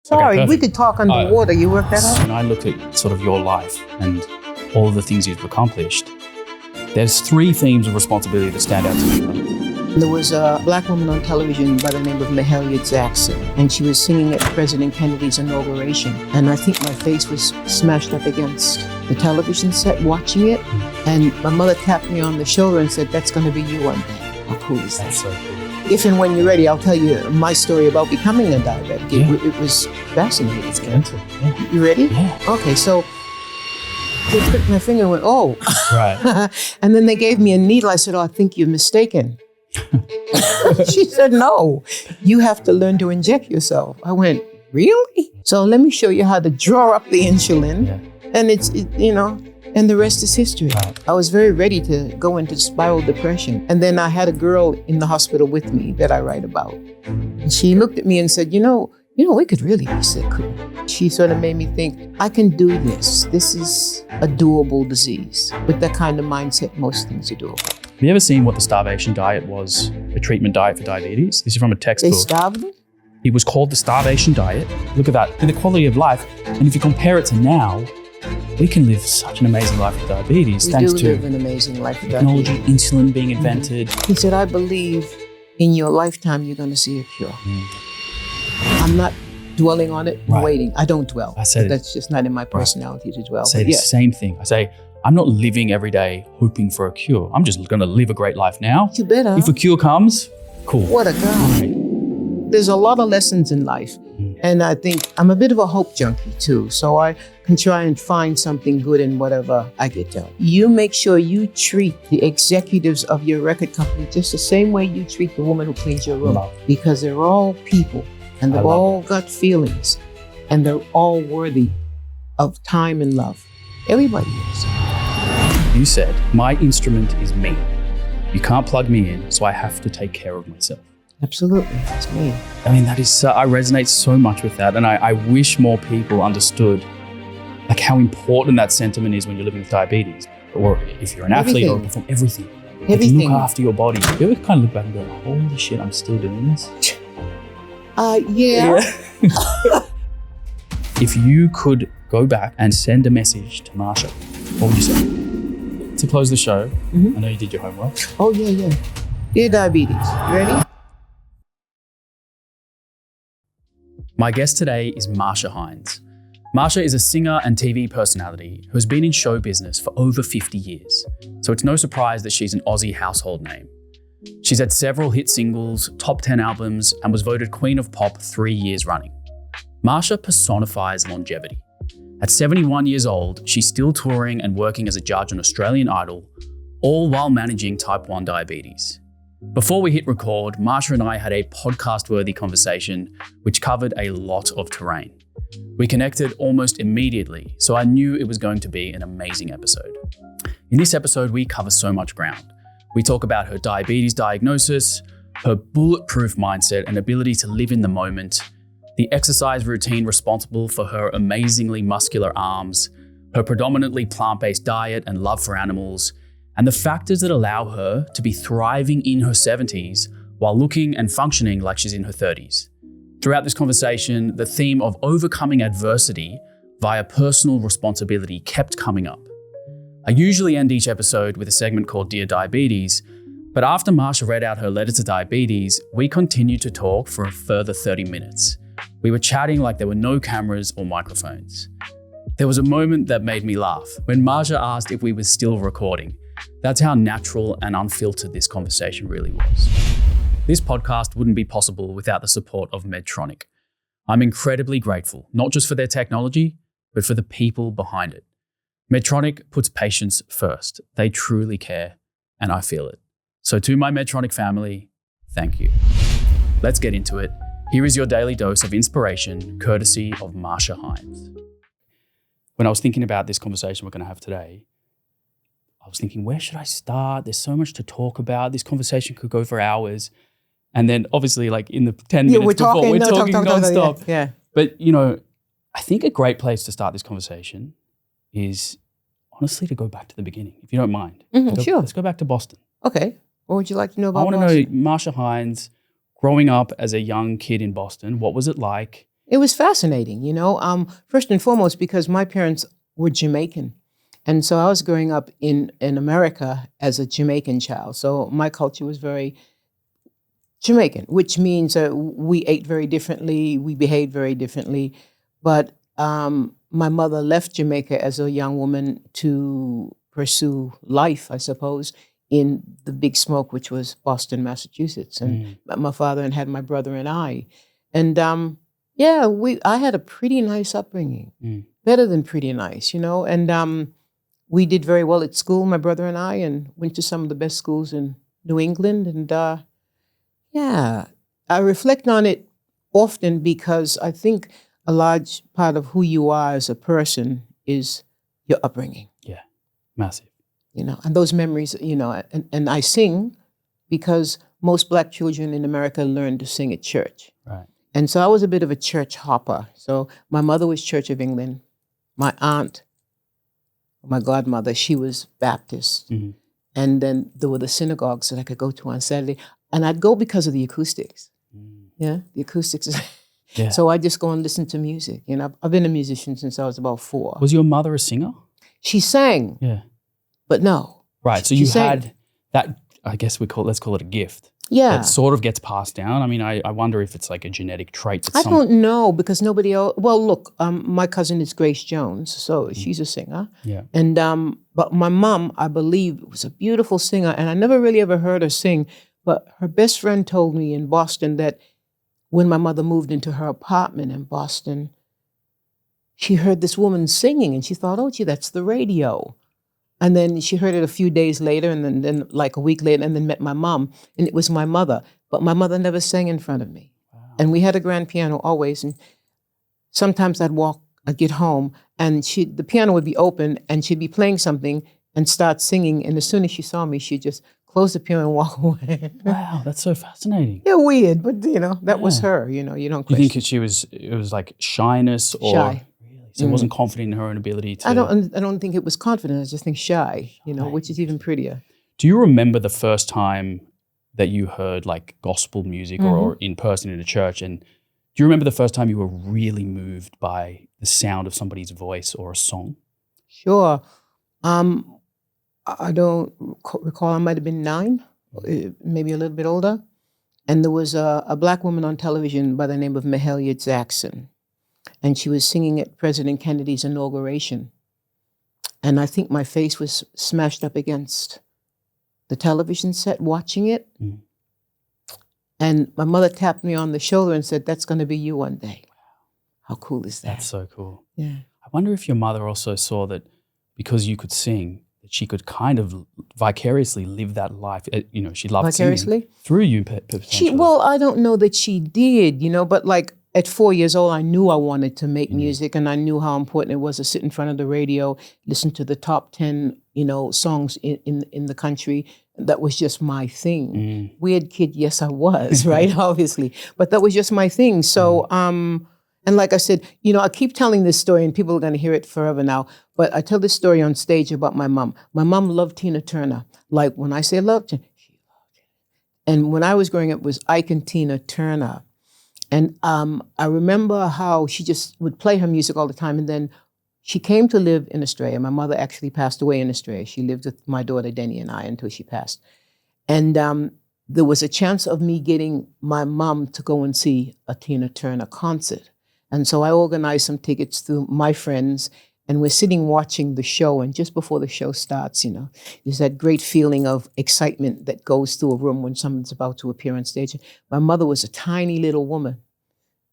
Sorry, we could talk underwater. You work that out? When I look at sort of your life and all of the things you've accomplished, there's 3 themes of responsibility that stand out to me. There was a black woman on television by the name of Mahalia Jackson, and she was singing at President Kennedy's inauguration. And I think my face was smashed up against the television set watching it. And my mother tapped me on the shoulder and said, "That's going to be you one day." How cool is that? That's so cool. If and when you're ready, I'll tell you my story about becoming a diabetic. Yeah. It was fascinating. It's good. Yeah. You ready? Yeah. Okay, so they pricked my finger and went, "Oh." Right. And then they gave me a needle. I said, "Oh, I think you're mistaken." She said, "No, you have to learn to inject yourself." I went, "Really?" So let me show you how to draw up the insulin. Yeah. And and the rest is history. Wow. I was very ready to go into spiral depression. And then I had a girl in the hospital with me that I write about. And she looked at me and said, you know, we could really be sick, couldn't we? She sort of made me think, I can do this. This is a doable disease. With that kind of mindset, most things are doable. Have you ever seen what the starvation diet was, a treatment diet for diabetes? This is from a textbook. They starved them? It was called the starvation diet. Look at that, and the quality of life. And if you compare it to now, we can live such an amazing life with diabetes We thanks do to live an amazing life with technology, diabetes. insulin being invented. He said, I believe in your lifetime you're going to see a cure. I'm not dwelling on it, Right. waiting. I don't dwell. I said it. That's just not in my personality to dwell. I say But the yeah, same thing. I say, I'm not living every day hoping for a cure. I'm just going to live a great life now. you better. If a cure comes, cool. What a guy. Right. There's a lot of lessons in life. And I think I'm a bit of a hope junkie too. So I can try and find something good in whatever I get done. You make sure you treat the executives of your record company just the same way you treat the woman who cleans your room. Love. Because they're all people and they've I love all got feelings and they're all worthy of time and love. Everybody is. You said, my instrument is me. You can't plug me in, so I have to take care of myself. Absolutely, that's me. I mean, that is, I resonate so much with that. And I wish more people understood like how important that sentiment is when you're living with diabetes. Or if you're an athlete or perform everything. Like, Everything. look after your body. You ever kind of look back and go, holy shit, I'm still doing this? Yeah. If you could go back and send a message to Marcia, what would you say? To close the show, I know you did your homework. Oh, yeah. Dear diabetes, you ready? My guest today is Marcia Hines. Marcia is a singer and TV personality who has been in show business for over 50 years, so it's no surprise that she's an Aussie household name. She's had several hit singles, top 10 albums, and was voted Queen of Pop 3 years running. Marcia personifies longevity. At 71 years old, she's still touring and working as a judge on Australian Idol, all while managing type 1 diabetes. Before we hit record, Marcia and I had a podcast-worthy conversation which covered a lot of terrain. We connected almost immediately, so I knew it was going to be an amazing episode. In this episode, we cover so much ground. We talk about her diabetes diagnosis, her bulletproof mindset and ability to live in the moment, the exercise routine responsible for her amazingly muscular arms, her predominantly plant-based diet and love for animals, and the factors that allow her to be thriving in her 70s while looking and functioning like she's in her 30s. Throughout this conversation, the theme of overcoming adversity via personal responsibility kept coming up. I usually end each episode with a segment called Dear Diabetes, but after Marcia read out her letter to diabetes, we continued to talk for a further 30 minutes. We were chatting like there were no cameras or microphones. There was a moment that made me laugh when Marcia asked if we were still recording. That's how natural and unfiltered this conversation really was. This podcast wouldn't be possible without the support of Medtronic. I'm incredibly grateful, not just for their technology, but for the people behind it. Medtronic puts patients first. They truly care, and I feel it. So to my Medtronic family, thank you. Let's get into it. Here is your daily dose of inspiration, courtesy of Marcia Hines. When I was thinking about this conversation we're going to have today, I was thinking, where should I start? There's so much to talk about. This conversation could go for hours. And then obviously like in the 10 minutes we're before, talking, we're talking nonstop. Yeah. But, you know, I think a great place to start this conversation is honestly to go back to the beginning, if you don't mind. Sure. Let's go back to Boston. Okay. What would you like to know about I want Boston? to know Marcia Hines, growing up as a young kid in Boston, what was it like? It was fascinating, first and foremost because my parents were Jamaican. And so I was growing up in America as a Jamaican child. So my culture was very Jamaican, which means we ate very differently, we behaved very differently. But my mother left Jamaica as a young woman to pursue life, I suppose, in the big smoke, which was Boston, Massachusetts. And my father and had my brother and I. And I had a pretty nice upbringing, better than pretty nice, And we did very well at school, my brother and I, and went to some of the best schools in New England. And I reflect on it often because I think a large part of who you are as a person is your upbringing. Yeah, massive. And those memories, and I sing because most Black children in America learn to sing at church. Right. And so I was a bit of a church hopper. So my mother was Church of England. My aunt, my godmother, she was Baptist. Mm-hmm. And then there were the synagogues that I could go to on Saturday. And I'd go because of the acoustics. Yeah, the acoustics. Yeah. So I just go and listen to music. I've been a musician since I was about 4. Was your mother a singer? She sang. Yeah. But no. Right. So you had that, I guess let's call it a gift. Yeah. That sort of gets passed down. I mean, I wonder if it's like a genetic trait. I don't know because nobody else. Well, look, my cousin is Grace Jones, so she's a singer. Yeah. And but my mom, I believe, was a beautiful singer, and I never really ever heard her sing. But her best friend told me in Boston that when my mother moved into her apartment in Boston, she heard this woman singing, and she thought, "Oh, gee, that's the radio." And then she heard it a few days later, and then like a week later, and then met my mom, and it was my mother. But my mother never sang in front of me. Wow. And we had a grand piano always, and sometimes I'd get home, and the piano would be open, and she'd be playing something and start singing, and as soon as she saw me, she'd just close the piano and walk away. Wow, that's so fascinating. Yeah, weird, but that was her. You don't question. You think it was like shyness or shy? So it wasn't confident in her own ability to... I don't think it was confident. I just think shy, which is even prettier. Do you remember the first time that you heard like gospel music or in person in a church? And do you remember the first time you were really moved by the sound of somebody's voice or a song? Sure. I don't recall. I might have been 9, maybe a little bit older. And there was a Black woman on television by the name of Mahalia Jackson. And she was singing at President Kennedy's inauguration. And I think my face was smashed up against the television set watching it. Mm. And my mother tapped me on the shoulder and said, "That's going to be you one day." How cool is that? That's so cool. Yeah. I wonder if your mother also saw that because you could sing, that she could kind of vicariously live that life. She loved singing through you. Well, I don't know that she did, but like, at 4 years old, I knew I wanted to make music, and I knew how important it was to sit in front of the radio, listen to the top 10, songs in the country. That was just my thing. Weird kid, yes, I was, right? Obviously, but that was just my thing. So, and like I said, I keep telling this story, and people are going to hear it forever now. But I tell this story on stage about my mom. My mom loved Tina Turner. Like when I say loved, she loved it. And when I was growing up, it was Ike and Tina Turner. And I remember how she just would play her music all the time. And then she came to live in Australia. My mother actually passed away in Australia. She lived with my daughter, Denny, and I until she passed. And there was a chance of me getting my mom to go and see a Tina Turner concert. And so I organized some tickets through my friends. And we're sitting watching the show. And just before the show starts, there's that great feeling of excitement that goes through a room when someone's about to appear on stage. My mother was a tiny little woman.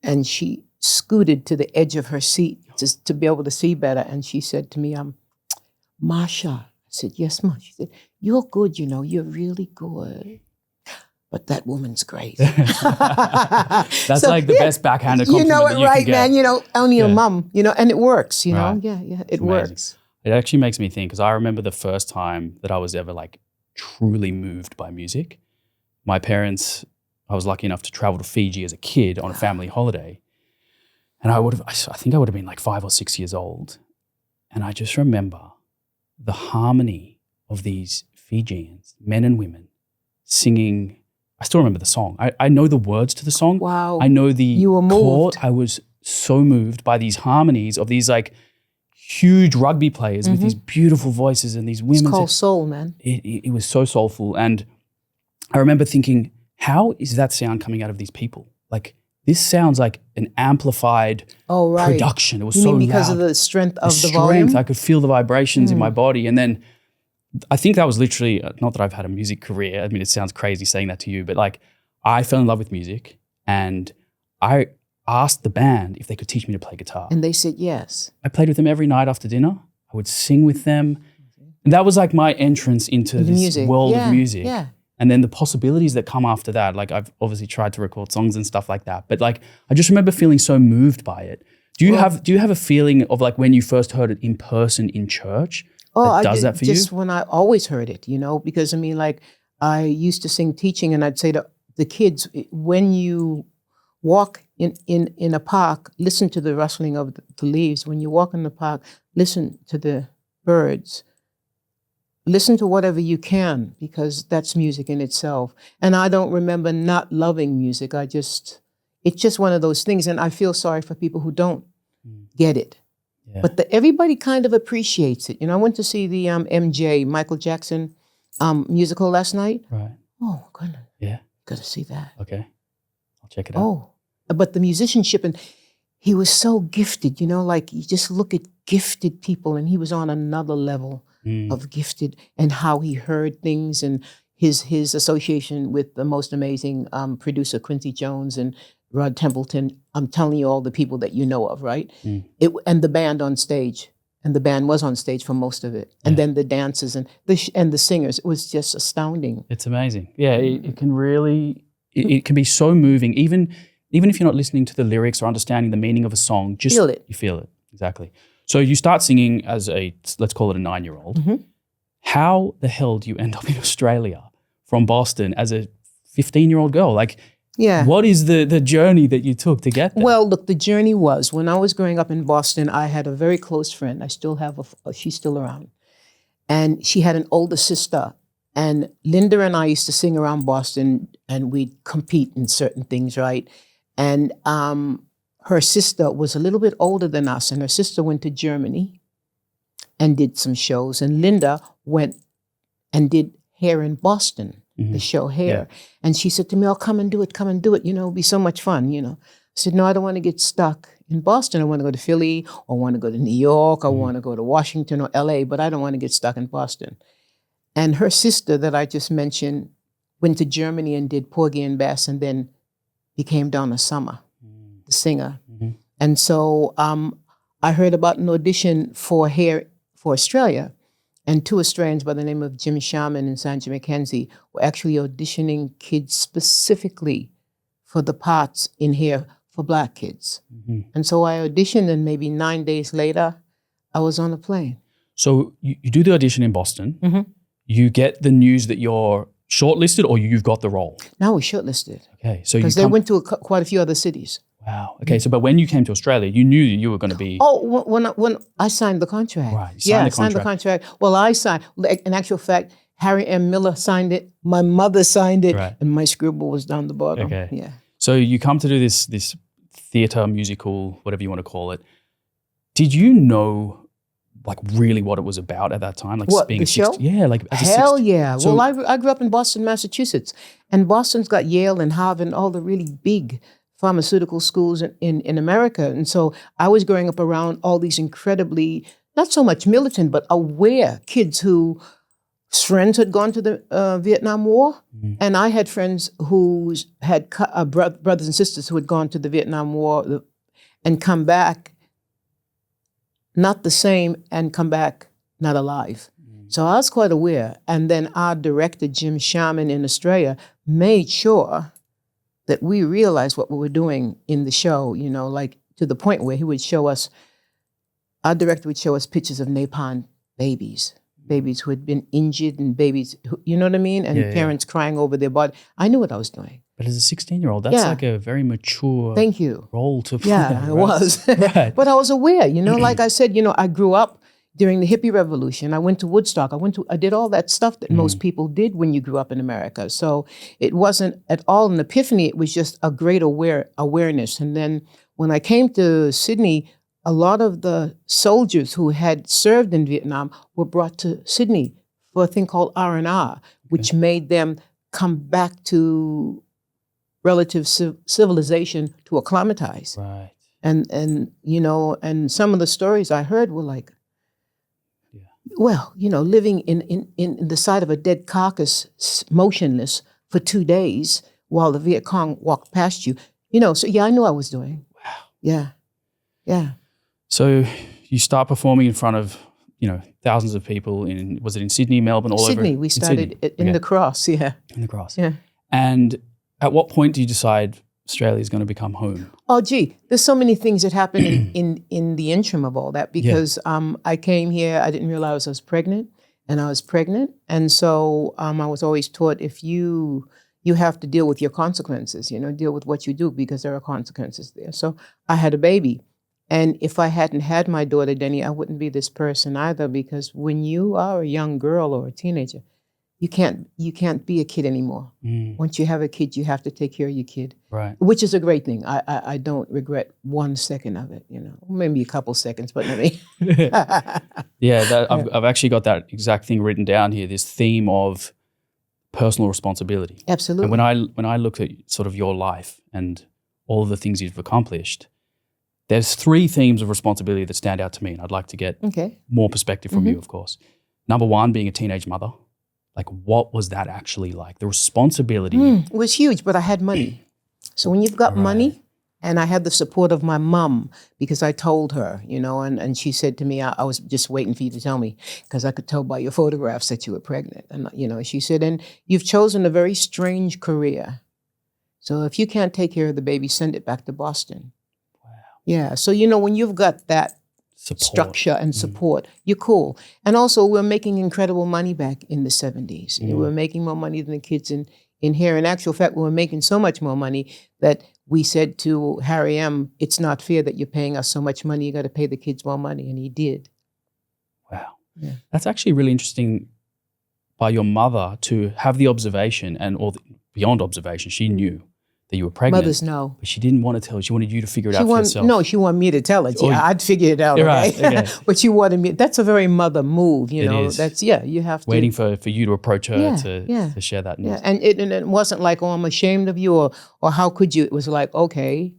And she scooted to the edge of her seat to be able to see better. And she said to me, "Marcia." I said, "Yes, Mom." She said, "You're good, you're really good. But that woman's great." That's so, like the best backhanded compliment. You know it, right, man. Only your mom, and it works, Right. Yeah, it works. It actually makes me think, because I remember the first time that I was ever like truly moved by music. My parents, I was lucky enough to travel to Fiji as a kid on a family holiday. And I think I would have been like 5 or 6 years old. And I just remember the harmony of these Fijians, men and women, singing. I still remember the song. I know the words to the song. Wow. I know the You were chord. moved. I was so moved by these harmonies of these like huge rugby players with these beautiful voices and these women. It's called soul, man. It was so soulful. And I remember thinking, how is that sound coming out of these people? Like, this sounds like an amplified production. It was so mean because loud. of the strength of the volume? I could feel the vibrations in my body. And then I think that was literally, not that I've had a music career. I mean, it sounds crazy saying that to you, but like I fell in love with music and I asked the band if they could teach me to play guitar. And they said yes. I played with them every night after dinner. I would sing with them. And that was like my entrance into this world of music. Yeah. And then the possibilities that come after that, like I've obviously tried to record songs and stuff like that, but like I just remember feeling so moved by it. Do you have a feeling of like when you first heard it in person in church? That does that for you? Just when I always heard it, you know, because I mean, like I used to sing teaching, and I'd say to the kids, when you walk in a park, listen to the rustling of the leaves. When you walk in the park, listen to the birds. Listen to whatever you can, because that's music in itself. And I don't remember not loving music. It's just one of those things. And I feel sorry for people who don't get it. Yeah. But everybody kind of appreciates it. You know, I went to see the MJ, Michael Jackson musical last night. Right. Oh, goodness. Yeah. Got to see that. Okay. I'll check it out. Oh, but the musicianship, and he was so gifted, you know, like you just look at gifted people, and he was on another level of gifted, and how he heard things, and his association with the most amazing producer Quincy Jones and Rod Templeton. I'm telling you all the people that you know of, right? And the band on stage, and the band was on stage for most of it, and then the dancers and the singers. It was just astounding. It's amazing. Yeah, it can really, it can be so moving, even if you're not listening to the lyrics or understanding the meaning of a song. Just feel it. You feel it, exactly. So you start singing as let's call it a 9-year-old. How the hell do you end up in Australia from Boston as a 15-year-old girl? Like, what is the journey that you took to get there? Well, look, the journey was, when I was growing up in Boston, I had a very close friend. I still have she's still around. And she had an older sister. And Linda and I used to sing around Boston, and we'd compete in certain things, right? And her sister was a little bit older than us, and her sister went to Germany and did some shows. And Linda went and did Hair in Boston, the show Hair. Yeah. And she said to me, "Oh, come and do it, you know, it'll be so much fun, you know." I said, "No, I don't want to get stuck in Boston. I want to go to Philly, or I want to go to New York, I want to go to Washington or LA, but I don't want to get stuck in Boston." And her sister that I just mentioned went to Germany and did Porgy and Bess, and then became Donna Summer, the singer. And so I heard about an audition for Hair for Australia, and 2 Australians by the name of Jim Sharman and Sandra McKenzie were actually auditioning kids specifically for the parts in Hair for Black kids. And so I auditioned, and maybe 9 days later, I was on a plane. So you do the audition in Boston. You get the news that you're shortlisted, or you've got the role? No, we're shortlisted. Okay, so because they went to quite a few other cities. Wow. Okay, so but when you came to Australia, you knew you were going to be. Oh, when I signed the contract. Right. You signed the contract. Signed the contract. Well, I signed. In actual fact, Harry M. Miller signed it. My mother signed it, and my scribble was down the bottom. Okay. Yeah. So you come to do this theater, musical, whatever you want to call it. Did you know, like, really what it was about at that time? Like, what, being the show? Yeah, like as Hell a yeah. So, well, I grew up in Boston, Massachusetts, and Boston's got Yale and Harvard and all the really big pharmaceutical schools in America. And so I was growing up around all these incredibly, not so much militant, but aware kids whose friends had gone to the Vietnam War. And I had friends who had brothers and sisters who had gone to the Vietnam War and come back not the same, and come back not alive. So I was quite aware. And then our director, Jim Sharman in Australia, made sure that we realized what we were doing in the show, you know, like to the point where he would show us, our director would show us pictures of napalm babies who had been injured, and babies, you know what I mean? And parents crying over their body. I knew what I was doing. But as a 16-year-old, that's like a very mature Thank you. role to play. Yeah, right? it was. Right. But I was aware, you know, like I said, you know, I grew up during the hippie revolution. I went to Woodstock. I did all that stuff that most people did when you grew up in America. So it wasn't at all an epiphany. It was just a great awareness. And then when I came to Sydney, a lot of the soldiers who had served in Vietnam were brought to Sydney for a thing called R&R, which made them come back to relative civilization to acclimatize. Right. And you know, and some of the stories I heard were like, well, you know, living in the side of a dead carcass, motionless for 2 days while the Viet Cong walked past you. You know, so yeah, I knew I was doing. Wow. Yeah. Yeah. So you start performing in front of, you know, thousands of people was it in Sydney, Melbourne, all over? Sydney. We started in the Cross, yeah. In the Cross. Yeah. And at what point do you decide Australia is going to become home? Oh, gee, there's so many things that happened in the interim of all that because I came here, I didn't realize I was pregnant, and I was pregnant. And so I was always taught if you have to deal with your consequences, you know, deal with what you do because there are consequences there. So I had a baby. And if I hadn't had my daughter, Denny, I wouldn't be this person either because when you are a young girl or a teenager, you can't be a kid anymore. Once you have a kid, you have to take care of your kid. Right. Which is a great thing. I don't regret 1 second of it, you know. Maybe a couple seconds, but not me. Yeah, I've actually got that exact thing written down here, this theme of personal responsibility. Absolutely. And when I look at sort of your life and all of the things you've accomplished, there's 3 themes of responsibility that stand out to me, and I'd like to get more perspective from you, of course. Number 1, being a teenage mother. Like, what was that actually like? The responsibility. It was huge, but I had money. So when you've got money, and I had the support of my mom because I told her, you know, and she said to me, I was just waiting for you to tell me because I could tell by your photographs that you were pregnant. And, you know, she said, and you've chosen a very strange career. So if you can't take care of the baby, send it back to Boston. Wow. Yeah. So, you know, when you've got that structure and support, you're cool. And also we're making incredible money back in the 70s. We were making more money than the kids in here. In actual fact, we were making so much more money that we said to Harry M., it's not fair that you're paying us so much money. You got to pay the kids more money. And he did. Wow. Yeah. That's actually really interesting by your mother to have the observation beyond observation, she knew that you were pregnant. Mothers know. But she didn't want to tell. She wanted you to figure it out for yourself. No, she wanted me to tell it. Yeah, I'd figure it out. Okay. But she wanted me. That's a very mother move, you know. Is. That's, you have to. Waiting for you to approach her to share that news. Yeah, and it wasn't like, oh, I'm ashamed of you or how could you? It was like, okay,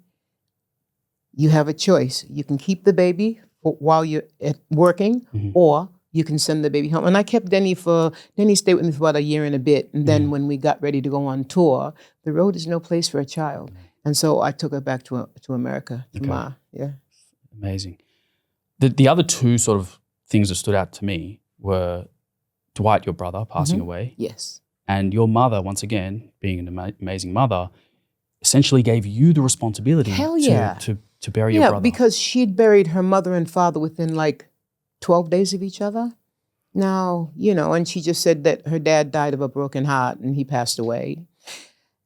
you have a choice. You can keep the baby while you're working or you can send the baby home. And I kept Denny stayed with me for about a year and a bit. And then when we got ready to go on tour, the road is no place for a child. And so I took her back to America, to Ma. Yeah. Amazing. The other 2 sort of things that stood out to me were Dwight, your brother, passing away. Yes. And your mother, once again, being an amazing mother, essentially gave you the responsibility to bury your brother. Yeah, because she'd buried her mother and father within like 12 days of each other. Now, you know, and she just said that her dad died of a broken heart and he passed away.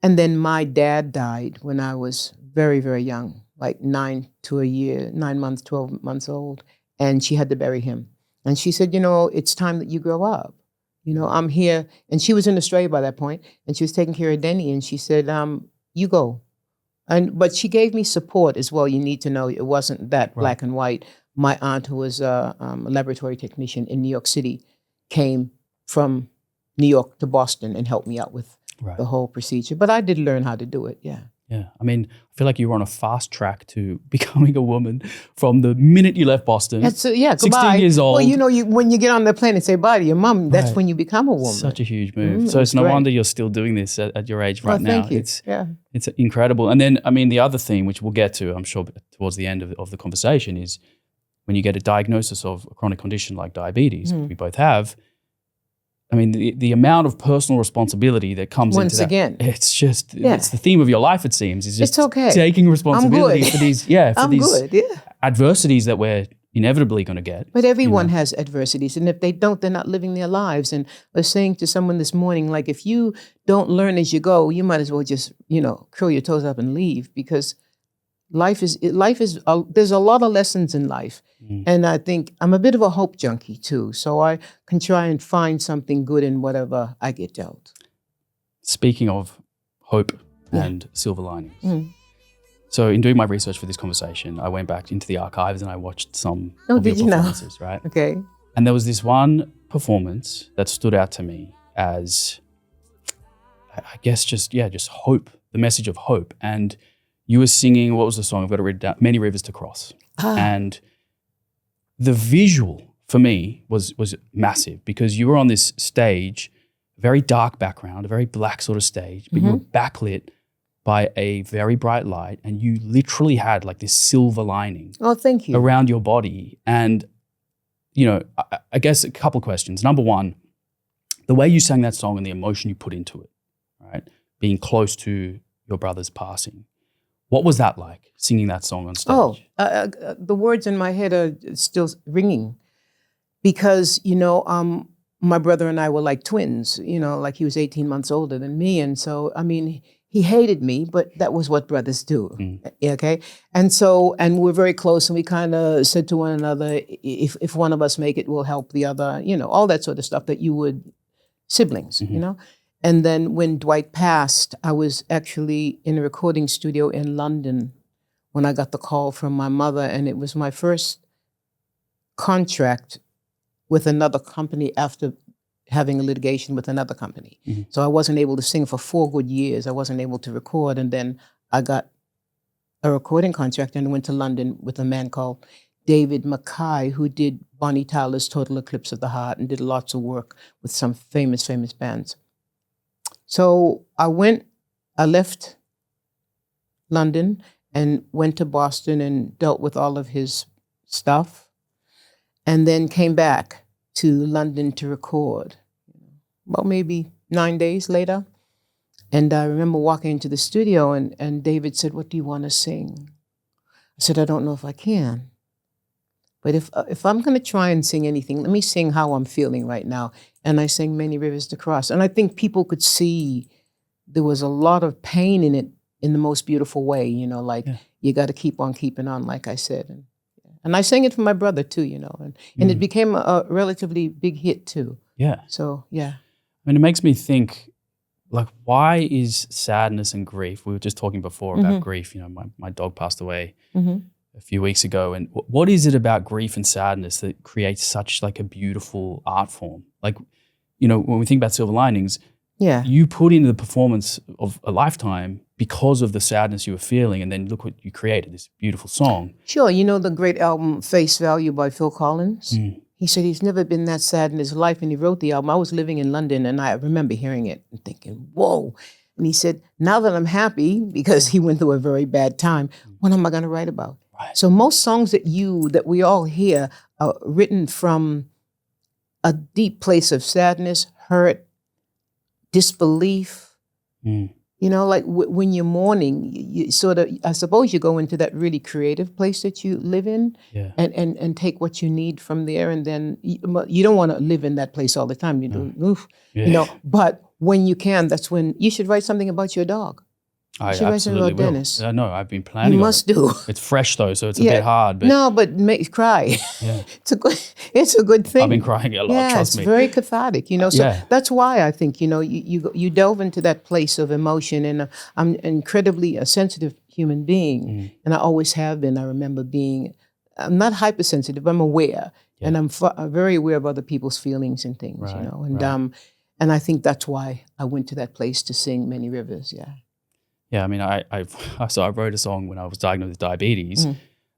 And then my dad died when I was very, very young, like 9 months, 12 months old. And she had to bury him. And she said, you know, it's time that you grow up. You know, I'm here. And she was in Australia by that point, and she was taking care of Denny. And she said, you go. But she gave me support as well. You need to know it wasn't that black and white. My aunt, who was a laboratory technician in New York City, came from New York to Boston and helped me out with the whole procedure. But I did learn how to do it, yeah. Yeah, I mean, I feel like you were on a fast track to becoming a woman from the minute you left Boston. That's, goodbye. 16 years old. Well, you know, when you get on the plane and say bye to your mom, that's when you become a woman. Such a huge move. So it's no wonder you're still doing this at your age right now. Thank you. It's incredible. And then, I mean, the other thing, which we'll get to, I'm sure, towards the end of the conversation is when you get a diagnosis of a chronic condition like diabetes, which we both have, I mean, the amount of personal responsibility that comes into that. Once again. It's just, it's the theme of your life, it seems. Is just it's taking responsibility for these, these adversities that we're inevitably going to get. But everyone has adversities. And if they don't, they're not living their lives. And I was saying to someone this morning, like, if you don't learn as you go, you might as well just, curl your toes up and leave, because life is there's a lot of lessons in life. And I think I'm a bit of a hope junkie too. So I can try and find something good in whatever I get dealt. Speaking of hope and silver linings, So in doing my research for this conversation, I went back into the archives and I watched some of your did you know? performances, right? Okay. And there was this one performance that stood out to me as, I guess, just hope, the message of hope. And you were singing, what was the song? I've got it written down, Many Rivers to Cross. And the visual for me was massive because you were on this stage, very dark background, a very black sort of stage, but you were backlit by a very bright light, and you literally had like this silver lining thank you. around your body. And, you know, I guess a couple of questions. Number one, the way you sang that song and the emotion you put into it, right? Being close to your brother's passing. What was that like, singing that song on stage? The words in my head are still ringing because, you know, my brother and I were like twins, you know, like he was 18 months older than me. And so, I mean, he hated me, but that was what brothers do, okay? And so, and we're very close, and we kind of said to one another, if one of us make it, we'll help the other, you know, all that sort of stuff that you would, siblings, you know? And then when Dwight passed, I was actually in a recording studio in London when I got the call from my mother, and it was my first contract with another company after having a litigation with another company. So I wasn't able to sing for 4 good years. I wasn't able to record. And then I got a recording contract and went to London with a man called David Mackay, who did Bonnie Tyler's Total Eclipse of the Heart and did lots of work with some famous bands. So I left London and went to Boston and dealt with all of his stuff, and then came back to London to record. Well, maybe 9 days later. And I remember walking into the studio and David said, "What do you want to sing?" I said, "I don't know if I can. But if I'm going to try and sing anything, let me sing how I'm feeling right now." And I sang Many Rivers to Cross. And I think people could see there was a lot of pain in it in the most beautiful way, you know, like you got to keep on keeping on, like I said. And I sang it for my brother too, you know, and it became a relatively big hit too. Yeah. So, yeah. I mean, it makes me think, like, why is sadness and grief, we were just talking before about grief, you know, my dog passed away a few weeks ago, and what is it about grief and sadness that creates such like a beautiful art form? Like, you know, when we think about Silver Linings, you put into the performance of a lifetime because of the sadness you were feeling, and then look what you created, this beautiful song. Sure, you know the great album Face Value by Phil Collins? He said he's never been that sad in his life, and he wrote the album. I was living in London, and I remember hearing it and thinking, whoa. And he said, now that I'm happy, because he went through a very bad time, what am I going to write about? Right. So most songs that we all hear are written from a deep place of sadness, hurt, disbelief. You know, like when you're mourning, you sort of, I suppose you go into that really creative place that you live in and take what you need from there. And then you don't want to live in that place all the time. You do, you know, but when you can, that's when you should write something about your dog. I should write something absolutely about will. Dennis. No, I've been planning. You must do. It's fresh though, so it's a bit hard. But no, but cry. Yeah. It's a good thing. I've been crying a lot. Trust me. It's very cathartic. You know, so that's why I think, you know, you delve into that place of emotion, and I'm incredibly a sensitive human being, and I always have been. I remember being. I'm not hypersensitive. I'm aware, and I'm very aware of other people's feelings and things. Right, you know, and I think that's why I went to that place to sing Many Rivers. Yeah. Yeah, I mean, I wrote a song when I was diagnosed with diabetes,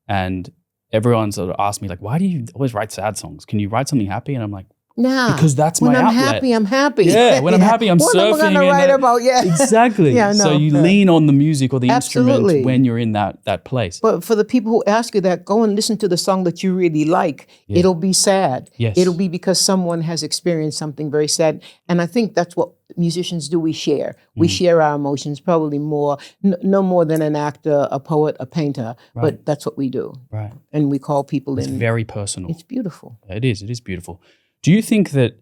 and everyone sort of asked me, like, why do you always write sad songs? Can you write something happy? And I'm like, nah, because that's my outlet. When I'm happy, I'm happy. Yeah, when I'm happy, I'm surfing. What am I going to write about? Yeah. Exactly. So you lean on the music or the instrument when you're in that place. But for the people who ask you that, go and listen to the song that you really like. Yeah. It'll be sad. Yes. It'll be because someone has experienced something very sad. And I think that's what musicians do. We share. We share our emotions probably more, no more than an actor, a poet, a painter. Right. But that's what we do. Right. And we call people in. It's very personal. It's beautiful. It is. It is beautiful. Do you think that,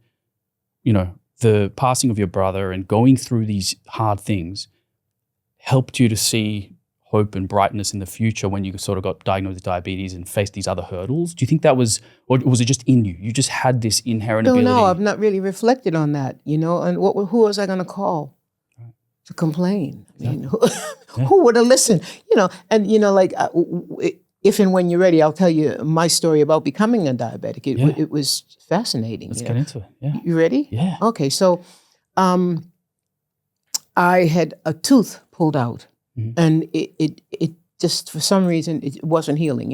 you know, the passing of your brother and going through these hard things helped you to see hope and brightness in the future when you sort of got diagnosed with diabetes and faced these other hurdles? Do you think that was, or was it just in you? You just had this inherent ability? No, I've not really reflected on that, you know, and who was I going to call? to complain. I mean, Yeah. who would have listened? And like if and when you're ready, I'll tell you my story about becoming a diabetic. It was fascinating. Let's get into it. Yeah. You ready? Yeah. Okay, so I had a tooth pulled out, and it just for some reason it wasn't healing.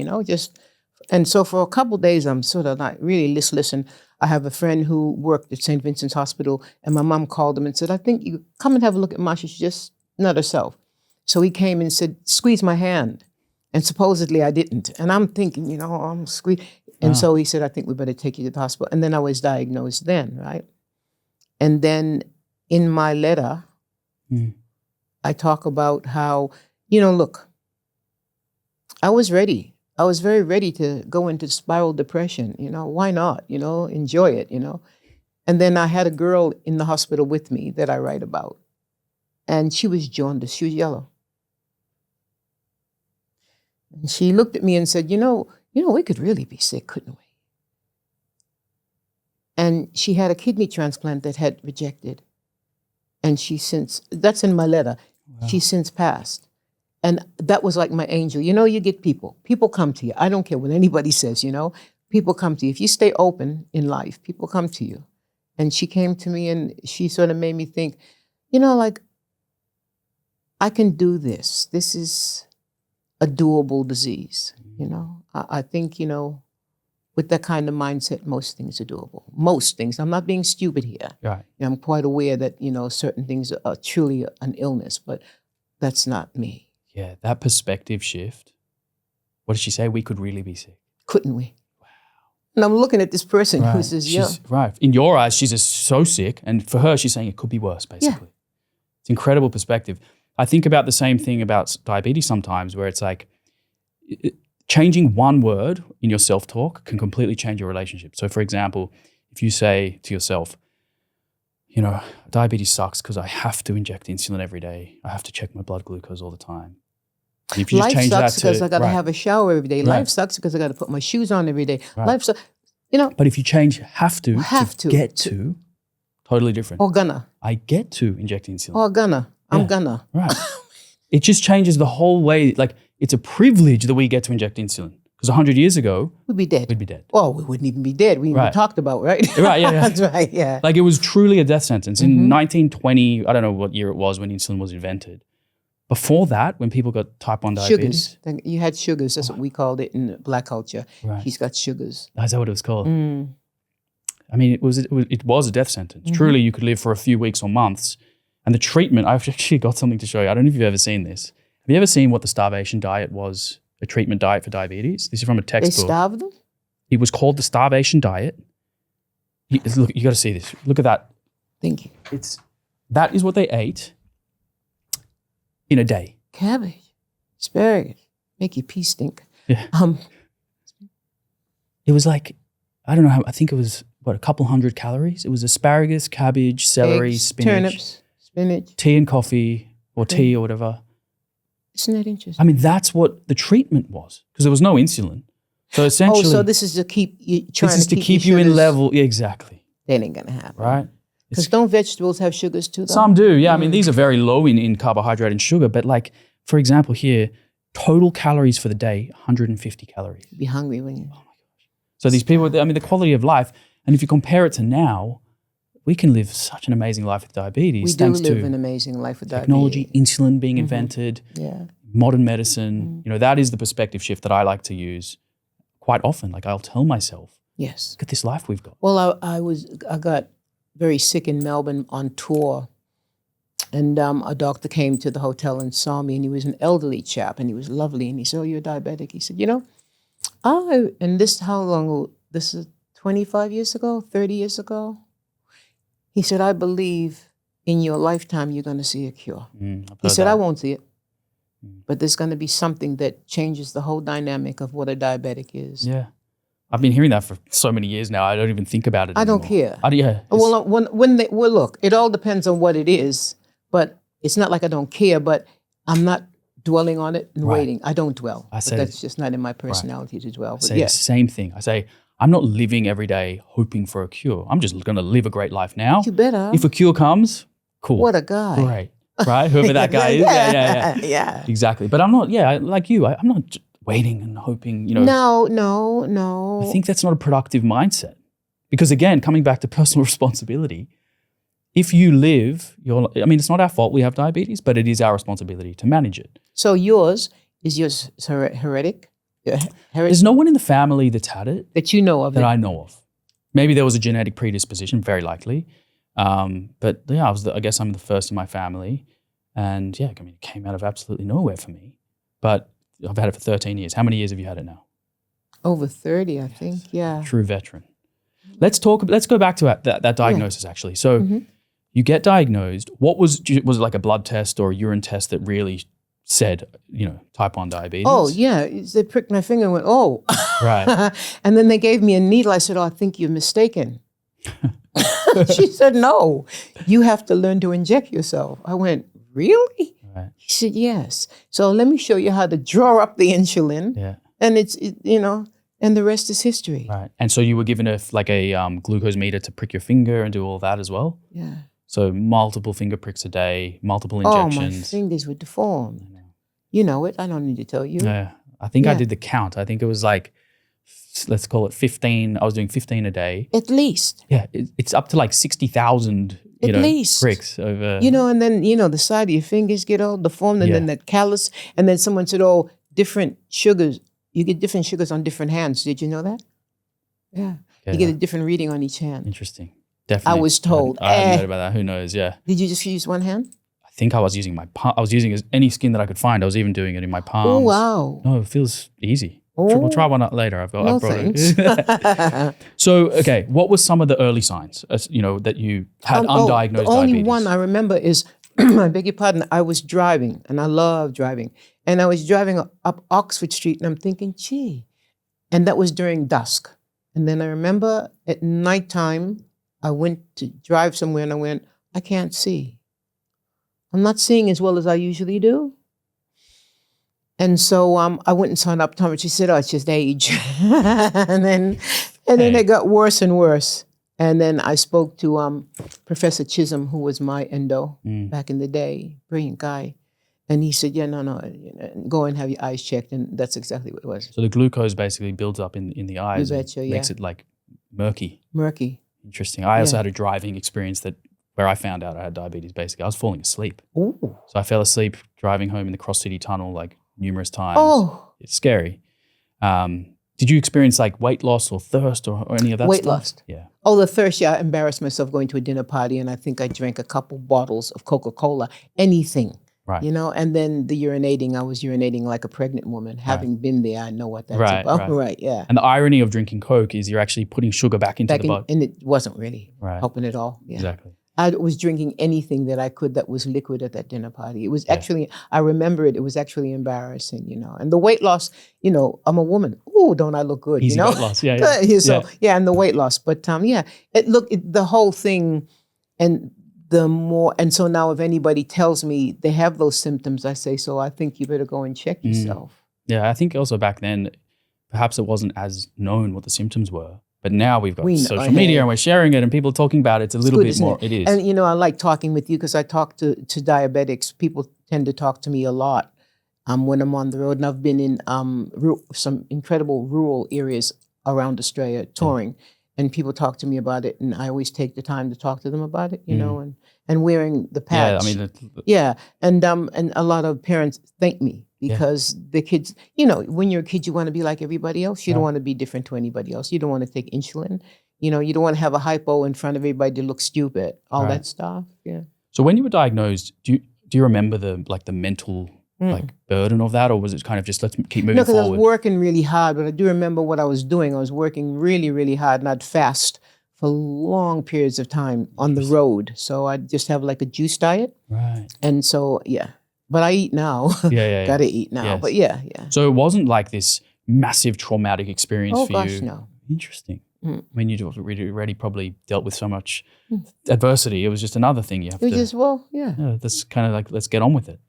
And so for a couple of days I'm sort of like really listless. And I have a friend who worked at St. Vincent's Hospital, and my mom called him and said, "I think you come and have a look at Marcia. She's just not herself." So he came and said, "Squeeze my hand." And supposedly I didn't. And I'm thinking, I'm squeezed. And so he said, "I think we better take you to the hospital." And then I was diagnosed then, right? And then in my letter, I talk about how, look, I was ready. I was very ready to go into spiral depression. Why not? Enjoy it, And then I had a girl in the hospital with me that I write about. And she was jaundiced. She was yellow. And she looked at me and said, we could really be sick, couldn't we? And she had a kidney transplant that had rejected. And that's in my letter, she's since passed. And that was like my angel. You get people come to you. I don't care what anybody says, people come to you. If you stay open in life, people come to you. And she came to me and she sort of made me think, like, I can do this. This is a doable disease, I think, with that kind of mindset, most things are doable. Most things. I'm not being stupid here. Right. I'm quite aware that, certain things are truly an illness, but that's not me. Yeah, that perspective shift. What did she say? We could really be sick. Couldn't we? Wow. And I'm looking at this person who says, Right. In your eyes, she's just so sick. And for her, she's saying it could be worse, basically. Yeah. It's incredible perspective. I think about the same thing about diabetes sometimes, where it's like changing one word in your self-talk can completely change your relationship. So for example, if you say to yourself, diabetes sucks because I have to inject insulin every day. I have to check my blood glucose all the time. And if you Life just change sucks that because I got to have a shower every day. Right. Life sucks because I got to put my shoes on every day. Right. Life sucks, But if you change have to get to, totally different. Or gonna. I get to inject insulin. Or gonna. I'm gonna. Right. It just changes the whole way. Like, it's a privilege that we get to inject insulin. Because 100 years ago, we'd be dead. We'd be dead. Well, we wouldn't even be dead. We even talked about, right? Right, yeah. That's right, yeah. Like, it was truly a death sentence. In 1920, I don't know what year it was when insulin was invented. Before that, when people got type 1 diabetes. Sugars. You had sugars. That's what we called it in Black culture. Right. He's got sugars. Is that what it was called? I mean, it was a death sentence. Truly, you could live for a few weeks or months. And the treatment, I've actually got something to show you. I don't know if you've ever seen this. Have you ever seen what the starvation diet was, a treatment diet for diabetes? This is from a textbook. They starved them? It was called the starvation diet. Look, you got to see this. Look at that. Thank you. That is what they ate in a day. Cabbage, asparagus, make your pee stink. Yeah. It was like, I don't know how, I think it was, a couple hundred calories? It was asparagus, cabbage, celery, eggs, spinach. Turnips, spinach. Tea and coffee, or tea or whatever. Isn't that interesting? I mean, that's what the treatment was, because there was no insulin. So essentially, so this is to keep you trying this is to keep you in level. Yeah, exactly. That ain't gonna happen, right? Because don't vegetables have sugars too? Though? Some do. Yeah, I mean, these are very low in carbohydrate and sugar. But like, for example, here, total calories for the day, 150 calories. You'd be hungry when you. Oh my gosh! So these people, I mean, the quality of life, and if you compare it to now, we can live such an amazing life with diabetes. We do live an amazing life with technology, diabetes. Insulin being invented. Yeah. Modern medicine, that is the perspective shift that I like to use quite often. Like, I'll tell myself, yes, look at this life we've got. Well, I got very sick in Melbourne on tour, and a doctor came to the hotel and saw me, and he was an elderly chap, and he was lovely, and he said, "Oh, you're diabetic." He said, and this, how long, this is 25 years ago, 30 years ago? He said, "I believe in your lifetime you're going to see a cure." He said, "I won't see it. But there's going to be something that changes the whole dynamic of what a diabetic is." Yeah. I've been hearing that for so many years now. I don't even think about it anymore. I don't care. Yeah. Well, look, it all depends on what it is, but it's not like I don't care, but I'm not dwelling on it and waiting. I don't dwell. But that's just not in my personality to dwell. But I say the same thing. I say, I'm not living every day hoping for a cure. I'm just going to live a great life now. You better. If a cure comes, cool. What a guy. Great. right? Whoever that guy is. Yeah. Exactly. But I'm not, like you, I'm not waiting and hoping, No. I think that's not a productive mindset. Because again, coming back to personal responsibility, if you live, it's not our fault we have diabetes, but it is our responsibility to manage it. So yours heretic? There's no one in the family that's had it. That you know of? That I know of. Maybe there was a genetic predisposition, very likely. But yeah, I guess I'm the first in my family. And yeah, it came out of absolutely nowhere for me. But I've had it for 13 years. How many years have you had it now? Over 30, I think, yeah. True veteran. Let's go back to that diagnosis actually. So you get diagnosed. Was it like a blood test or a urine test that really said, type 1 diabetes? Oh, yeah. They pricked my finger and went, oh. Right. And then they gave me a needle. I said, I think you're mistaken. She said, no, you have to learn to inject yourself. I went, really? Right. He said, yes. So let me show you how to draw up the insulin. Yeah. And and the rest is history. Right. And so you were given a glucose meter to prick your finger and do all that as well? Yeah. So multiple finger pricks a day, multiple injections. Oh, my fingers were deformed. You know it. I don't need to tell you. Yeah. I think I did the count. I think it was let's call it 15. I was doing 15 a day. At least. Yeah. It's up to 60,000 At least. pricks over. And then, the side of your fingers get all deformed and then that callus. And then someone said, different sugars. You get different sugars on different hands. Did you know that? Yeah. You get a different reading on each hand. Interesting. Definitely. I was told. I hadn't heard about that. Who knows? Yeah. Did you just use one hand? I think I was using my palm. I was using any skin that I could find. I was even doing it in my palms. Oh, wow. No, it feels easy. Oh. We'll try one out later. I've brought thanks. it. So, okay, what were some of the early signs, that you had undiagnosed the only diabetes? one I remember is, I beg your pardon, I was driving, and I love driving. And I was driving up Oxford Street, and I'm thinking, gee. And that was during dusk. And then I remember at nighttime, I went to drive somewhere, and I went, I can't see. I'm not seeing as well as I usually do. And so I went and saw an optometrist. She said, it's just age. and then it got worse and worse. And then I spoke to Professor Chisholm, who was my endo back in the day, brilliant guy. And he said, no, go and have your eyes checked. And that's exactly what it was. So the glucose basically builds up in the eyes and makes it murky. Murky. Interesting. I also had a driving experience where I found out I had diabetes, basically. I was falling asleep. Ooh. So I fell asleep driving home in the cross-city tunnel numerous times. Oh. It's scary. Did you experience weight loss or thirst or any of that weight stuff? loss. Yeah. Oh, the thirst, I embarrassed myself going to a dinner party, and I think I drank a couple bottles of Coca-Cola, anything. Right. And then the urinating, I was urinating like a pregnant woman. Having been there, I know what that's about. Right, yeah. And the irony of drinking Coke is you're actually putting sugar back into the body. And it wasn't really helping at all. Yeah. Exactly. I was drinking anything that I could that was liquid at that dinner party. It was actually, I remember it was actually embarrassing, And the weight loss, I'm a woman. Ooh, don't I look good, Easy weight loss, yeah. And the weight loss. But the whole thing, and so now if anybody tells me they have those symptoms, I say, so I think you better go and check yourself. Yeah, I think also back then, perhaps it wasn't as known what the symptoms were. But now we've got social media and we're sharing it and people talking about it. It's a little bit more, it is. And, I like talking with you because I talk to diabetics. People tend to talk to me a lot when I'm on the road. And I've been in some incredible rural areas around Australia touring. And people talk to me about it. And I always take the time to talk to them about it, and wearing the patch. And a lot of parents thank me. Because the kids, when you're a kid, you want to be like everybody else. You don't want to be different to anybody else. You don't want to take insulin. You don't want to have a hypo in front of everybody to look stupid. All that stuff. Yeah. So when you were diagnosed, do you remember the mental burden of that, or was it kind of just let's keep moving forward? No, because I was working really hard, but I do remember what I was doing. I was working really, really hard, and I'd fast for long periods of time on the road. So I'd just have a juice diet. Right. And so, But I eat now. Gotta eat now. Yes. But yeah. So it wasn't like this massive traumatic experience for you? Oh gosh, no. Interesting. I mean, you'd already probably dealt with so much adversity. It was just another thing you have to. That's kind of let's get on with it.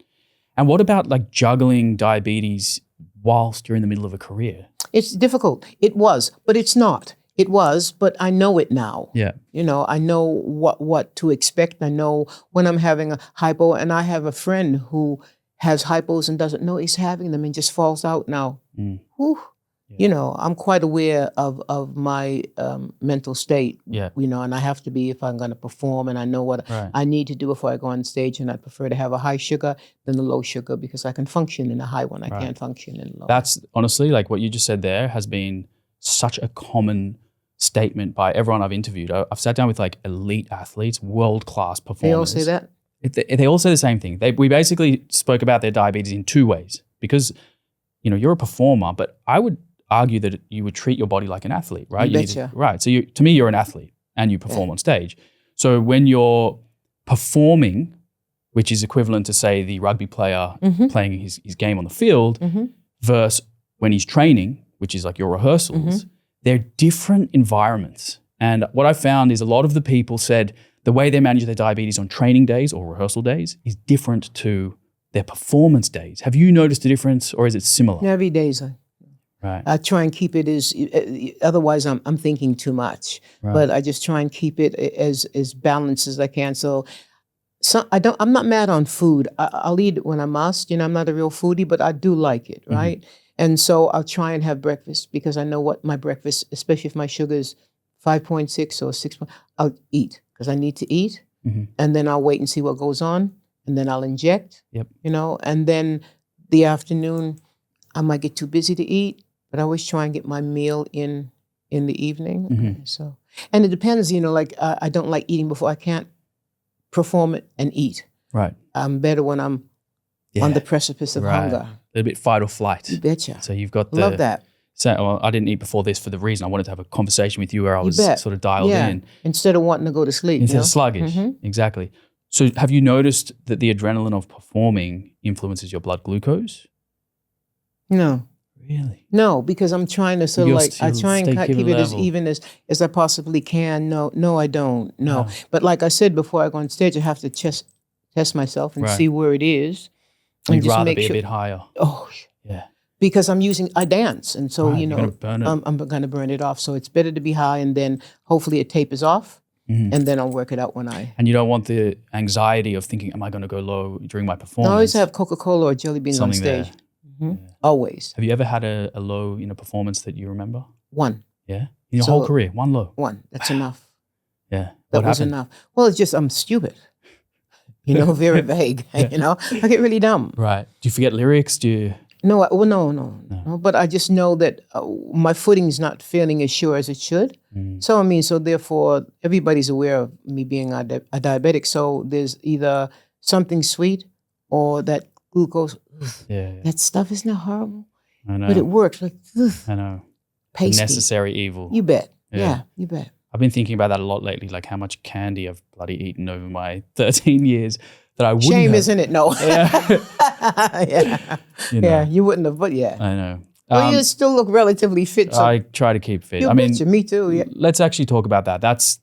And what about juggling diabetes whilst you're in the middle of a career? It's difficult. It was, but it's not. It was, but I know it now. Yeah. You know, I know what to expect. I know when I'm having a hypo, and I have a friend who has hypos and doesn't know he's having them and just falls out now. Whew. Yeah. You know, I'm quite aware of my mental state, Yeah. you know, and I have to be if I'm going to perform, and I know what I need to do before I go on stage, and I prefer to have a high sugar than a low sugar because I can function in a high one. I can't function in a low. That's honestly, like what you just said there has been such a common statement by everyone I've interviewed. I've sat down with like elite athletes, world-class performers. They all say that? They all say the same thing. We basically spoke about their diabetes in two ways because, you know, you're a performer, but I would argue that you would treat your body like an athlete, right? You betcha. Right. So to me, you're an athlete and you perform on stage. So when you're performing, which is equivalent to, say, the rugby player playing his game on the field versus when he's training, which is like your rehearsals, they're different environments. And what I found is a lot of the people said the way they manage their diabetes on training days or rehearsal days is different to their performance days. Have you noticed a difference, or is it similar? Every day's Right. I try and keep it as, otherwise I'm thinking too much. Right. But I just try and keep it as balanced as I can. So I'm not mad on food. I'll eat it when I must. You know, I'm not a real foodie, but I do like it, right? And so I'll try and have breakfast because I know what my breakfast, especially if my sugar is 5.6 or 6, I'll eat because I need to eat. And then I'll wait and see what goes on. And then I'll inject, you know, and then the afternoon, I might get too busy to eat, but I always try and get my meal in the evening. So, and it depends, you know, like I don't like eating before. I can't perform it and eat. Right. I'm better when I'm on the precipice of hunger. A little bit fight or flight. You betcha. So you've got the... Love that. So well, I didn't eat before this for the reason I wanted to have a conversation with you where I was sort of dialed in. Instead of wanting to go to sleep. Instead of sluggish. Exactly. So have you noticed that the adrenaline of performing influences your blood glucose? No. Really? No, because I'm trying to sort of like, I try and keep it as even as I possibly can. No, I don't. No. But like I said before I go on stage, I have to test myself and see where it is. And you'd just rather make be sure, a bit higher. Oh, yeah. Because I dance. And so, you know, burn it. I'm going to burn it off. So it's better to be high and then hopefully it tapers off. And then I'll work it out when I... And you don't want the anxiety of thinking, am I going to go low during my performance? I always have Coca-Cola or jelly beans on stage. Always. Have you ever had a low in a performance that you remember? One. Yeah? In your whole career, one low? One. That's enough. Yeah. That was enough. Well, it's just I'm stupid. You know, very vague. You know, I get really dumb. Right. Do you forget lyrics? Do you... No, no. But I just know that my footing's not feeling as sure as it should. So, I mean, so therefore, everybody's aware of me being a diabetic. So there's either something sweet or that glucose. That stuff isn't horrible. I know. But it works. Like, I know. Pasty. Necessary evil. You bet. Yeah, you bet. I've been thinking about that a lot lately, like how much candy I've bloody eaten over my 13 years. That I wouldn't Shame, have. isn't it? No. You wouldn't have, but yeah. I know. Well, you still look relatively fit. So I try to keep fit. Me too. Yeah. Let's actually talk about that. That's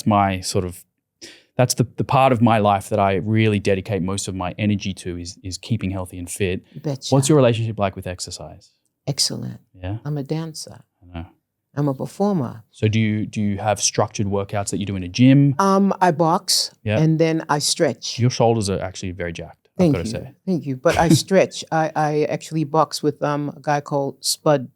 my sort of, that's the part of my life that I really dedicate most of my energy to is keeping healthy and fit. Betcha. What's your relationship like with exercise? Excellent. Yeah. I'm a dancer. I know. I'm a performer. So do you have structured workouts that you do in a gym? I box and then I stretch. Your shoulders are actually very jacked, I've got to say. Thank you. But I stretch. I actually box with a guy called Spud.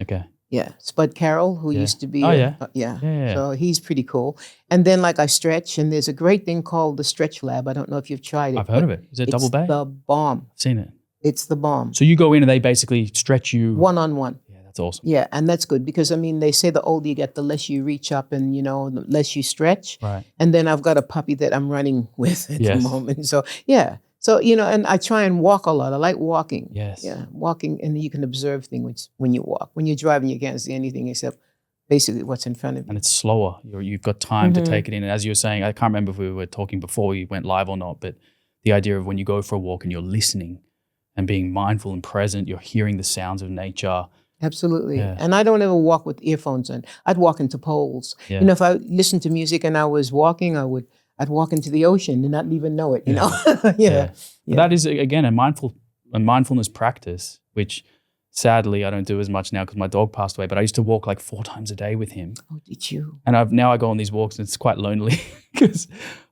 Okay. Yeah, Spud Carroll, who used to be. Yeah. So he's pretty cool. And then like I stretch, and there's a great thing called the Stretch Lab. I don't know if you've tried it. I've heard of it. Is it double bay? It's the bomb. I've seen it. It's the bomb. So you go in and they basically stretch you? One-on-one. That's awesome. Yeah, and that's good because, I mean, they say the older you get, the less you reach up and, you know, the less you stretch. Right. And then I've got a puppy that I'm running with at the moment. So, yeah. So, you know, and I try and walk a lot. I like walking. Yes. Yeah, walking, and you can observe things when you walk. When you're driving, you can't see anything except basically what's in front of you. And it's slower. You've got time to take it in. And as you were saying, I can't remember if we were talking before we went live or not, but the idea of when you go for a walk and you're listening and being mindful and present, you're hearing the sounds of nature. Absolutely. Yeah. And I don't ever walk with earphones in. I'd walk into poles. Yeah. You know, if I listened to music and I was walking, I'd walk into the ocean and not even know it, you know? Yeah. That is, again, a mindfulness practice, which Sadly, I don't do as much now because my dog passed away, but I used to walk like 4 times a day with him. Oh, did you? And now I go on these walks and it's quite lonely because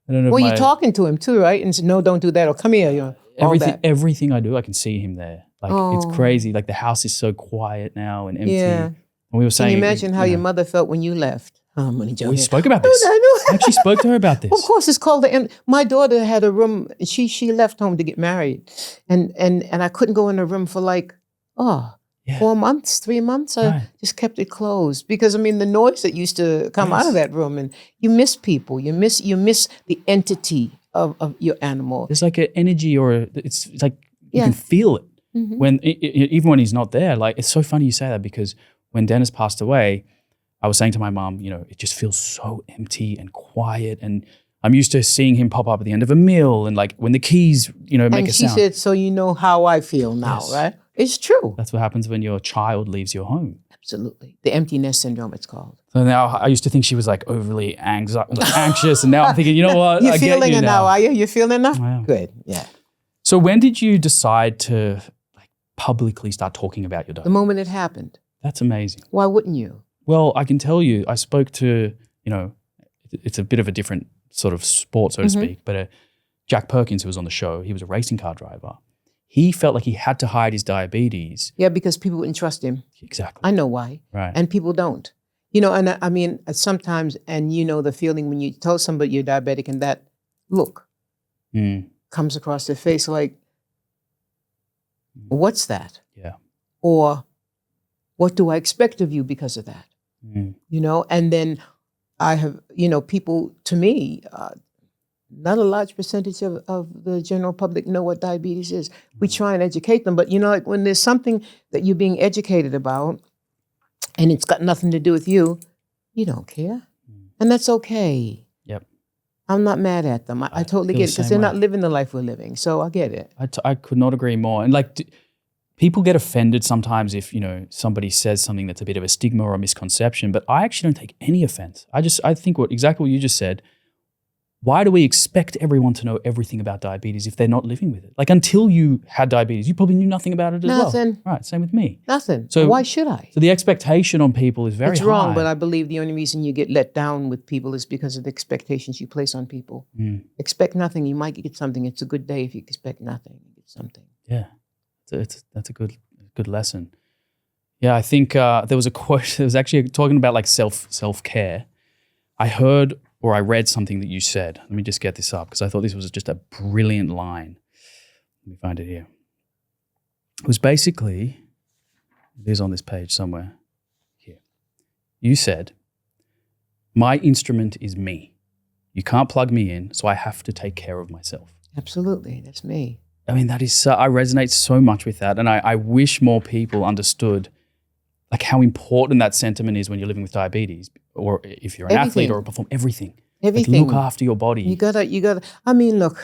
I don't know. Well, you're talking to him too, right? And say, no, don't do that, or come here. You know, everything I do, I can see him there. Like it's crazy. Like the house is so quiet now and empty. Yeah. And we were saying, can you imagine how your mother felt when you left? Oh, we spoke about this. I actually spoke to her about this. Of course, it's called my daughter had a room. She left home to get married, and I couldn't go in her room for 4 months, 3 months. I just kept it closed because the noise that used to come out of that room, and you miss people. You miss the entity of your animal. There's like an energy, or it's like you can feel it when even when he's not there. Like it's so funny you say that because when Dennis passed away, I was saying to my mom, it just feels so empty and quiet, and I'm used to seeing him pop up at the end of a meal and like when the keys, make a sound. And she said, so you know how I feel now, right? It's true. That's what happens when your child leaves your home. Absolutely. The empty nest syndrome, it's called. So now I used to think she was like overly anxious, and now I'm thinking, you know what? You're feeling it now, are you? You're feeling it now? I am. Good, yeah. So when did you decide to publicly start talking about your dog? The moment it happened. That's amazing. Why wouldn't you? Well, I can tell you, I spoke to, it's a bit of a different sort of sport, so to speak, but Jack Perkins, who was on the show, he was a racing car driver. He felt like he had to hide his diabetes. Yeah, because people wouldn't trust him. Exactly. I know why. Right. And people don't. And sometimes, and the feeling when you tell somebody you're diabetic and that look comes across their face like, what's that? Yeah. Or what do I expect of you because of that? And then I have, people to me, not a large percentage of the general public know what diabetes is. We try and educate them, but when there's something that you're being educated about and it's got nothing to do with you, you don't care. And that's okay. Yep. I'm not mad at them. I totally get it because they're not living the life we're living. So I get it. I could not agree more. And people get offended sometimes if, somebody says something that's a bit of a stigma or a misconception, but I actually don't take any offense. I think exactly what you just said. Why do we expect everyone to know everything about diabetes if they're not living with it? Like until you had diabetes, you probably knew nothing about it as well. Nothing. Right, same with me. Nothing. So why should I? So the expectation on people is very high. It's wrong, but I believe the only reason you get let down with people is because of the expectations you place on people. Expect nothing, you might get something. It's a good day if you expect nothing, you get something. Yeah, that's a good lesson. Yeah, I think there was a quote, it was actually talking about like self-care. I heard or I read something that you said. Let me just get this up because I thought this was just a brilliant line. Let me find it here. It was basically, it is on this page somewhere. Here. You said, my instrument is me. You can't plug me in, so I have to take care of myself. Absolutely, that's me. I mean, that is I resonate so much with that. And I wish more people understood like how important that sentiment is when you're living with diabetes, or if you're an athlete or perform everything. Everything. Like look after your body. You gotta. I mean, look,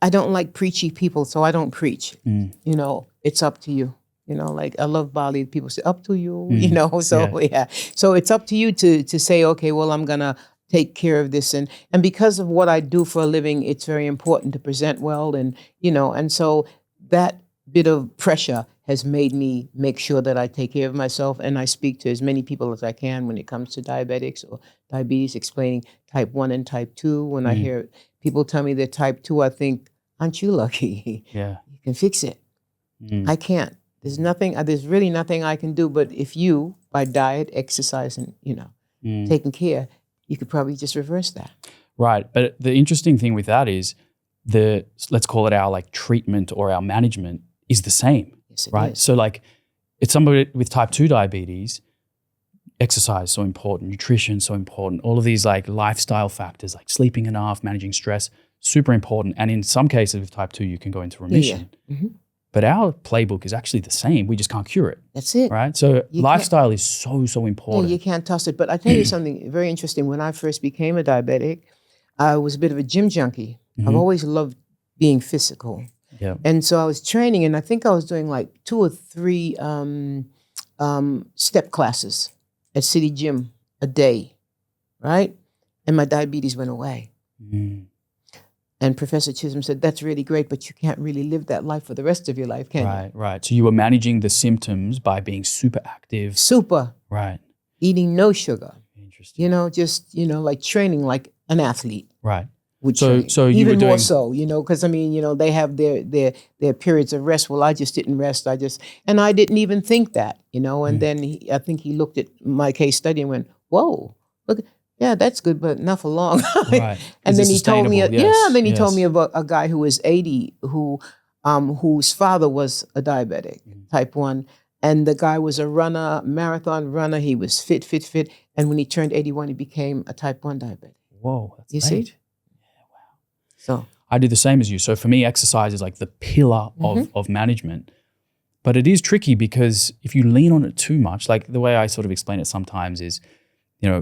I don't like preachy people, so I don't preach. It's up to you. Like I love Bali. People say up to you. So it's up to you to say, okay, well, I'm gonna take care of this, and because of what I do for a living, it's very important to present well, and so that bit of pressure has made me make sure that I take care of myself, and I speak to as many people as I can when it comes to diabetics or diabetes, explaining type 1 and type 2. When I hear people tell me they're type 2, I think, aren't you lucky? Yeah. You can fix it. I can't. There's really nothing I can do, but if you, by diet, exercise, and, taking care, you could probably just reverse that. Right. But the interesting thing with that is let's call it our like treatment or our management is the same. Right. Is. So like it's somebody with type 2 diabetes, exercise so important, nutrition so important, all of these like lifestyle factors like sleeping enough, managing stress, super important. And in some cases with type 2, you can go into remission. Yeah. But our playbook is actually the same. We just can't cure it. That's it. Right. So lifestyle is so important. Yeah, you can't toss it. But I tell you something very interesting. When I first became a diabetic, I was a bit of a gym junkie. I've always loved being physical. Yeah. And so I was training, and I think I was doing like 2 or 3 step classes at City Gym a day, right? And my diabetes went away. And Professor Chisholm said, that's really great, but you can't really live that life for the rest of your life, can you? Right. So you were managing the symptoms by being super active. Super. Right. Eating no sugar. Interesting. Just, like training like an athlete. Right. Would So train. you Even were doing more so, because they have their periods of rest. Well, I just didn't rest. And I didn't even think that, and then I think he looked at my case study and went, whoa, look, yeah, that's good, but not for long. Right. And then he told me, Yes. he told me about a guy who was 80 whose father was a diabetic, type 1. And the guy was a runner, marathon runner. He was fit. And when he turned 81, he became a type 1 diabetic. Whoa, that's you great. See? So I do the same as you. So for me, exercise is like the pillar of management. But it is tricky because if you lean on it too much, like the way I sort of explain it sometimes is,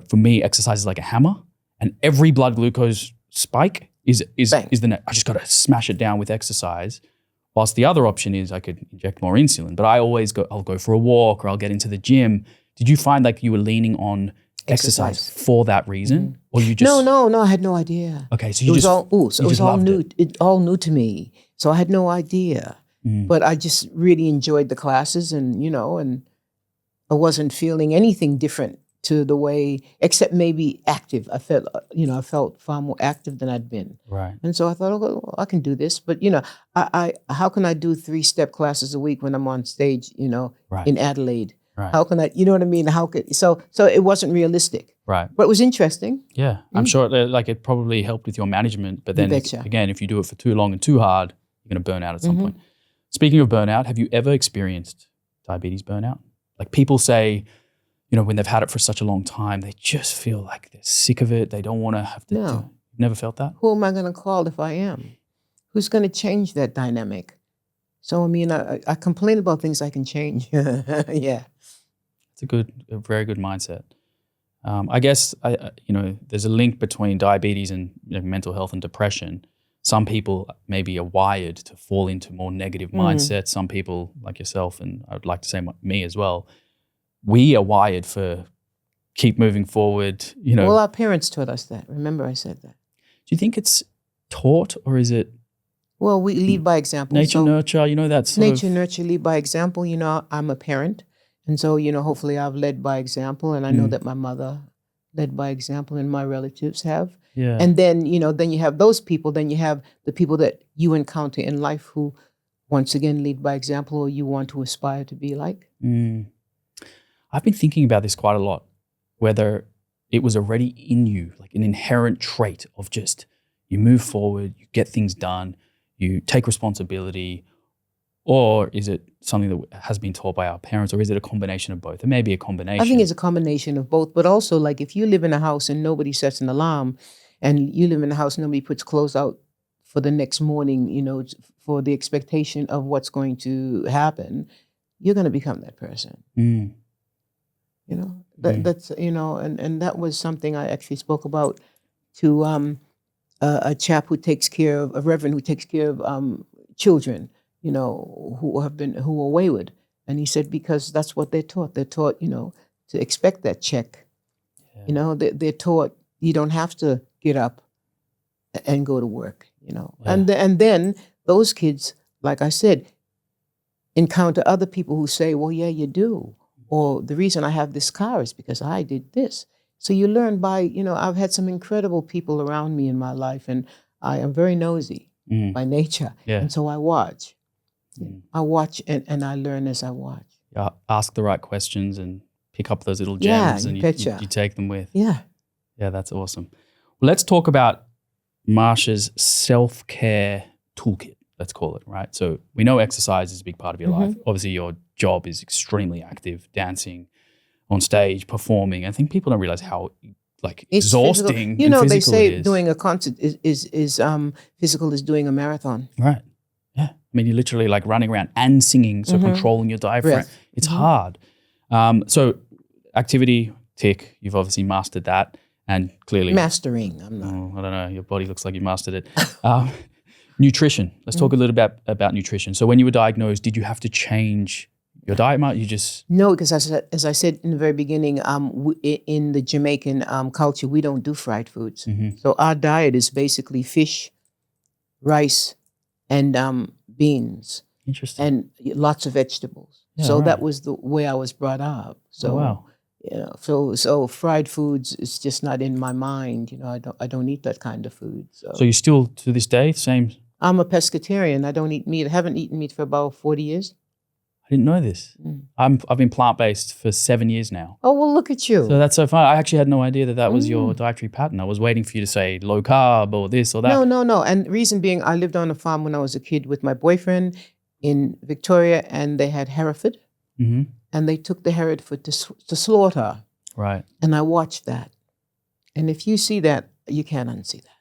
for me, exercise is like a hammer, and every blood glucose spike is the net. I just got to smash it down with exercise. Whilst the other option is I could inject more insulin, but I'll go for a walk or I'll get into the gym. Did you find like you were leaning on exercise for that reason, or you just no? I had no idea. Okay, so it was all new. It all new to me, so I had no idea. But I just really enjoyed the classes, and and I wasn't feeling anything different to the way, except maybe active. I felt far more active than I'd been. Right. And so I thought, well, I can do this. But I how can I do 3-step classes a week when I'm on stage? In Adelaide. Right. How can I? You know what I mean? So it wasn't realistic. Right. But it was interesting. Yeah, I'm sure it probably helped with your management. But then again, if you do it for too long and too hard, you're going to burn out at some point. Speaking of burnout, have you ever experienced diabetes burnout? Like people say, when they've had it for such a long time, they just feel like they're sick of it. They don't want to have to do it. You've never felt that? Who am I going to call if I am? Who's going to change that dynamic? So, I complain about things I can change. Yeah. It's a very good mindset. I guess, there's a link between diabetes and mental health and depression. Some people maybe are wired to fall into more negative mindsets. Some people, like yourself, and I would like to say me as well, we are wired for keep moving forward. Well, our parents taught us that. Remember I said that. Do you think it's taught, or is it? Well, we lead by example. Nature, nurture, that's nature, nurture, lead by example. I'm a parent. And so, hopefully I've led by example. And I know that my mother led by example and my relatives have. Yeah. And then, then you have those people. Then you have the people that you encounter in life who, once again, lead by example, or you want to aspire to be like. I've been thinking about this quite a lot, whether it was already in you, like an inherent trait of just you move forward, you get things done, you take responsibility, or is it something that has been taught by our parents, or is it a combination of both? It may be a combination. I think it's a combination of both, but also like if you live in a house and nobody sets an alarm, and you live in a house, nobody puts clothes out for the next morning, for the expectation of what's going to happen, you're going to become that person. That's, and that was something I actually spoke about to a chap who takes care of, a reverend who takes care of children, who are wayward. And he said, because that's what they're taught. They're taught, to expect that check. Yeah. They're taught you don't have to get up and go to work, Yeah. And then those kids, like I said, encounter other people who say, well, yeah, you do. Or the reason I have this car is because I did this. So you learn by, I've had some incredible people around me in my life, and I am very nosy by nature. Yeah. And so I watch. I watch and I learn as I watch. Yeah, ask the right questions and pick up those little gems and you take them with. Yeah. Yeah, that's awesome. Well, let's talk about Marcia's self-care toolkit, let's call it, right? So we know exercise is a big part of your life. Obviously, your job is extremely active, dancing on stage, performing. I think people don't realize how exhausting physical. And they physical say it is. Doing a concert is physical as doing a marathon. Right. Yeah. I mean, you're literally like running around and singing, so controlling your diaphragm. Breath. It's hard. So activity, tick, you've obviously mastered that. And clearly... Mastering, I'm not. I don't know, your body looks like you mastered it. Nutrition. Let's talk a little bit about nutrition. So when you were diagnosed, did you have to change your diet, Mark? You just... No, because as I said in the very beginning, in the Jamaican culture, we don't do fried foods. So our diet is basically fish, rice, and beans, Interesting. and lots of vegetables. Yeah, So right. that was the way I was brought up. So, Oh, wow. you know, so fried foods is just not in my mind. You know, I don't eat that kind of food. So you still, to this day, same? I'm a pescatarian. I don't eat meat. I haven't eaten meat for about 40 years. I didn't know this. Mm. I've been plant-based for 7 years now. Oh, well, look at you. So that's so fun. I actually had no idea that was your dietary pattern. I was waiting for you to say low carb or this or that. No. And reason being, I lived on a farm when I was a kid with my boyfriend in Victoria, and they had Hereford, Mm-hmm. and they took the Hereford to slaughter. Right. And I watched that. And if you see that, you can't unsee that.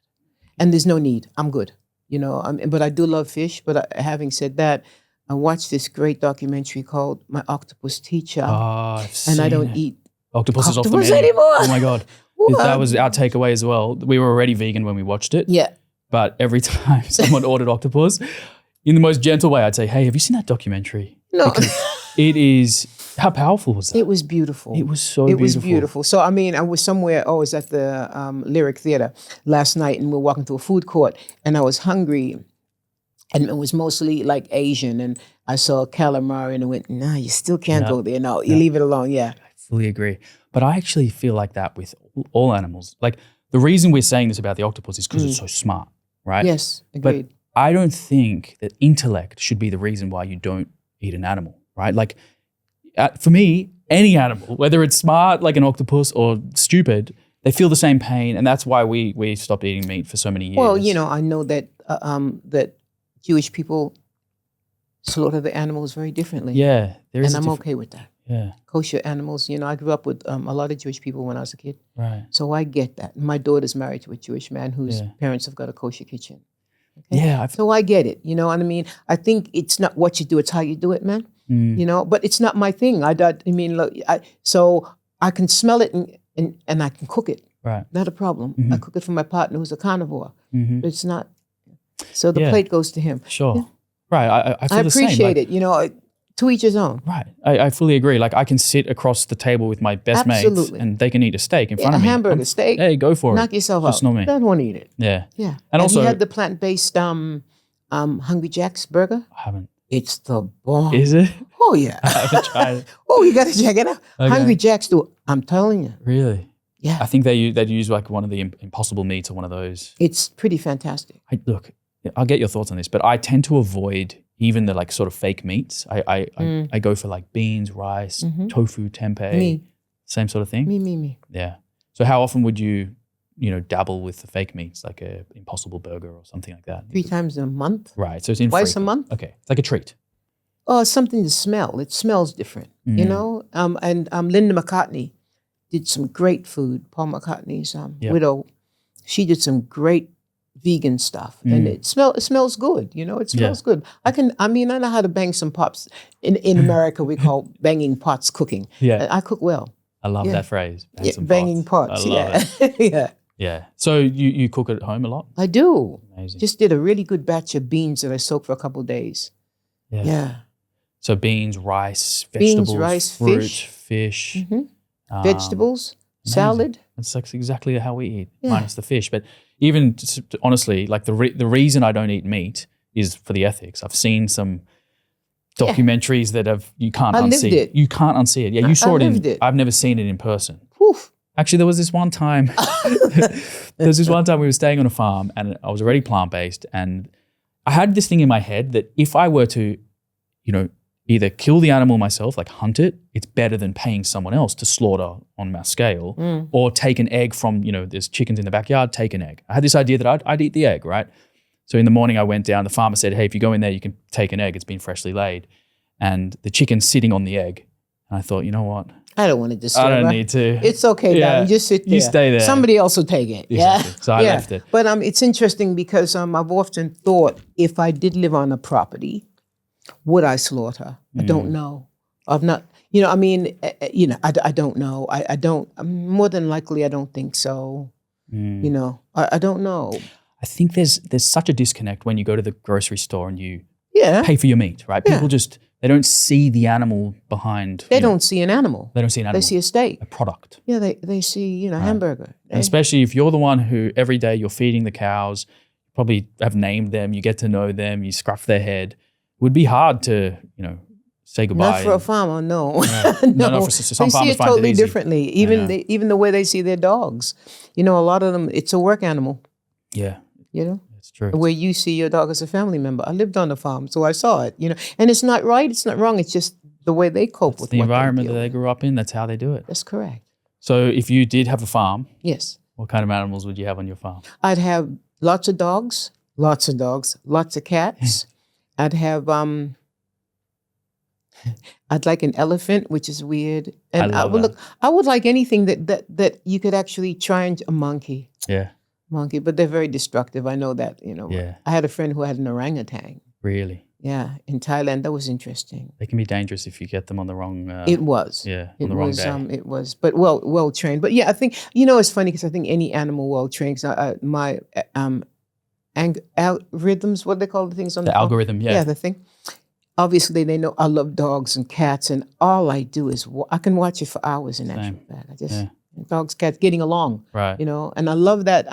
And there's no need. I'm good. You know, but I do love fish. But having said that, I watched this great documentary called My Octopus Teacher. Oh, I've seen and I don't it. eat Octopus is off the octopus menu. anymore. Oh my God. That was our takeaway as well. We were already vegan when we watched it. Yeah. But every time someone ordered octopus, in the most gentle way, I'd say, hey, have you seen that documentary? No. Because it is, how powerful was that? It was beautiful. It was so It beautiful. was beautiful. So, I mean, I was somewhere, I was at the Lyric Theater last night, and we were walking through a food court, and I was hungry, and it was mostly like Asian, and I saw calamari, and I went, nah, you still can't go there. No, you leave it alone, yeah. I fully agree. But I actually feel like that with all animals. Like the reason we're saying this about the octopus is because it's so smart, right? Yes, agreed. But I don't think that intellect should be the reason why you don't eat an animal, right? Like for me, any animal, whether it's smart like an octopus or stupid, they feel the same pain, and that's why we stopped eating meat for so many years. Well, you know, I know that that Jewish people slaughter the animals very differently. Yeah, there is. And I'm okay with that. Yeah, Kosher animals, you know, I grew up with a lot of Jewish people when I was a kid. right. So I get that. My daughter's married to a Jewish man whose parents have got a kosher kitchen. Okay? Yeah, So I get it. You know what I mean? I think it's not what you do, it's how you do it, man. You know, but it's not my thing. I mean, look, so I can smell it and I can cook it. Right. Not a problem. I cook it for my partner who's a carnivore. Mm-hmm. But it's not. So the plate goes to him. Sure. Yeah. Right. I feel I the same. appreciate it. You know, to each his own. Right. I fully agree. Like I can sit across the table with my best mates and they can eat a steak in front of me. A hamburger, steak. Hey, go for it. Knock yourself Just out. not me. I don't want to eat it. Yeah. Yeah. And also, he had the plant-based Hungry Jack's burger. I haven't. It's the bomb. Is it? Oh, yeah. I haven't tried it. Oh, you got to check it out. Okay. Hungry Jack's do. I'm telling you. Really? Yeah. I think they use like one of the impossible meats or one of those. It's pretty fantastic. Look, I'll get your thoughts on this, but I tend to avoid even the like sort of fake meats. I go for like beans, rice, tofu, tempeh. Me. Same sort of thing? Me. Yeah. So how often would you dabble with the fake meats, like a Impossible Burger or something like that? 3 times a month. Right. So it's Twice a infrequent. month. Okay. It's like a treat. Oh, something to smell. It smells different, you know? And Linda McCartney did some great food. Paul McCartney's widow, she did some great vegan stuff. And it smells good, you know? It smells good. I know how to bang some pots. In America, we call banging pots cooking. Yeah. I cook well. I love that phrase. Banging pots. I love it. Yeah. Yeah. So you cook at home a lot? I do. Amazing. Just did a really good batch of beans that I soaked for a couple of days. Yeah. So beans, rice, vegetables, rice, fruit, fish. Vegetables, salad. That's like exactly how we eat, minus the fish. But even honestly, like the reason I don't eat meat is for the ethics. I've seen some documentaries that you can't unsee it. You can't unsee it. Yeah, you saw it. I've never seen it in person. Oof. Actually, there was this one time. we were staying on a farm, and I was already plant-based, and I had this thing in my head that if I were to, either kill the animal myself, like hunt it, it's better than paying someone else to slaughter on mass scale, or take an egg from, there's chickens in the backyard, take an egg. I had this idea that I'd eat the egg, right? So in the morning I went down, the farmer said, hey, if you go in there, you can take an egg. It's been freshly laid. And the chicken's sitting on the egg. And I thought, you know what? I don't want to disturb I don't her. need to. It's okay, darling. Just sit there. You stay there. Somebody else will take it. Exactly. Yeah. So I left it. But it's interesting because I've often thought if I did live on a property, would I slaughter? I don't know. I've not, I don't know. I don't, more than likely, I don't think so. I don't know. I think there's such a disconnect when you go to the grocery store and you pay for your meat, right? Yeah. People they don't see the animal behind. They don't see an animal. They don't see an animal. They see a steak. A product. Yeah, they see, hamburger. And especially if you're the one who every day you're feeding the cows, probably have named them. You get to know them. You scruff their head. It would be hard to, say goodbye. Not for a farmer, no. No, for some they see farmers it find totally easy. differently. Even the way they see their dogs. A lot of them, it's a work animal. Yeah. It's true. Where you see your dog as a family member. I lived on the farm, so I saw it, And it's not right, it's not wrong. It's just the way they cope with the what environment they that deal they with. grew up in. That's how they do it. That's correct. So if you did have a farm, Yes. what kind of animals would you have on your farm? I'd have lots of dogs, lots of cats. I'd have I'd like an elephant, which is weird. And I would like anything that you could actually try and a monkey. Yeah. Monkey, but they're very destructive. I know that, Yeah. I had a friend who had an orangutan. Really? Yeah, in Thailand. That was interesting. They can be dangerous if you get them on the wrong. It was. Yeah, on the wrong day. It was, but well trained. But yeah, I think it's funny because I think any animal well trained. My algorithms, what they call the things on The algorithm, yeah. Yeah, the thing. Obviously, they know I love dogs and cats, and all I do is I can watch it for hours in actual fact. I just dogs, cats, getting along, right? And I love that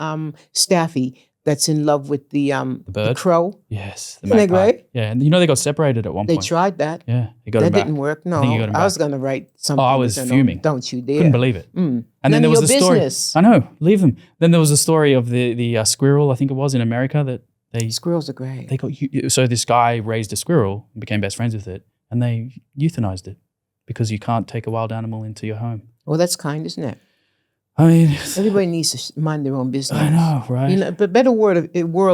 Staffy that's in love with the bird? The crow. Yes, the Isn't that magpie. great? Yeah, and they got separated at one They point. tried that. Yeah, they got that him back. didn't work. No, I think you got him I was back. going to write something. I was fuming. Don't you dare! Couldn't believe it. Mm. And then there was the story. Business. I know, leave them. Then there was a story of the squirrel. I think it was in America that squirrels are great. They got so this guy raised a squirrel and became best friends with it, and they euthanized it because you can't take a wild animal into your home. Well, that's kind, isn't it? I mean, everybody needs to mind their own business. I know, right? But better world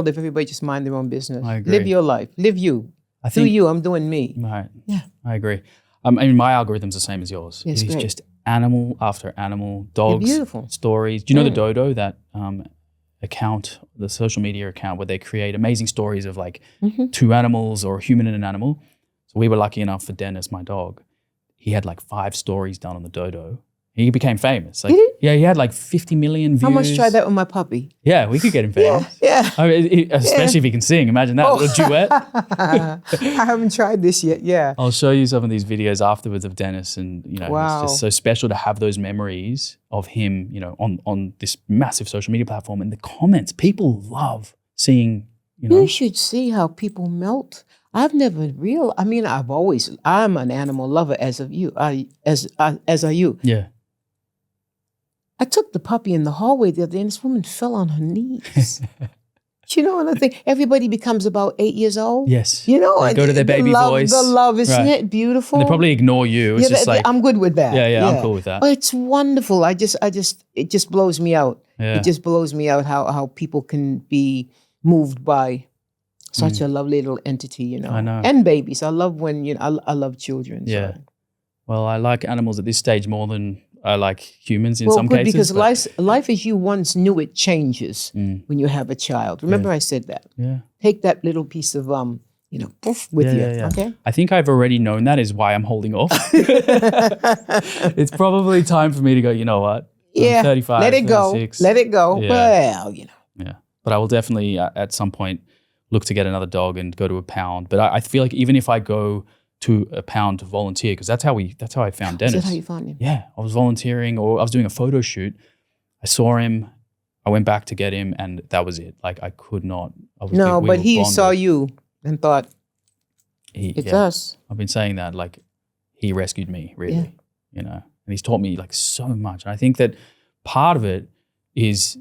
if everybody just mind their own business. I agree. Live your life. Live you. Do you. I'm doing me. Right. Yeah. I agree. I mean, my algorithm's the same as yours. Yes, it is great. just animal after animal, dogs, They're beautiful. Stories. Do you know the Dodo, that account, the social media account where they create amazing stories of like two animals or a human and an animal? So we were lucky enough for Dennis, my dog. He had like 5 stories done on the Dodo. He became famous. Like, did he? Yeah, he had like 50 million views. I must try that with my puppy. Yeah, we could get him famous. Yeah. I mean, especially if he can sing. Imagine that, little duet. I haven't tried this yet. Yeah. I'll show you some of these videos afterwards of Dennis, and Wow. it's just so special to have those memories of him, on this massive social media platform. And the comments, people love seeing, You should see how people melt. I've never I'm an animal lover as are you. Yeah. I took the puppy in the hallway the other day and this woman fell on her knees. And I think everybody becomes about 8 years old. Yes. They go to their baby voice. The love, isn't Right. it beautiful? And they probably ignore you. It's just like, I'm good with that. yeah, I'm cool with that. Oh, it's wonderful. It just blows me out. Yeah. It just blows me out how people can be moved by such a lovely little entity, I know. And babies. I love when, I love children. So. Yeah. Well, I like animals at this stage more than I like humans in some cases. Because life as you once knew it changes when you have a child. Remember I said that. Yeah. Take that little piece of poof with you. Yeah. Okay. I think I've already known that is why I'm holding off. It's probably time for me to go, you know what? Yeah. I'm 35, Let it go. 36. Let it go. Yeah. Well, Yeah. But I will definitely at some point look to get another dog and go to a pound. But I feel like even if I go to a pound to volunteer, because that's how I found Dennis. Is that how you found him? Yeah. I was volunteering, or I was doing a photo shoot. I saw him. I went back to get him, and that was it. Like I could not. But he saw you and thought, it's us. I've been saying that, like, he rescued me, really, and he's taught me like so much. And I think that part of it is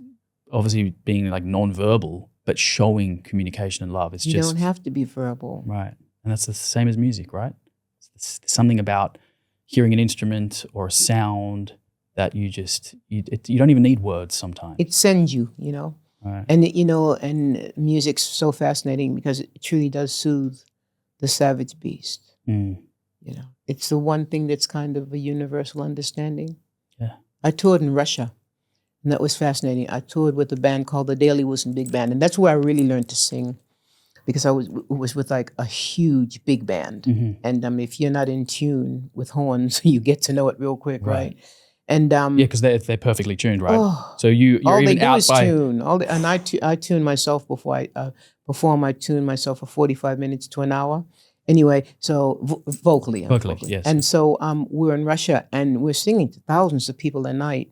obviously being like non-verbal, but showing communication and love. You don't have to be verbal. Right. And that's the same as music, right? It's something about hearing an instrument or a sound that you don't even need words sometimes. It sends you, Right. And and music's so fascinating because it truly does soothe the savage beast. It's the one thing that's kind of a universal understanding. Yeah. I toured in Russia, and that was fascinating. I toured with a band called the Daily Wilson Big Band, and that's where I really learned to sing. Because I was with like a huge big band, and if you're not in tune with horns, you get to know it real quick, right? And because they're perfectly tuned, right? Oh, so you're all even they do out is by tune. I tune myself before I perform. I tune myself for 45 minutes to an hour. Anyway, so vocally, yes. And so we're in Russia, and we're singing to thousands of people a night,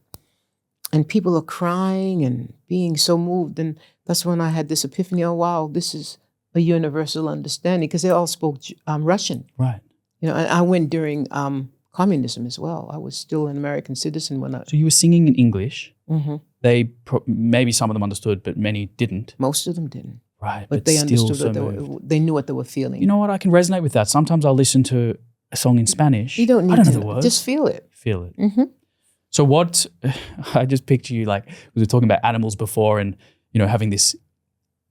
and people are crying and being so moved, and that's when I had this epiphany. Oh, wow, this is a universal understanding, because they all spoke Russian. Right. You know, and I went during communism as well. I was still an American citizen when I. So you were singing in English. Mm-hmm. They maybe some of them understood, but many didn't. Most of them didn't. Right. But they still understood they knew what they were feeling. You know what? I can resonate with that. Sometimes I'll listen to a song in Spanish. You don't need I don't to know the words. just feel it. Feel it. Mm-hmm. So what? I just picture you like we were talking about animals before, and having this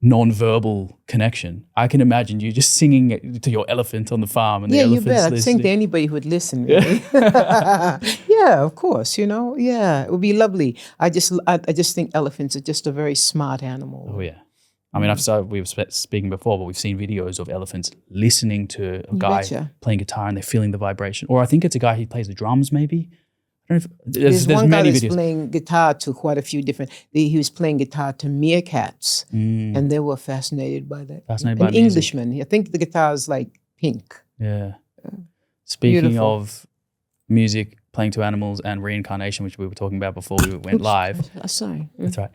non-verbal connection. I can imagine you just singing to your elephant on the farm, and the elephant's you bet. I'd listening. sing to anybody who would listen. Really. Yeah, of course. Yeah, it would be lovely. I just think elephants are just a very smart animal. Oh yeah. I mean, we were speaking before, but we've seen videos of elephants listening to a guy playing guitar, and they're feeling the vibration. Or I think it's a guy who plays the drums, maybe. I don't know if there's one guy many that's videos. playing guitar to quite a few different. He was playing guitar to meerkats, and they were fascinated by that. Fascinated by an music. Englishman. I think the guitar is like pink. Yeah. Speaking Beautiful. of music, playing to animals, and reincarnation, which we were talking about before we went live. Sorry. That's right.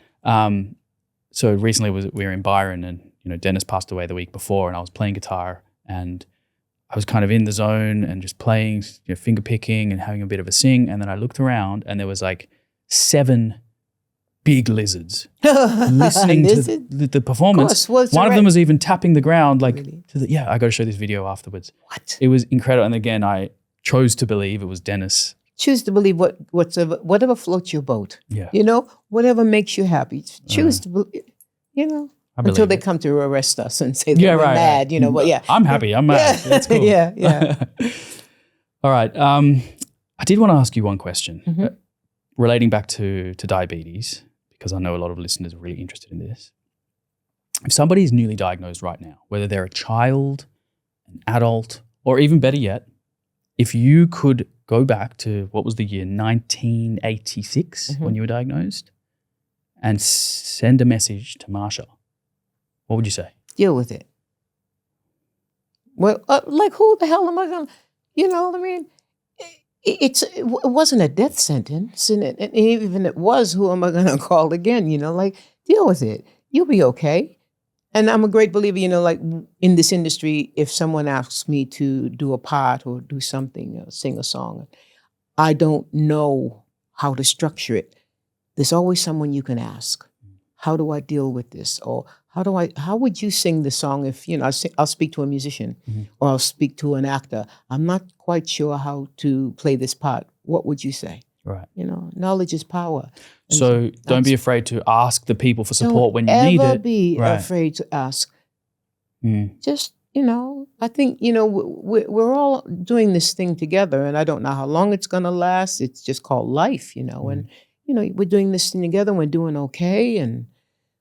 So recently we were in Byron, and Dennis passed away the week before, and I was playing guitar, and I was kind of in the zone and just playing, finger picking and having a bit of a sing. And then I looked around, and there was like 7 big lizards listening to the performance. One of them was even tapping the ground, like, really? I got to show this video afterwards. What? It was incredible. And again, I chose to believe it was Dennis. Choose to believe whatever floats your boat. Yeah. Whatever makes you happy. Choose to believe, until they come to arrest us and say that we're mad, but yeah. I'm happy. I'm mad. That's cool. Yeah. All right. I did want to ask you one question relating back to diabetes, because I know a lot of listeners are really interested in this. If somebody is newly diagnosed right now, whether they're a child, an adult, or even better yet, if you could go back to, what was the year, 1986 when you were diagnosed, and send a message to Marcia, what would you say? Deal with it. Well, like who the hell am I going to, what I mean? It wasn't a death sentence, and even it was, who am I going to call again? Deal with it. You'll be okay. And I'm a great believer, like in this industry, if someone asks me to do a part or do something, sing a song, I don't know how to structure it. There's always someone you can ask. How do I deal with this? Or how would you sing the song if, I'll speak to a musician or I'll speak to an actor. I'm not quite sure how to play this part. What would you say? Right. Knowledge is power. And so don't be afraid to ask the people for support when you need it. Don't ever be afraid to ask. Just, I think, we're all doing this thing together, and I don't know how long it's going to last. It's just called life, and, we're doing this thing together, and we're doing okay, and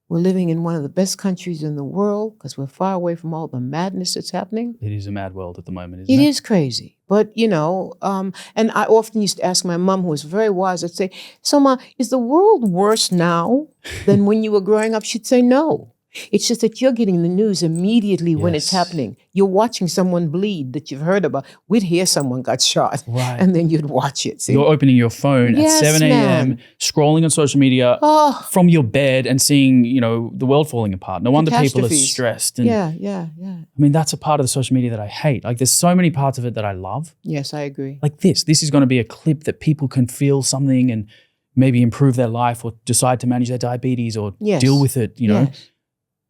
we're living in one of the best countries in the world because we're far away from all the madness that's happening. It is a mad world at the moment, isn't it? It is crazy. But, and I often used to ask my mom, who was very wise, I'd say, so Ma, is the world worse now than when you were growing up? She'd say, no. It's just that you're getting the news immediately when it's happening. You're watching someone bleed that you've heard about. We'd hear someone got shot, and then you'd watch it. See? You're opening your phone at 7 a.m., scrolling on social media from your bed and seeing, the world falling apart. No wonder people are stressed. And Yeah. I mean, that's a part of the social media that I hate. Like, there's so many parts of it that I love. Yes, I agree. Like this is going to be a clip that people can feel something and maybe improve their life or decide to manage their diabetes or deal with it, Yes.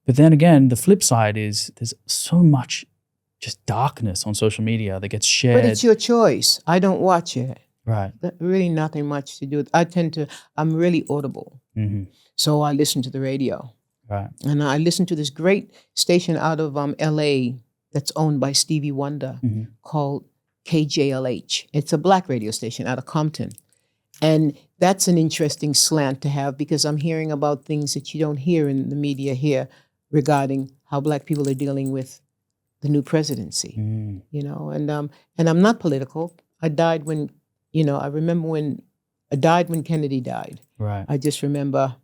But then again, the flip side is there's so much just darkness on social media that gets shared. But it's your choice. I don't watch it. Right. Really nothing much to do with it. I'm really audible. So I listen to the radio. Right. And I listen to this great station out of LA that's owned by Stevie Wonder called KJLH. It's a black radio station out of Compton. And that's an interesting slant to have because I'm hearing about things that you don't hear in the media here regarding how black people are dealing with the new presidency, and I'm not political. I died when, I remember when I died when Kennedy died. Right. I just remember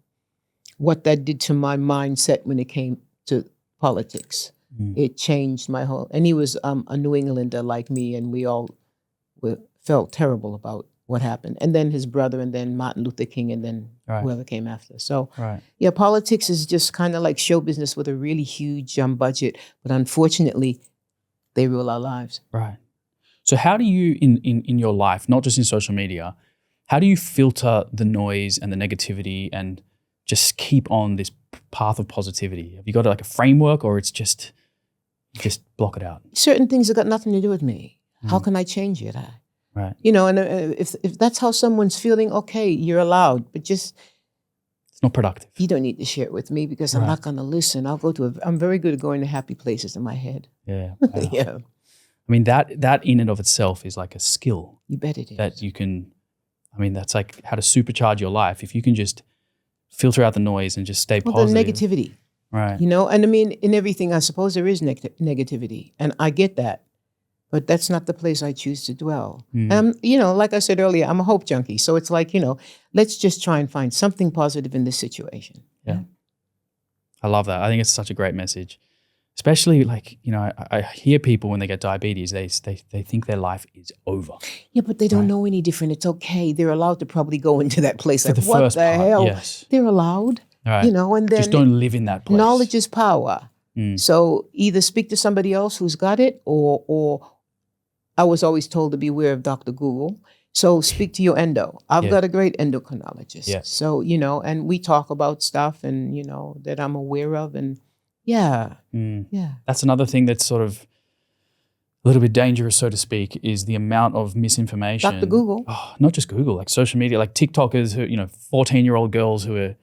what that did to my mindset when it came to politics. It changed my whole, and he was a New Englander like me, and we all felt terrible about what happened. And then his brother, and then Martin Luther King, and then whoever came after. So, yeah, politics is just kind of like show business with a really huge budget. But unfortunately, they rule our lives. Right. So how do you, in your life, not just in social media, how do you filter the noise and the negativity and just keep on this path of positivity? Have you got like a framework, or it's just block it out? Certain things have got nothing to do with me. How can I change it? Right. You know, and if that's how someone's feeling, okay, you're allowed, but just it's not productive. You don't need to share it with me because I'm not going to listen. I'm very good at going to happy places in my head. Yeah. Yeah. I mean, that in and of itself is like a skill. You bet it is. That you can, I mean, that's like how to supercharge your life. If you can just filter out the noise and just stay positive. The negativity. Right. You know, and I mean, in everything, I suppose there is negativity, and I get that. But that's not the place I choose to dwell. You know, like I said earlier, I'm a hope junkie. So it's like, you know, let's just try and find something positive in this situation. Yeah. I love that. I think it's such a great message. Especially like, you know, I hear people when they get diabetes, they think their life is over. Yeah, but they don't know any different. It's okay. They're allowed to probably go into that place. For like, the what first the part, hell? Yes. They're allowed. Right. You know, and then just don't live in that place. Knowledge is power. So either speak to somebody else who's got it, or I was always told to beware of Dr. Google. So speak to your endo. I've got a great endocrinologist. Yeah. So, you know, and we talk about stuff and, you know, that I'm aware of, and yeah. That's another thing that's sort of a little bit dangerous, so to speak, is the amount of misinformation. Dr. Google. Oh, not just Google, like social media, like TikTokers who, you know, 14-year-old girls who are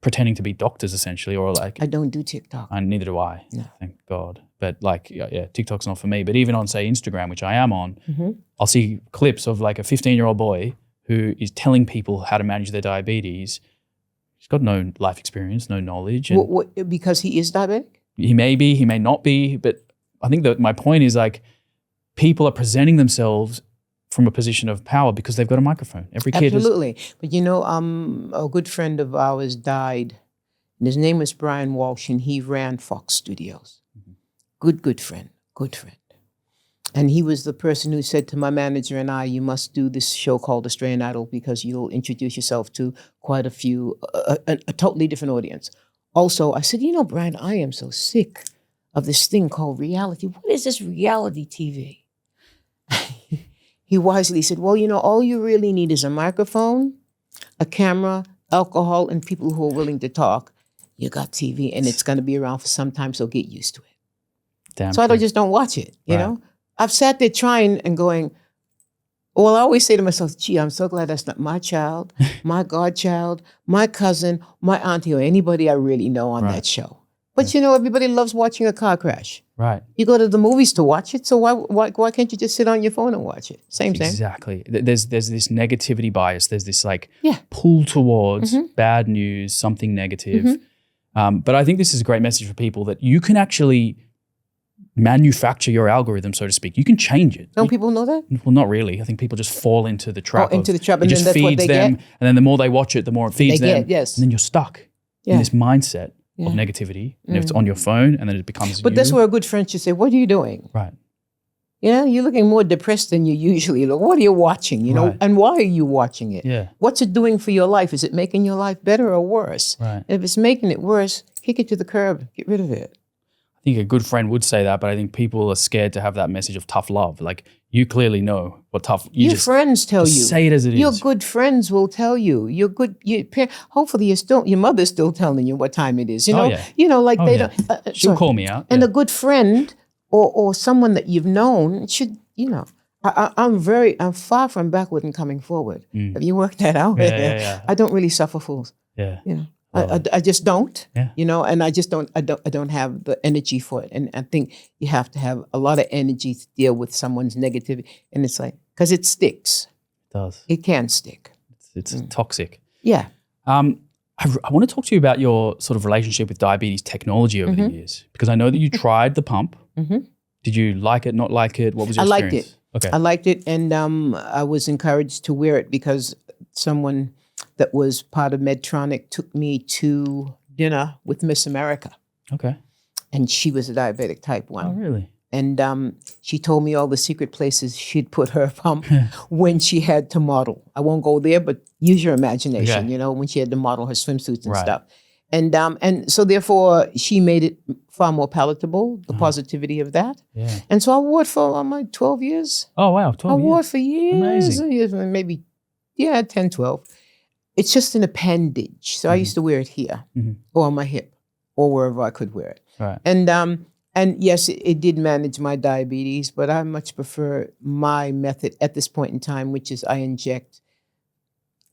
pretending to be doctors essentially, or like. I don't do TikTok. And neither do I. No. Thank God. But like, yeah, TikTok's not for me. But even on, say, Instagram, which I am on, I'll see clips of like a 15-year-old boy who is telling people how to manage their diabetes. He's got no life experience, no knowledge. And because he is diabetic? He may be, he may not be. But I think that my point is like people are presenting themselves from a position of power because they've got a microphone. Every kid Absolutely. But you know, a good friend of ours died, and his name was Brian Walsh, and he ran Fox Studios. Good friend. And he was the person who said to my manager and I, you must do this show called Australian Idol because you'll introduce yourself to quite a few, a totally different audience. Also, I said, you know, Brian, I am so sick of this thing called reality. What is this reality TV? He wisely said, well, you know, all you really need is a microphone, a camera, alcohol, and people who are willing to talk. You got TV, and it's going to be around for some time, so get used to it. Damn so I just don't watch it, you know? I've sat there trying and going, well, I always say to myself, gee, I'm so glad that's not my child, my godchild, my cousin, my auntie, or anybody I really know on that show. But, you know, everybody loves watching a car crash. Right. You go to the movies to watch it, so why can't you just sit on your phone and watch it? Same thing. Exactly. There's this negativity bias. There's this like pull towards bad news, something negative. But I think this is a great message for people that you can actually manufacture your algorithm, so to speak. You can change it. Don't people know that? Well, not really. I think people just fall into the trap. Into the trap, and then that's what they get. And then the more they watch it, the more it feeds them. Yes. And then you're stuck in this mindset of negativity. And if it's on your phone, and then it becomes But that's where a good friend should say, what are you doing? Right. You know, you're looking more depressed than you usually look. What are you watching, you know? And why are you watching it? Yeah. What's it doing for your life? Is it making your life better or worse? Right. And if it's making it worse, kick it to the curb. Get rid of it. I think a good friend would say that, but I think people are scared to have that message of tough love. Like, you clearly know what tough. Your friends tell you. Say it as it is. Your good friends will tell you. Hopefully, your mother's still telling you what time it is. You know, you know, like they don't. She'll call me out. And a good friend or someone that you've known should, you know. I'm far from backward and coming forward. Have you worked that out? Yeah. I don't really suffer fools. Yeah. You know. I just don't, Yeah. you know, and I don't have the energy for it. And I think you have to have a lot of energy to deal with someone's negativity. And it's like, because it sticks. It does. It can stick. It's toxic. Yeah. I want to talk to you about your sort of relationship with diabetes technology over the years, because I know that you tried the pump. Did you like it, not like it? What was your experience? I liked it. Okay. I liked it. And I was encouraged to wear it because someone that was part of Medtronic took me to dinner with Miss America. Okay. And she was a diabetic type 1. Oh, really? And she told me all the secret places she'd put her pump when she had to model. I won't go there, but use your imagination, Okay. you know, when she had to model her swimsuits and stuff. And so therefore she made it far more palatable, the positivity of that. Yeah. And so I wore it for like 12 years. Oh, wow. 12 I years. wore it for years. Amazing. And years, maybe, 10, 12. It's just an appendage. So I used to wear it here or on my hip or wherever I could wear it. Right. And yes, it did manage my diabetes, but I much prefer my method at this point in time, which is I inject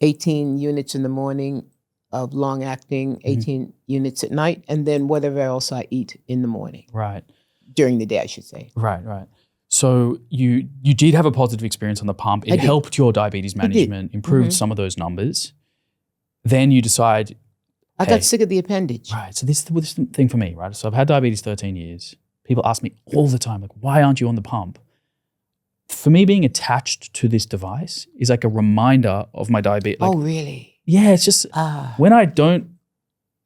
18 units in the morning of long-acting, 18 units at night, and then whatever else I eat in the morning. Right. During the day, I should say. Right. So you did have a positive experience on the pump. It helped your diabetes management, improved some of those numbers. Then you decide, I got sick of the appendage. Right. So this is the thing for me, right? So I've had diabetes 13 years. People ask me all the time, like, why aren't you on the pump? For me, being attached to this device is like a reminder of my diabetes. Like, oh, really? Yeah, it's just when I don't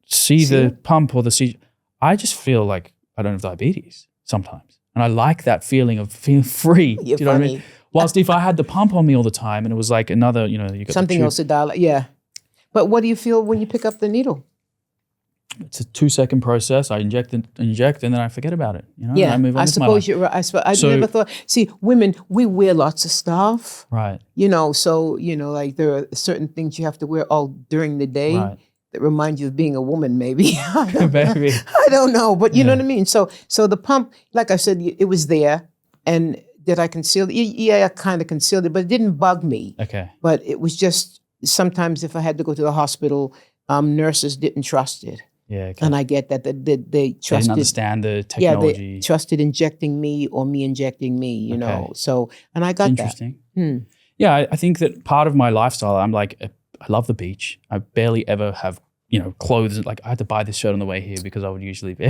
see the pump or the seizure, I just feel like I don't have diabetes sometimes. And I like that feeling of feeling free. Do you know what I mean? Whilst if I had the pump on me all the time and it was like another, you got something else to dial. Yeah. But what do you feel when you pick up the needle? It's a 2-second process. I inject, and then I forget about it. And Yeah, I move on I with my suppose life. you're right. I never thought. See, women, we wear lots of stuff. Right. So like there are certain things you have to wear all during the day that remind you of being a woman. Maybe. Maybe. I don't know, but you know what I mean. So the pump, like I said, it was there, and did I conceal it? Yeah, I kind of concealed it, but it didn't bug me. Okay. But it was just sometimes if I had to go to the hospital, nurses didn't trust it. Yeah. Okay. And I get that they trusted. They didn't understand the technology. Yeah, they trusted injecting me or me injecting me, you know. So, and I got Interesting. that. Yeah, I think that part of my lifestyle, I'm like, I love the beach. I barely ever have, clothes. Like I had to buy this shirt on the way here because I would usually be.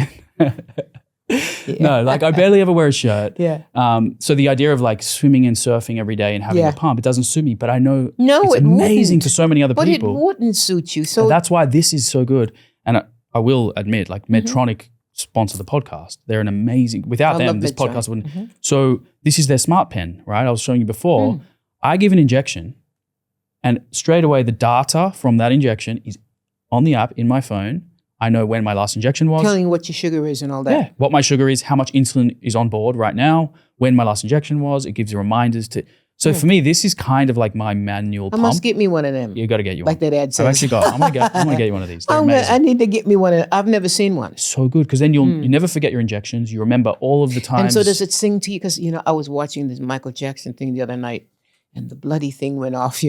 No, like I barely ever wear a shirt. Yeah. So the idea of like swimming and surfing every day and having a pump, it doesn't suit me, but I know it's it amazing wouldn't. for so many other But people. it wouldn't suit you. So And that's why this is so good. And I will admit, like Medtronic sponsor the podcast. They're an amazing, without them, this Medtronic. podcast wouldn't. So this is their smart pen, right? I was showing you before. I give an injection and straight away the data from that injection is on the app in my phone. I know when my last injection was. telling you what your sugar is and all that. Yeah, what my sugar is, how much insulin is on board right now, when my last injection was. It gives you reminders to. So for me, this is kind of like my manual I pump. must get me one of them. You got to get you one. Like that ad says. I've actually got. I'm gonna get you one of these. They're amazing. I need to get me one. I've never seen one. So good because then you never forget your injections. You remember all of the times. And so does it sing to you? Because I was watching this Michael Jackson thing the other night, and the bloody thing went off.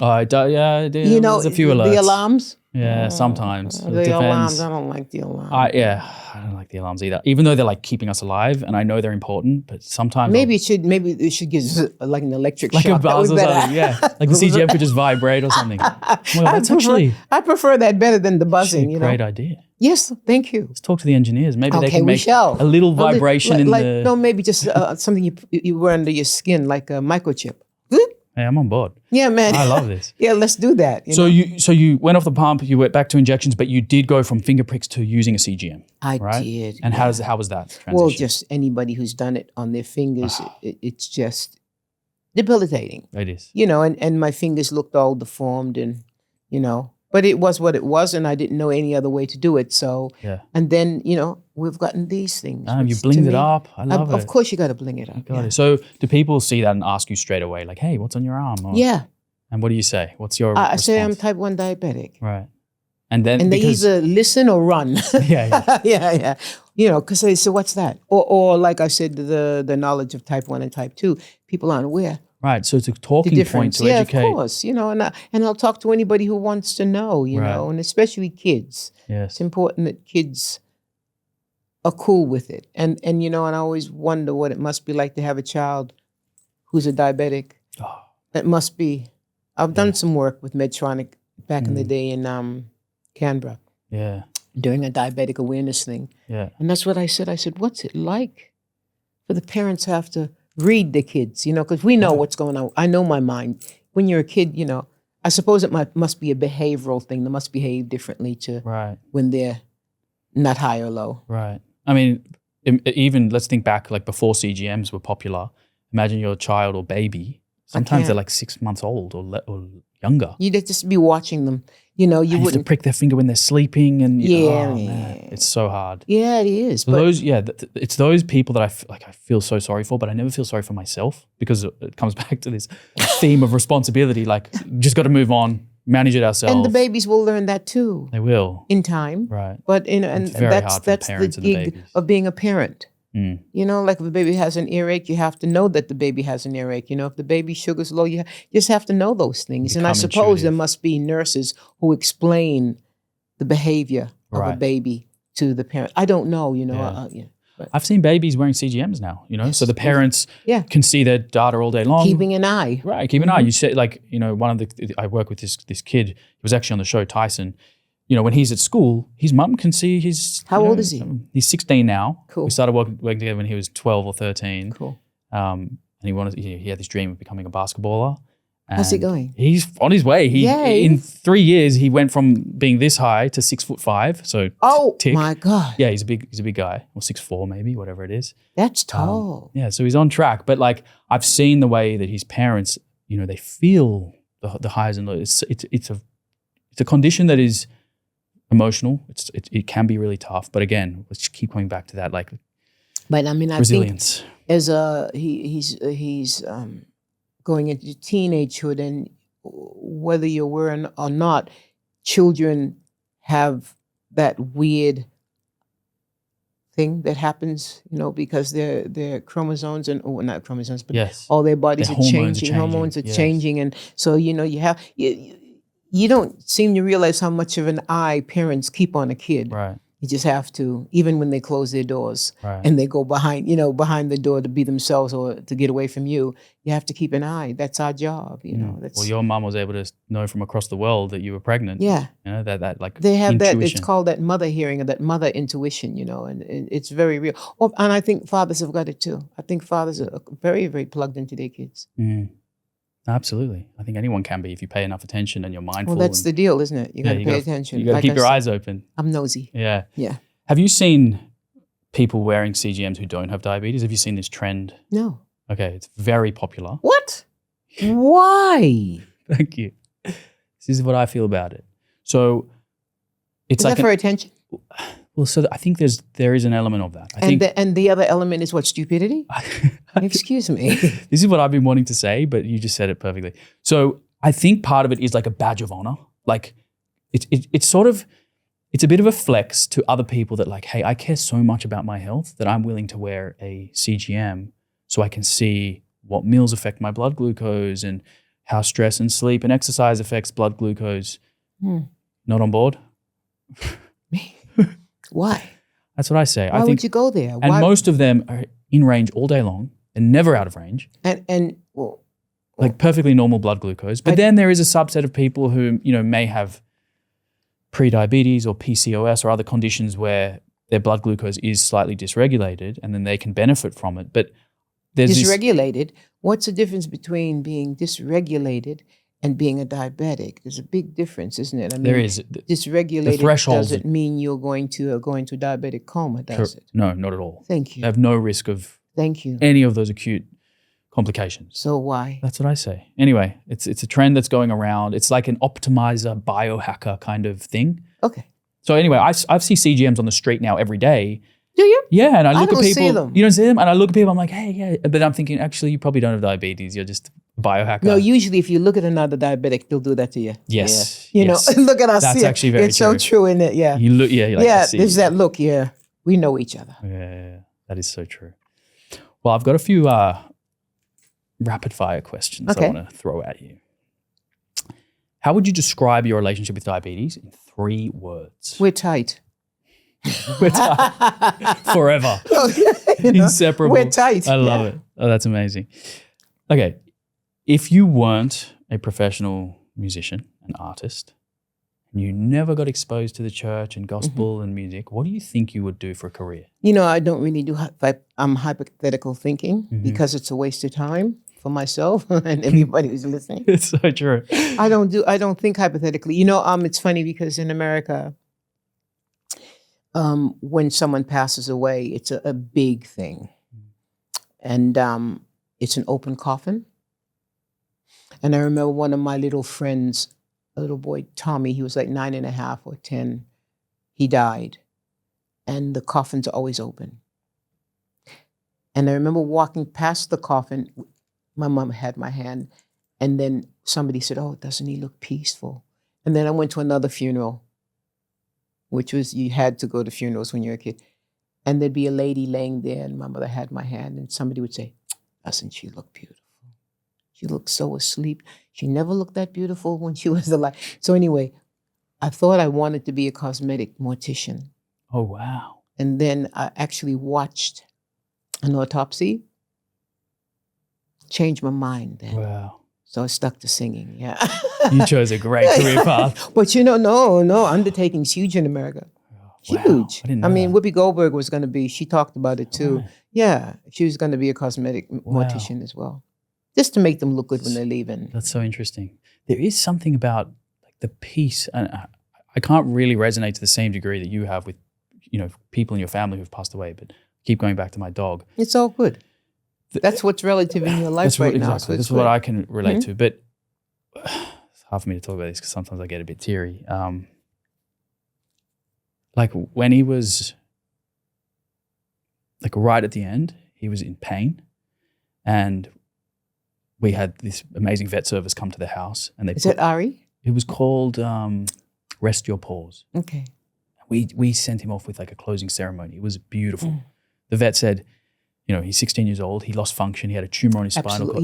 Oh, it does, yeah. There's a few alerts. The alarms. Yeah, sometimes. It The depends. alarms. I don't like the alarms. I don't like the alarms either. Even though they're like keeping us alive, and I know they're important, but sometimes Maybe it should give us like an electric like shock. a buzz or something. Yeah, like the CGM could just vibrate or something. Well, I prefer that better than the buzzing. a great idea. Yes, thank you. Let's talk to the engineers. Maybe they can we make shall. a little vibration in the. No, maybe just something you wear under your skin, like a microchip. Hey, I'm on board. Yeah, man. I love this. Yeah, let's do that. So you went off the pump, you went back to injections, but you did go from finger pricks to using a CGM. I right? did. And how was that transition? Well, just anybody who's done it on their fingers, it's just debilitating. It is. And my fingers looked all deformed and, but it was what it was and I didn't know any other way to do it. So, and then, we've gotten these things. You blinged it up. I love it. Of course you got to bling it up. Got it. So do people see that and ask you straight away, like, hey, what's on your arm? Or, yeah. And what do you say? What's your I response? say I'm type 1 diabetic. Right. And then they either listen or run. Yeah. Yeah. Because they say, what's that? Or like I said, the knowledge of type 1 and type 2, people aren't aware. Right. So it's a talking point to educate. Of course. And I'll talk to anybody who wants to know, know, and especially kids. Yes. It's important that kids are cool with it. And I always wonder what it must be like to have a child who's a diabetic. Oh. It must be. I've done some work with Medtronic back in the day in Canberra. Yeah. During a diabetic awareness thing. Yeah. And that's what I said. I said, what's it like for the parents have to read the kids, because we know what's going on. I know my mind. When you're a kid, I suppose it must be a behavioral thing. They must behave differently to when they're not high or low. Right. I mean, even let's think back, like before CGMs were popular. Imagine you're a child or baby. Sometimes they're like 6 months old or younger. You'd just be watching them. You know, you have wouldn't to prick their finger when they're sleeping, and man, it's so hard. Yeah, it is. So it's those people that I feel so sorry for, but I never feel sorry for myself because it comes back to this theme of responsibility. Like, just got to move on, manage it ourselves. And the babies will learn that too. They will in time, right? But and that's the gig of being a parent. You know, like if a baby has an earache, you have to know that the baby has an earache. You know, if the baby's sugar's low, you just have to know those things. And I suppose there must be nurses who explain the behavior of a baby to the parent. I don't know, you know. I've seen babies wearing CGMs now, you know, so the parents can see their data all day long. Keeping an eye. Right, keeping an eye. You said, like, you know, I work with this kid, he was actually on the show, Tyson. You know, when he's at school, his mum can see his... How old is he? He's 16 now. Cool. We started working together when he was 12 or 13. Cool. And he had this dream of becoming a basketballer. How's it going? He's on his way. In 3 years, he went from being this high to 6'5". So my God. Yeah, he's a big guy, or 6'4" maybe, whatever it is. That's tall. Yeah, so he's on track. But like, I've seen the way that his parents, you know, they feel the highs and lows. It's a condition that is emotional. It can be really tough. But again, let's keep coming back to that, like, but I mean, resilience. I think as he's going into teenagehood, and whether you're aware or not, children have that weird thing that happens, you know, because their chromosomes not chromosomes, but all their bodies are changing. Hormones are changing, and so you know you don't seem to realize how much of an eye parents keep on a kid. Right. You just have to, even when they close their doors and they go behind the door to be themselves or to get away from you, you have to keep an eye. That's our job, you know. Well, your mom was able to know from across the world that you were pregnant. Yeah. You know, that like they have intuition. that, it's called that mother hearing or that mother intuition, you know, and it's very real. Oh, and I think fathers have got it too. I think fathers are very, very plugged into their kids. Absolutely. I think anyone can be if you pay enough attention and you're mindful. Well, that's the deal, isn't it? You got to pay attention. You got to keep your eyes open. I'm nosy. Yeah. Yeah. Have you seen people wearing CGMs who don't have diabetes? Have you seen this trend? No. Okay, it's very popular. What? Why? Thank you. This is what I feel about it. So it's is that for attention? Well, so I think there is an element of that. And the other element is what, stupidity? Excuse me. This is what I've been wanting to say, but you just said it perfectly. So I think part of it is like a badge of honor. Like it's sort of, it's a bit of a flex to other people that like, hey, I care so much about my health that I'm willing to wear a CGM so I can see what meals affect my blood glucose and how stress and sleep and exercise affects blood glucose. Not on board? Me? Why? That's what I say. Why would you go there? And most of them are in range all day long and never out of range. And like perfectly normal blood glucose. But then there is a subset of people who, you know, may have pre-diabetes or PCOS or other conditions where their blood glucose is slightly dysregulated and then they can benefit from it. But there's dysregulated? What's the difference between being dysregulated and being a diabetic? There's a big difference, isn't it? I mean, there is. Dysregulated doesn't mean you're going to go into diabetic coma, does it? No, not at all. Thank you. They have no risk of any of those acute complications. So why? That's what I say. Anyway, it's a trend that's going around. It's like an optimizer, biohacker kind of thing. Okay. So anyway, I see CGMs on the street now every day. Do you? Yeah, and I look at people. See them. You don't see them? And I look at people, I'm like, hey, yeah. But I'm thinking, actually, you probably don't have diabetes. You're just a biohacker. No, usually if you look at another diabetic, they'll do that to you. Yes. Yeah. You know, look at us. That's actually very true. It's true. so true, isn't it? Yeah. You look, you're like, there's that look, we know each other. Yeah, that is so true. Well, I've got a few rapid fire questions I want to throw at you. How would you describe your relationship with diabetes in 3 words? We're tight. We're tight. Forever. Inseparable. We're tight. I love it. Oh, that's amazing. Okay. If you weren't a professional musician, an artist, and you never got exposed to the church and gospel and music, what do you think you would do for a career? You know, I don't really do hypothetical thinking because it's a waste of time for myself and everybody who's listening. It's so true. I don't think hypothetically. You know, it's funny because in America, when someone passes away, it's a big thing. And it's an open coffin. And I remember one of my little friends, a little boy, Tommy, he was like 9.5 or 10. He died. And the coffins are always open. And I remember walking past the coffin. My mom had my hand. And then somebody said, oh, doesn't he look peaceful? And then I went to another funeral, which was, you had to go to funerals when you were a kid. And there'd be a lady laying there, and my mother had my hand, and somebody would say, doesn't she look beautiful? She looked so asleep. She never looked that beautiful when she was alive. So anyway, I thought I wanted to be a cosmetic mortician. Oh, wow. And then I actually watched an autopsy, changed my mind then. Wow. So I stuck to singing, yeah. You chose a great career path. But no, undertaking's huge in America. Huge. Wow, I didn't know that. Whoopi Goldberg was going to be, she talked about it too. Right. Yeah, she was going to be a cosmetic mortician as well. Just to make them look good when they're leaving. That's so interesting. There is something about like the peace, and I can't really resonate to the same degree that you have with, people in your family who've passed away, but keep going back to my dog. It's all good. That's what's relative in your life right now. Exactly. That's what I can relate to. But it's hard for me to talk about this because sometimes I get a bit teary. Like when he was like right at the end, he was in pain, and we had this amazing vet service come to the house, and Is it Ari? It was called Rest Your Paws. Okay. We sent him off with like a closing ceremony. It was beautiful. The vet said, he's 16 years old. He lost function. He had a tumor on his spinal cord.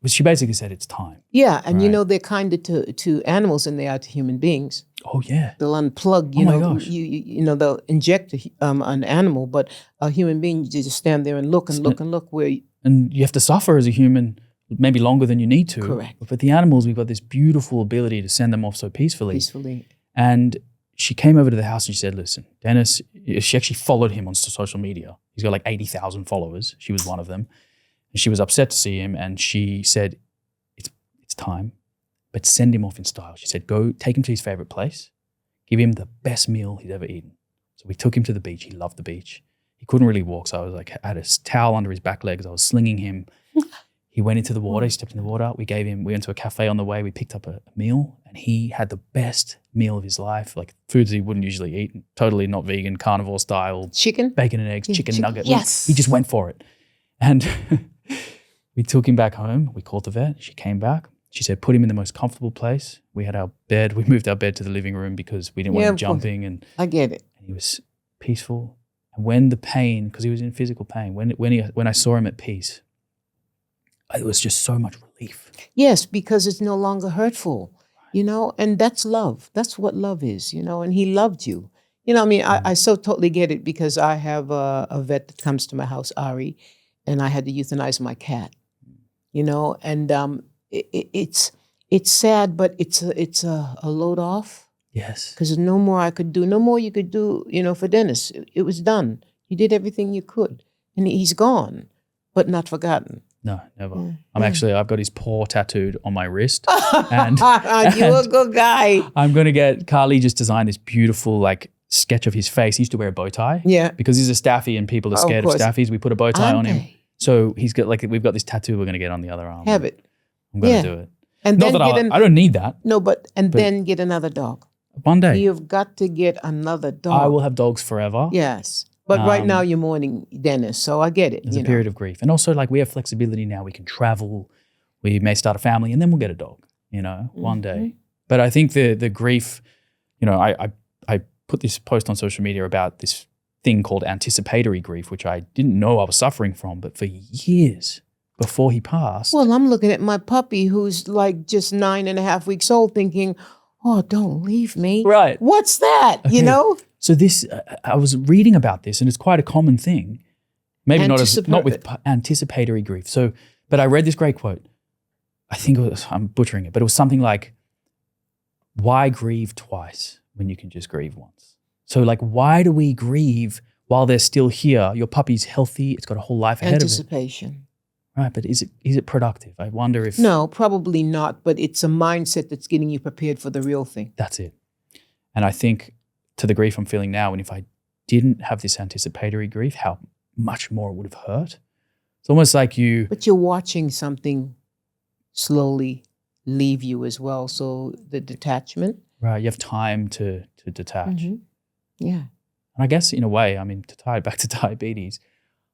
She basically said it's time. Yeah, and they're kinder to animals than they are to human beings. Oh yeah. They'll unplug. My gosh. They'll inject an animal, but a human being, you just stand there and look and look and look where. And you have to suffer as a human, maybe longer than you need to. Correct. But the animals, we've got this beautiful ability to send them off so peacefully. Peacefully. And she came over to the house and she said, listen, Dennis, she actually followed him on social media. He's got like 80,000 followers. She was one of them. And she was upset to see him, and she said, it's time, but send him off in style. She said, go take him to his favorite place, give him the best meal he's ever eaten. So we took him to the beach. He loved the beach. He couldn't really walk, so I was like, I had a towel under his back legs. I was slinging him. He went into the water. He stepped in the water. We went to a cafe on the way. We picked up a meal, and he had the best meal of his life, like foods he wouldn't usually eat, totally not vegan, carnivore style. Chicken? Bacon and eggs, chicken nugget. Yes. He just went for it. And we took him back home. We called the vet. She came back. She said, put him in the most comfortable place. We had our bed. We moved our bed to the living room because we didn't want him jumping. And I get it. And he was peaceful. And when the pain, because he was in physical pain, when I saw him at peace, it was just so much relief. Yes, because it's no longer hurtful, and that's love. That's what love is, and he loved you. I so totally get it because I have a vet that comes to my house, Ari, and I had to euthanize my cat, and it's sad, but it's a load off. Yes. Because there's no more I could do, no more you could do, for Dennis. It was done. You did everything you could, and he's gone, but not forgotten. No, never. I've got his paw tattooed on my wrist. And you're a good guy. I'm going to get, Carly just designed this beautiful like sketch of his face. He used to wear a bow tie. Yeah. Because he's a staffy and people are scared of staffies. We put a bow tie on him. So he's got we've got this tattoo we're going to get on the other arm. Have it. I'm going to do it. And not then that I don't need that. No, but then get another dog. One day. You've got to get another dog. I will have dogs forever. Yes. But right now you're mourning Dennis, so I get it. There's a period of grief. And also we have flexibility now. We can travel. We may start a family and then we'll get a dog, one day. But I think the grief, I put this post on social media about this thing called anticipatory grief, which I didn't know I was suffering from, but for years before he passed. Well, I'm looking at my puppy who's like just 9.5 weeks old thinking, oh, don't leave me. Right. What's that, So this, I was reading about this, and it's quite a common thing. Maybe not with anticipatory grief. So, but I read this great quote. I think I'm butchering it, but it was something like, "Why grieve twice when you can just grieve once?" So, why do we grieve while they're still here? Your puppy's healthy; it's got a whole life ahead of it. Anticipation. Right, but is it productive? I wonder if no, probably not. But it's a mindset that's getting you prepared for the real thing. That's it, and I think. To the grief I'm feeling now, and if I didn't have this anticipatory grief, how much more it would have hurt. It's almost like But you're watching something slowly leave you as well. So the detachment. right, you have time to detach. Yeah. And I guess in a way, I mean, to tie it back to diabetes,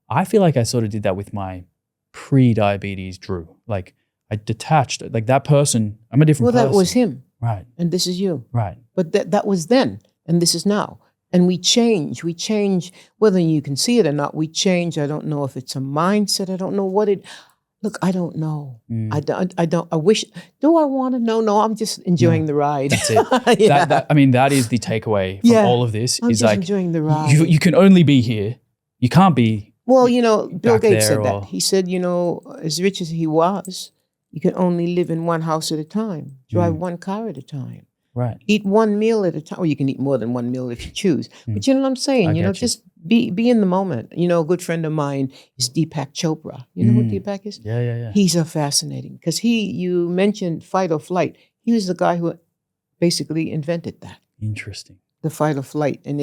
I feel like I sort of did that with my pre-diabetes Drew. Like I detached, like that person, I'm a different person. Well, that was him. Right. And this is you. Right. But that was then, and this is now. And we change, whether you can see it or not, we change. I don't know if it's a mindset. I don't know what look, I don't know. I wish, do I want to know? No, I'm just enjoying the ride. That's it. Yeah. That is the takeaway from all of this. I'm is just like, enjoying the ride. you can only be here. You can't be. Well, Bill Gates said or- that. He said, as rich as he was, you can only live in one house at a time, drive one car at a time. Right. Eat one meal at a time. Well, you can eat more than one meal if you choose. But you know what I'm saying? I get you. Just be in the moment. A good friend of mine is Deepak Chopra. You know who Deepak is? Yeah. He's fascinating because you mentioned fight or flight. He was the guy who basically invented that. Interesting. The fight or flight. And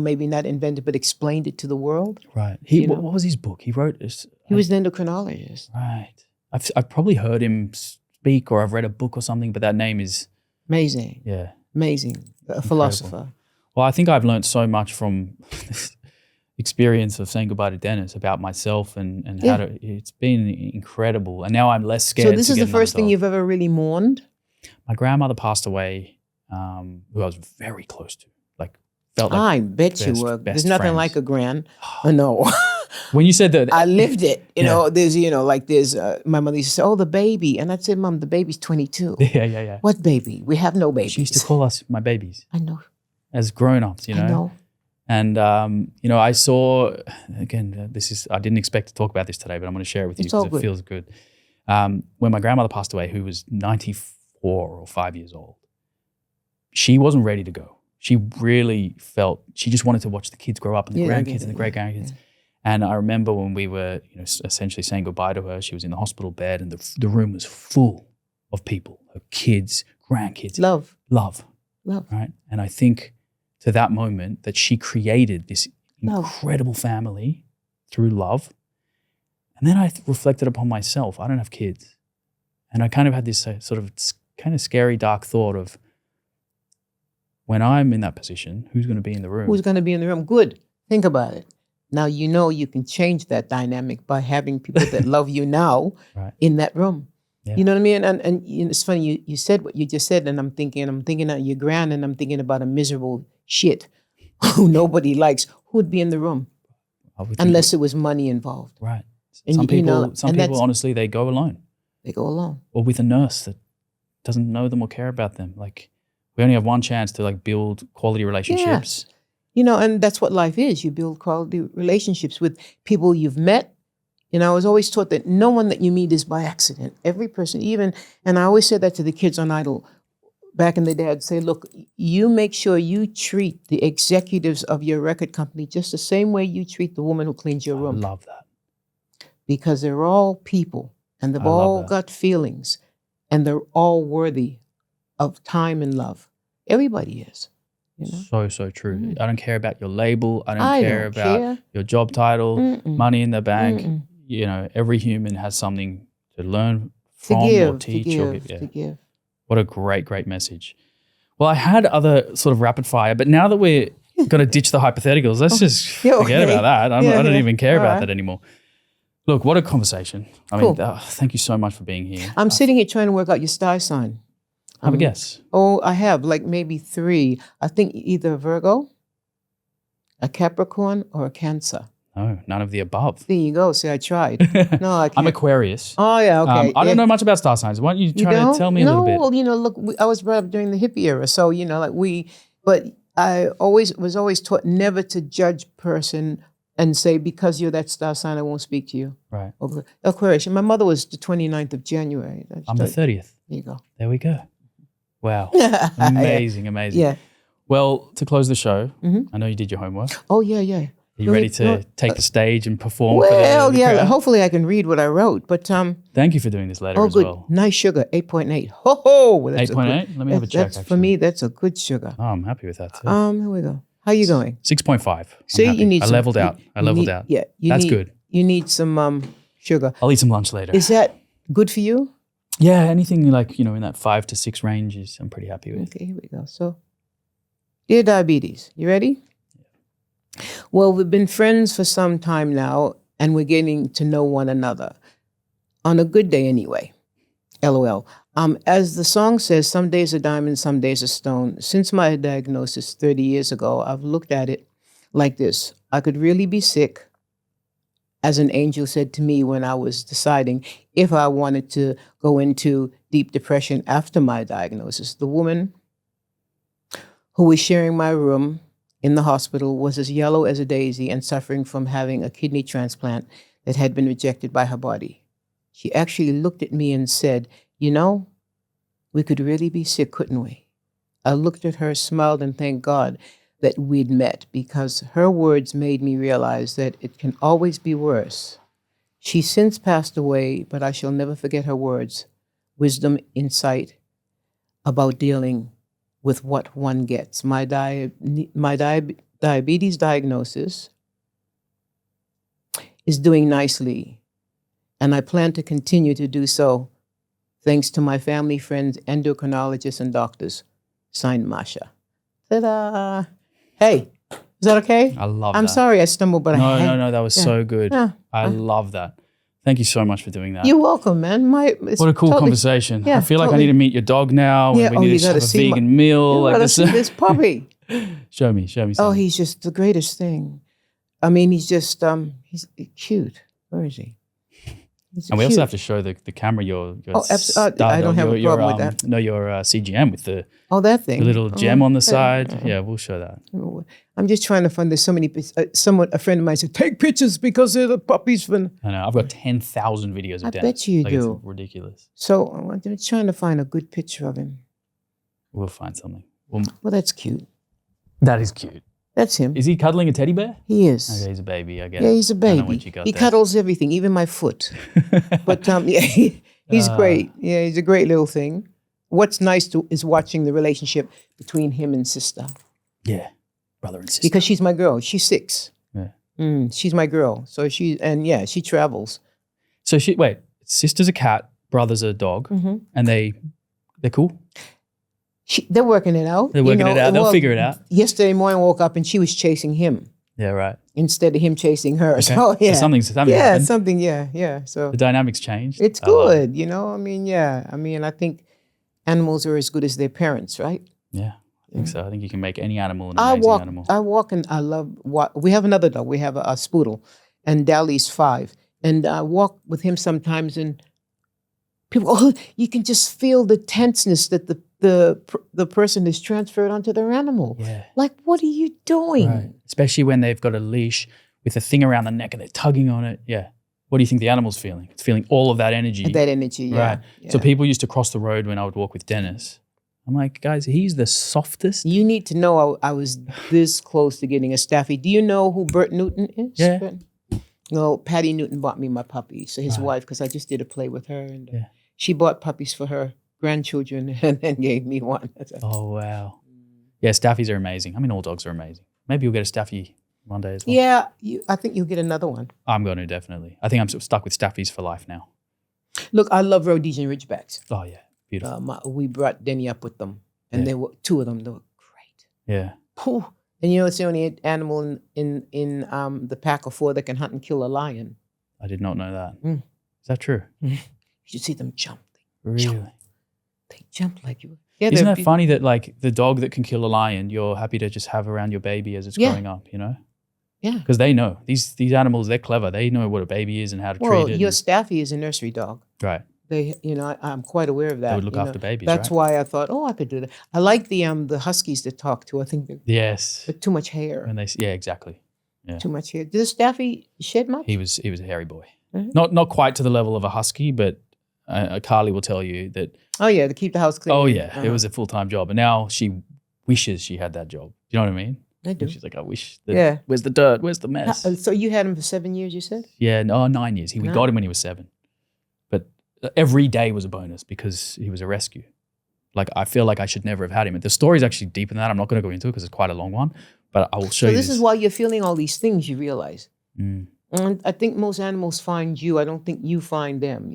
maybe not invented, but explained it to the world. Right. What was his book? He wrote this. He was an endocrinologist. Right. I've probably heard him speak or I've read a book or something, but that name is Amazing. Yeah. Amazing. A philosopher. Well, I think I've learned so much from this experience of saying goodbye to Dennis about myself and how to, it's been incredible. And now I'm less scared. So this is the first thing you've ever really mourned? My grandmother passed away, who I was very close to. Like, felt like I bet you were. There's nothing friends. like a grand. No. When you said that. I lived it. There's, my mother used to say, oh, the baby. And I'd say, Mom, the baby's 22. Yeah. What baby? We have no babies. She used to call us my babies. I know. As grown-ups, I know. And, I saw, again, I didn't expect to talk about this today, but I'm going to share it with you because it feels good. When my grandmother passed away, who was 94 or 5 years old, she wasn't ready to go. She really felt, she just wanted to watch the kids grow up and the grandkids and the great-grandkids. Yeah. And I remember when we were, essentially saying goodbye to her, she was in the hospital bed and the room was full of people, her kids, grandkids. Love. Right? And I think to that moment that she created this incredible family through love. And then I reflected upon myself. I don't have kids. And I kind of had this sort of kind of scary, dark thought of when I'm in that position, who's going to be in the room? Who's going to be in the room? Good. Think about it. Now you can change that dynamic by having people that love you now in that room. Yeah. You know what I mean? And it's funny, you said what you just said, and I'm thinking of your grand, and I'm thinking about a miserable shit who nobody likes. Who would be in the room? Unless it was money involved. Right. And some people, honestly, they go alone. They go alone. Or with a nurse that doesn't know them or care about them. Like, we only have one chance to build quality relationships. Yeah. And that's what life is. You build quality relationships with people you've met. I was always taught that no one that you meet is by accident. Every person, and I always said that to the kids on Idol back in the day. I'd say, look, you make sure you treat the executives of your record company just the same way you treat the woman who cleans your room. I love that. Because they're all people, and they've all got feelings, and they're all worthy of time and love. Everybody is. So true. I don't care about your label. I don't care about your job title, money in the bank. Every human has something to learn from or teach. To give. What a great message. Well, I had other sort of rapid fire, but now that we're going to ditch the hypotheticals, let's just forget about that. I don't even care about that anymore. Look, what a conversation. I mean, thank you so much for being here. I'm sitting here trying to work out your star sign. Have a guess. Oh, I have maybe 3. I think either a Virgo, a Capricorn, or a Cancer. No, none of the above. There you go. See, I tried. No, I can't. I'm Aquarius. Oh, yeah, okay. I don't know much about star signs. Why don't you try to tell me a little bit? Well, look, I was brought up during the hippie era. So, but I was always taught never to judge person and say, because you're that star sign, I won't speak to you. Right. Aquarius. My mother was the 29th of January. I'm the 30th. There you go. There we go. Wow. Amazing. Yeah. Well, to close the show, I know you did your homework. Oh, yeah. Are you ready to take the stage and perform? Well, yeah. Hopefully I can read what I wrote. But thank you for doing this letter as good. well. Nice sugar, 8.8. Ho ho! 8.8? Let me have a check, For me, that's a good sugar. Oh, I'm happy with that too. Here we go. How you going? 6.5. See, you need I some, leveled out. Yeah, That's good. You need some sugar. I'll eat some lunch later. Is that good for you? Yeah, anything like, in that 5 to 6 range I'm pretty happy with. Okay, here we go. So, dear diabetes, you ready? Well, we've been friends for some time now, and we're getting to know one another. On a good day anyway. LOL. As the song says, some days are diamond, some days are stone. Since my diagnosis 30 years ago, I've looked at it like this. I could really be sick, as an angel said to me when I was deciding if I wanted to go into deep depression after my diagnosis. The woman who was sharing my room in the hospital was as yellow as a daisy and suffering from having a kidney transplant that had been rejected by her body. She actually looked at me and said, we could really be sick, couldn't we? I looked at her, smiled, and thanked God that we'd met, because her words made me realize that it can always be worse. She's since passed away, but I shall never forget her words, wisdom, insight about dealing with what one gets. My diabetes diagnosis is doing nicely, and I plan to continue to do so, thanks to my family, friends, endocrinologists, and doctors. Signed, Marcia. Ta-da! Hey, is that okay? I love that. I'm sorry I stumbled, but No, that was so good. Yeah. I love that. Thank you so much for doing that. You're welcome, man. What a cool conversation. Yeah, I feel like I need to meet your dog now. Yeah, we need to have a vegan meal. You Like gotta this. see this puppy. Show me something. Oh, he's just the greatest thing. I mean, he's just, he's cute. Where is he? And we also have to show the camera your I don't have a problem with that. No, your CGM with the that thing. the little gem on the side. Yeah, we'll show that. I'm just trying to find. There's so many. A friend of mine said, "Take pictures because they're the puppies." I know. I've got 10,000 videos of Dennis. I bet you do. It's ridiculous. So I'm trying to find a good picture of him. We'll find something. Well, that's cute. That is cute. That's him. Is he cuddling a teddy bear? He is. Okay, he's a baby, I guess. Yeah, he's a baby. I don't know what you got He there. cuddles everything, even my foot. But yeah, he's great. Yeah, he's a great little thing. What's nice is watching the relationship between him and sister. Yeah, brother and sister. Because she's my girl. She's 6. Yeah. She's my girl. So she travels. So sister's a cat, brother's a dog, and they're cool? They're working it out. They're working it out. They'll figure it out. Yesterday morning, I woke up and she was chasing him. Yeah, right. Instead of him chasing her. Okay. So yeah. So something happened. Yeah. So the dynamics changed. it's good, I mean, yeah. I mean, I think animals are as good as their parents, right? Yeah, I think so. I think you can make any animal an amazing animal. I walk and I love we have another dog. We have a Spoodle, and Dali's 5. And I walk with him sometimes, and people, you can just feel the tenseness that the person is transferred onto their animal. Yeah. Like, what are you doing? Right. Especially when they've got a leash with a thing around the neck and they're tugging on it. Yeah. What do you think the animal's feeling? It's feeling all of that energy. That energy, yeah. Right. Yeah. So people used to cross the road when I would walk with Dennis. I'm like, guys, he's the softest. You need to know I was this close to getting a Staffy. Do you know who Bert Newton is? Yeah. No, Patty Newton bought me my puppy. So his wife, because I just did a play with her, and Yeah. she bought puppies for her grandchildren and then gave me one. Oh, wow. Yeah, Staffies are amazing. I mean, all dogs are amazing. Maybe you'll get a Staffy one day as well. Yeah, I think you'll get another one. I'm going to, definitely. I think I'm sort of stuck with Staffies for life now. Look, I love Rhodesian Ridgebacks. Oh, yeah. Beautiful. We brought Denny up with them, and there were 2 of them. They were great. Yeah. Whew. And it's the only animal in the pack of 4 that can hunt and kill a lion. I did not know that. Is that true? You should see them jump. Really? They jump like you. Yeah, isn't that funny that like the dog that can kill a lion, you're happy to just have around your baby as it's growing up, Yeah. Because they know. These animals, they're clever. They know what a baby is and how to treat it. Well, your Staffy is a nursery dog. Right. They, I'm quite aware of that. They would look after babies, That's right? why I thought, I could do that. I like the Huskies to talk to. I think they're too much hair. And yeah, exactly. Yeah. Too much hair. Did the Staffy shed much? He was a hairy boy. Mm-hmm. Not quite to the level of a husky, but Carly will tell you that. Oh yeah, to keep the house clean. Oh yeah, it was a full-time job, and now she wishes she had that job. You know what I mean? I do. She's like, I wish. Where's the dirt? Where's the mess? So you had him for 7 years, you said? Yeah, no, 9 years. We got him when he was 7, but every day was a bonus because he was a rescue. Like I feel like I should never have had him. The story's actually deeper than that. I'm not going to go into it because it's quite a long one. But I will show So you this is why you're feeling all these things, you realize. Mm. And I think most animals find you. I don't think you find them,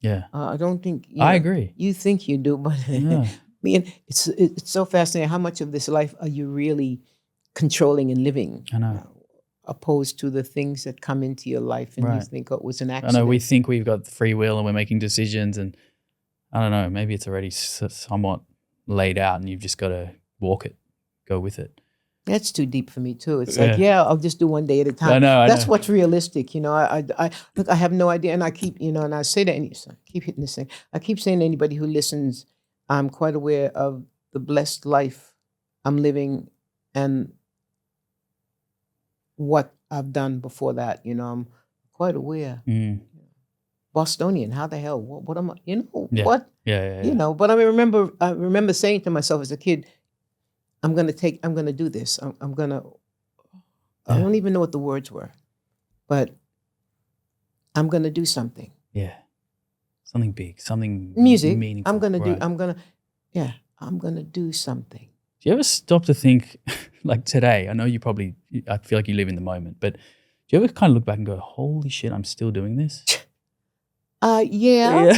Yeah. I don't think, I agree. You think you do, but Yeah. it's so fascinating. How much of this life are you really controlling and living? I know. Opposed to the things that come into your life and you think, oh, it was an I accident. know we think we've got free will and we're making decisions, and I don't know, maybe it's already somewhat laid out and you've just got to walk it, go with it. That's too deep for me too. It's like, I'll just do one day at a time. I know. That's what's realistic. I look, I have no idea. And I keep, and I say that, I keep hitting this thing. I keep saying to anybody who listens, I'm quite aware of the blessed life I'm living and what I've done before that. I'm quite aware. Bostonian, how the hell? What am I? What? Yeah. But I remember saying to myself as a kid, I'm gonna do this. I'm gonna. I don't even know what the words were, but I'm gonna do something. Yeah, something big, something music. meaningful. I'm gonna do something. Do you ever stop to think, like today? I know I feel like you live in the moment, but do you ever kind of look back and go, "Holy shit, I'm still doing this"? Yeah.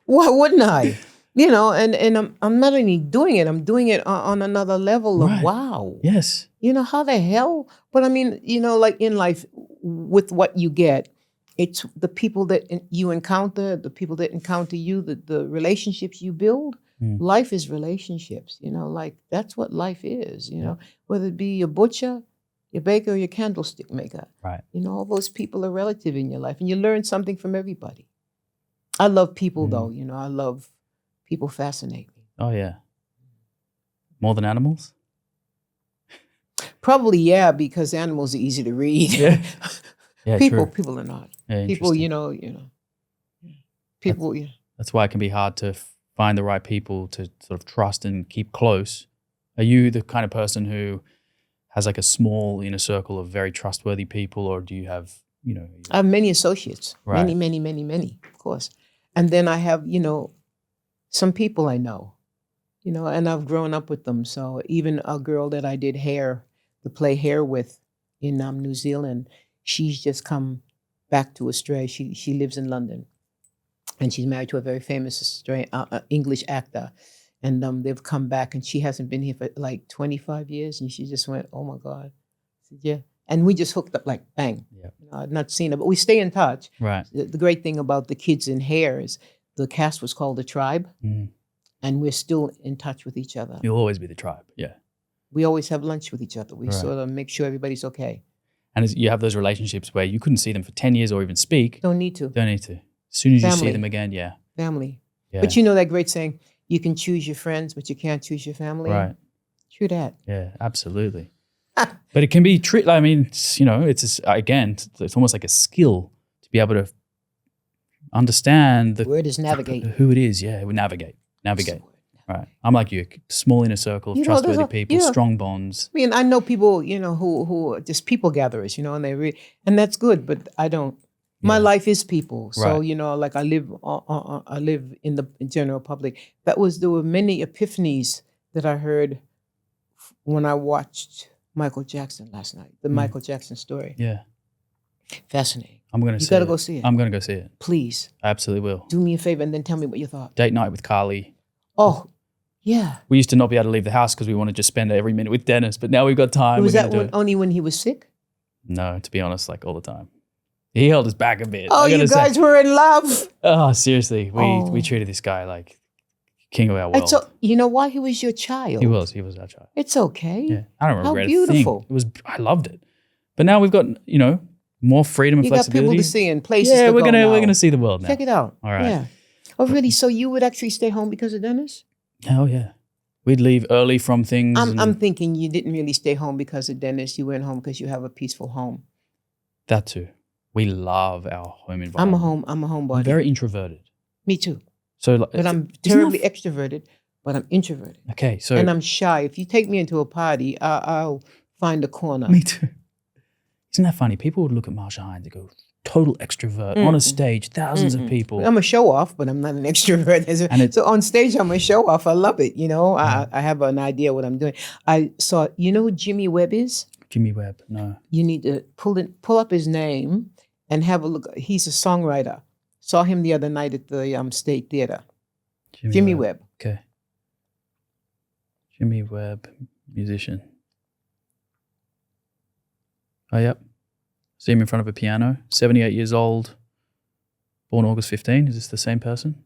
Why wouldn't I? And I'm not only doing it, I'm doing it on another level of wow. Yes. How the hell? But I mean, like in life, with what you get, it's the people that you encounter, the people that encounter you, the relationships you build. Life is relationships, like that's what life is, whether it be your butcher, your baker, or your candlestick maker. Right. All those people are relative in your life and you learn something from everybody. I love people though, I love people fascinate me. Oh yeah. More than animals? Probably, yeah, because animals are easy to read. Yeah. Yeah, people are not. Yeah, people, people, yeah. That's why it can be hard to find the right people to sort of trust and keep close. Are you the kind of person who has like a small inner circle of very trustworthy people, or do you have, I have many associates, right. many, of course. And then I have, some people I know, and I've grown up with them. So even a girl that I did the play Hair with in New Zealand, she's just come back to Australia. She lives in London, and she's married to a very famous Australian English actor. And they've come back, and she hasn't been here for like 25 years. And she just went, oh my God. I said, yeah. And we just hooked up like bang. Yeah. I've not seen her, but we stay in touch. Right. The great thing about the kids in Hair is the cast was called The Tribe, and we're still in touch with each other. You'll always be the tribe, yeah. We always have lunch with each other. We sort of make sure everybody's okay. And you have those relationships where you couldn't see them for 10 years or even speak. Don't need to. As soon as you see them again, yeah. Family. Yeah. But that great saying, you can choose your friends, but you can't choose your family. Right. True that. Yeah, absolutely. But it can be I mean, it's almost like a skill to be able to understand the word is navigate. Who it is, yeah. We navigate. Right. I'm like you, small inner circle of trustworthy people, strong bonds. I mean, I know people, who are just people gatherers, and and that's good, but I don't. My life is people. So, like I live in the general public. There were many epiphanies that I heard when I watched Michael Jackson last night, the Michael Jackson story. Yeah. Fascinating. I'm going to see it. You got to go see it. I'm going to go see it. Please. I absolutely will. Do me a favor and then tell me what you thought. Date night with Carly. Oh, yeah. We used to not be able to leave the house because we wanted to just spend every minute with Dennis, but now we've got time. Was that only when he was sick? No, to be honest, like all the time. He held us back a bit. Oh, you guys were in love. Oh, seriously. We treated this guy like king of our world. You know why? He was your child. He was our child. It's okay. Yeah. I don't regret How beautiful. a thing. I loved it. But now we've got, more freedom and flexibility. You got people to see and places to go we're gonna see the world now. Check it out. All right. Yeah. Oh, really? So you would actually stay home because of Dennis? Oh, yeah. We'd leave early from things. I'm thinking you didn't really stay home because of Dennis. You went home because you have a peaceful home. That too. We love our home environment. I'm a homebody. I'm very introverted. Me too. So, but I'm terribly extroverted, but I'm introverted. Okay, so and I'm shy. If you take me into a party, I'll find a corner. Me too. Isn't that funny? People would look at Marcia Hines and go, total extrovert on a stage, thousands of people. I'm a show off, but I'm not an extrovert. So on stage, I'm a show off. I love it. I have an idea what I'm doing. I saw, who Jimmy Webb is? Jimmy Webb, no. You need to pull up his name and have a look. He's a songwriter. Saw him the other night at the State Theater. Jimmy Webb. Okay. Jimmy Webb, musician. Oh, yep. See him in front of a piano, 78 years old, born August 15. Is this the same person?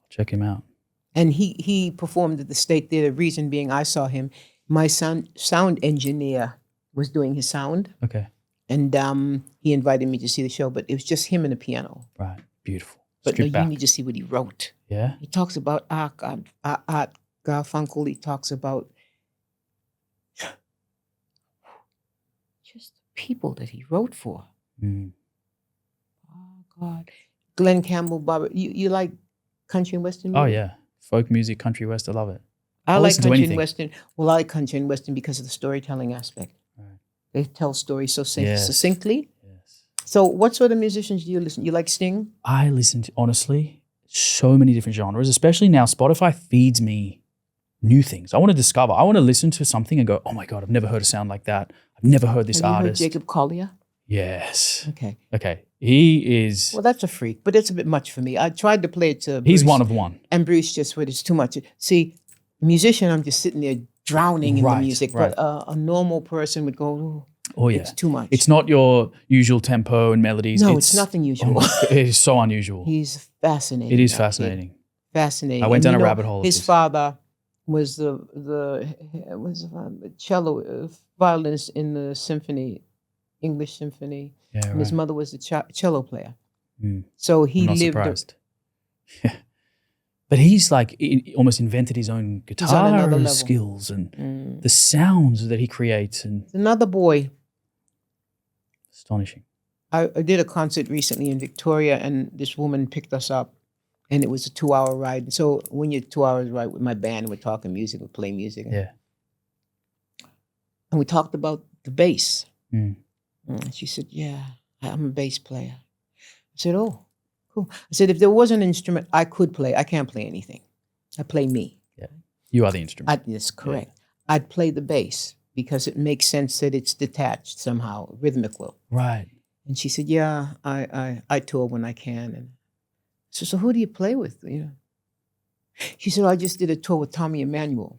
Check him out. And he performed at the State Theater. Reason being, I saw him. My sound engineer was doing his sound. Okay. And he invited me to see the show, but it was just him and a piano. Right. Beautiful. But no, you need to see what he wrote. Yeah? He talks about Art Garfunkel. He talks about just the people that he wrote for. Mm. Oh, God. Glenn Campbell, Barbara. You like country and western music? Oh, yeah. Folk music, country west, I love it. I like country and western. Well, I like country and western because of the storytelling aspect. Right. They tell stories so succinctly. Yes. So what sort of musicians do you listen? You like Sting? I listen to, honestly, so many different genres, especially now Spotify feeds me new things. I want to discover. I want to listen to something and go, oh my God, I've never heard a sound like that. I've never heard this Have you artist. heard Jacob Collier? Yes. Okay. He is. Well, that's a freak, but it's a bit much for me. I tried to play it to Bruce. He's one of one. And Bruce just said it's too much. See, musician, I'm just sitting there drowning in the music. But a normal person would go, oh yeah, it's too much. It's not your usual tempo and melodies. No, it's nothing usual. It is so unusual. He's fascinating. It is fascinating. Kid. Fascinating. I went down a rabbit hole. His father was the cello violinist in the symphony, English symphony. Yeah, and his mother was a cello player. Mm. So he I'm not lived. Surprised. Yeah. But he's like almost invented his own guitar skills and the sounds that he creates. And another boy. Astonishing. I did a concert recently in Victoria, and this woman picked us up, and it was a 2-hour ride. So when you're 2 hours ride with my band, we're talking music, we play music. Yeah. And we talked about the bass. Mm. And she said, yeah, I'm a bass player. I said, oh, cool. I said, if there was an instrument I could play, I can't play anything. I play me. Yeah. You are the instrument. That's correct. Yeah. I'd play the bass because it makes sense that it's detached somehow, rhythmical. Right. And she said, yeah, I tour when I can. And so who do you play with? She said, I just did a tour with Tommy Emmanuel.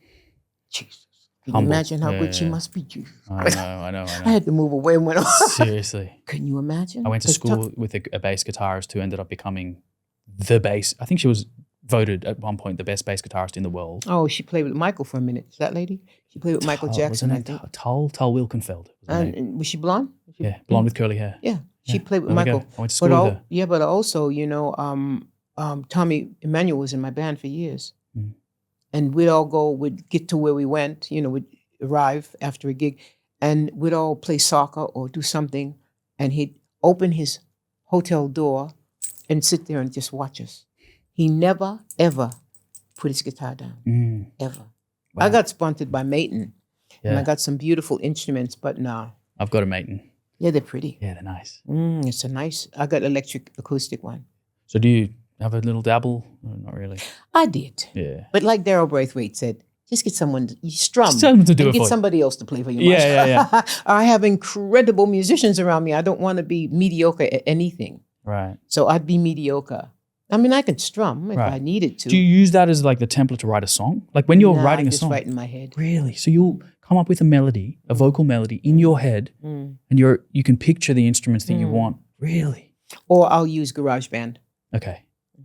Jesus. Can you imagine how good she must be? Jesus. I know. I had to move away and went on. Seriously. Can you imagine? I went to school with a bass guitarist who ended up becoming the bass. I think she was voted at one point the best bass guitarist in the world. Oh, she played with Michael for a minute. Is that lady? She played with Michael Jackson, I think. Tull Wilkenfeld. And was she blonde? Blonde with curly hair. Yeah, she played with Michael. I went to school with her. Yeah, but also, Tommy Emmanuel was in my band for years. Mm. And we'd get to where we went, we'd arrive after a gig, and we'd all play soccer or do something, and he'd open his hotel door and sit there and just watch us. He never, ever put his guitar down, ever. Wow. I got sponsored by Maton, and I got some beautiful instruments, but no. I've got a Maton. Yeah, they're pretty. Yeah, they're nice. I got electric acoustic one. So do you have a little dabble? No, not really. I did. Yeah. But like Daryl Braithwaite said, just get someone to strum. Someone to do it get for somebody else to play for you. Yeah. I have incredible musicians around me. I don't want to be mediocre at anything. Right. So I'd be mediocre. I mean, I could strum if I needed to. Do you use that as like the template to write a song? Like when you're writing a song? I just write in my head. Really? So you'll come up with a melody, a vocal melody in your head, and you can picture the instruments that you want. Really? Or I'll use GarageBand. Okay.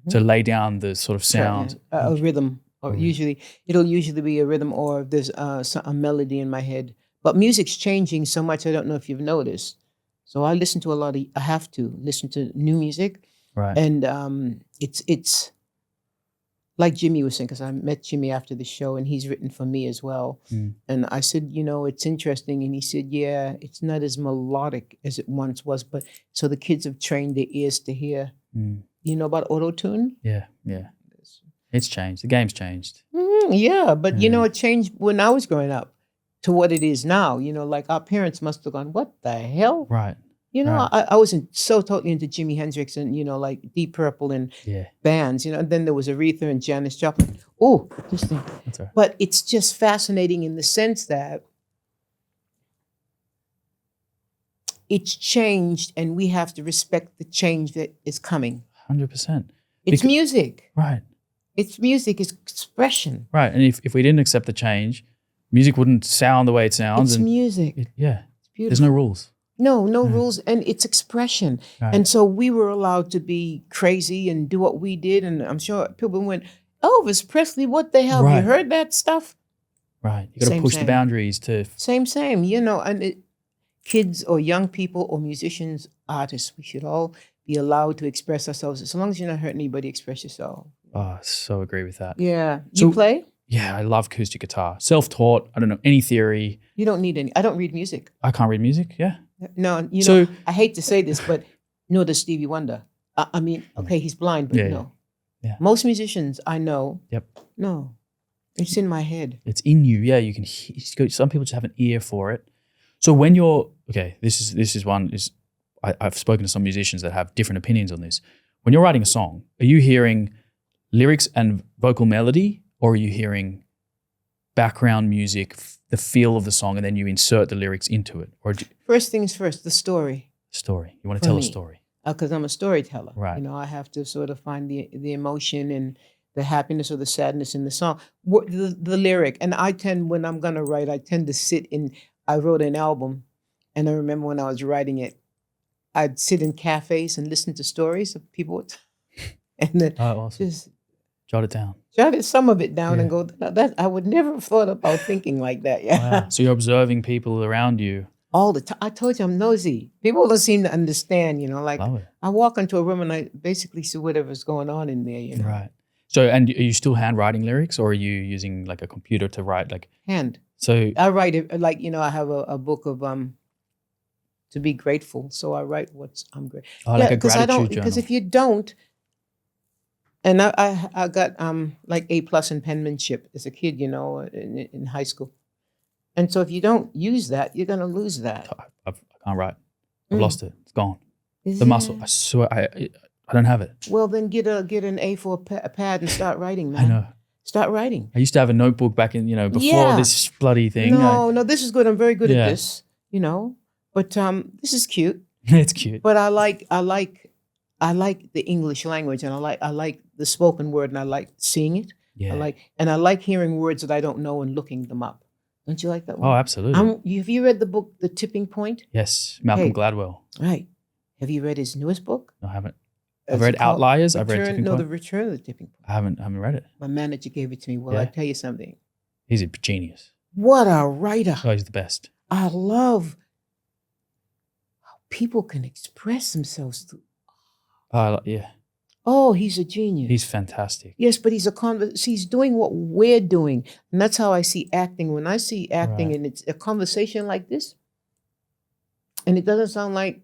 To lay down the sort of sound. A rhythm. Or it'll usually be a rhythm, or there's a melody in my head. But music's changing so much, I don't know if you've noticed. So I listen to I have to listen to new music. Right. And it's like Jimmy was saying, because I met Jimmy after the show, and he's written for me as well. And I said, it's interesting. And he said, yeah, it's not as melodic as it once was. But so the kids have trained their ears to hear. You know about auto-tune? Yeah. It's changed. The game's changed. Yeah, but it changed when I was growing up to what it is now. Like our parents must have gone, what the hell? Right. You know, Right. I wasn't so totally into Jimi Hendrix and, like Deep Purple and Yeah. bands, and then there was Aretha and Janis Joplin. Oh, this thing. That's all right. But it's just fascinating in the sense that it's changed and we have to respect the change that is coming. 100%. It's music. Right. It's music, it's expression. Right. And if we didn't accept the change, music wouldn't sound the way it sounds. It's music. It's Beautiful. There's no rules. No rules, and it's expression. Right. And so we were allowed to be crazy and do what we did. And I'm sure people went, Elvis Presley, what the hell? Right. You heard that stuff? Right. You got to push the boundaries to. Same. And kids or young people or musicians, artists, we should all be allowed to express ourselves. As long as you're not hurting anybody, express yourself. Oh, I so agree with that. Yeah. So- You play? Yeah, I love acoustic guitar. Self-taught. I don't know any theory. You don't need any. I don't read music. I can't read music. Yeah. No, So- I hate to say this, but the Stevie Wonder. I mean, okay, he's blind, but Yeah, no. yeah. Most musicians I know. Yep. No, it's in my head. It's in you. Yeah, you can. Some people just have an ear for it. So when you're this is one is I've spoken to some musicians that have different opinions on this. When you're writing a song, are you hearing lyrics and vocal melody, or are you hearing background music, the feel of the song, and then you insert the lyrics into it? Or First things first, the story. story? You want to For tell a me. story, Because I'm a storyteller. Right. I have to sort of find the emotion and the happiness or the sadness in the song. The lyric. And I tend, when I'm going to write, I tend to sit in, I wrote an album, and I remember when I was writing it, I'd sit in cafes and listen to stories of people, and then awesome. just Jot it down. jotted some of it down Yeah. and go, that I would never have thought about thinking like that. Yeah. Wow. So you're observing people around you. All the time. I told you I'm nosy. People don't seem to understand, like Love it. I walk into a room and I basically see whatever's going on in there, Right. So, and are you still handwriting lyrics, or are you using like a computer to write? Like, Hand. so I write it I have a book of to be grateful. So I write I'm great. like a gratitude journal. Because if you don't, and I got like A+ in penmanship as a kid, in high school. And so if you don't use that, you're gonna lose that. I can't write. I've lost it. It's gone. Is The muscle. it? I swear, I don't have it. Well, then get an A4 pad and start writing, man. I know. Start writing. I used to have a notebook back in, before Yeah. this bloody thing. No, this is good. I'm very good Yeah. at this, But this is cute. It's cute. But I like the English language, and I like the spoken word, and I like seeing it. Yeah. I like hearing words that I don't know and looking them up. Don't you like that one? Oh, absolutely. Have you read the book The Tipping Point? Yes. Malcolm Hey. Gladwell. Right. Have you read his newest book? No, I haven't. It's I've read called Outliers. I've read Return- Tipping No, Point. The Return of the Tipping Point. I haven't read it. My manager gave it to me. Well, Yeah. I tell you something. He's a genius. What a writer. Oh, he's the best. I love how people can express themselves through. Yeah. Oh, he's a genius. He's fantastic. Yes, but he's doing what we're doing. And that's how I see acting. When I see acting Right. and it's a conversation like this, and it doesn't sound like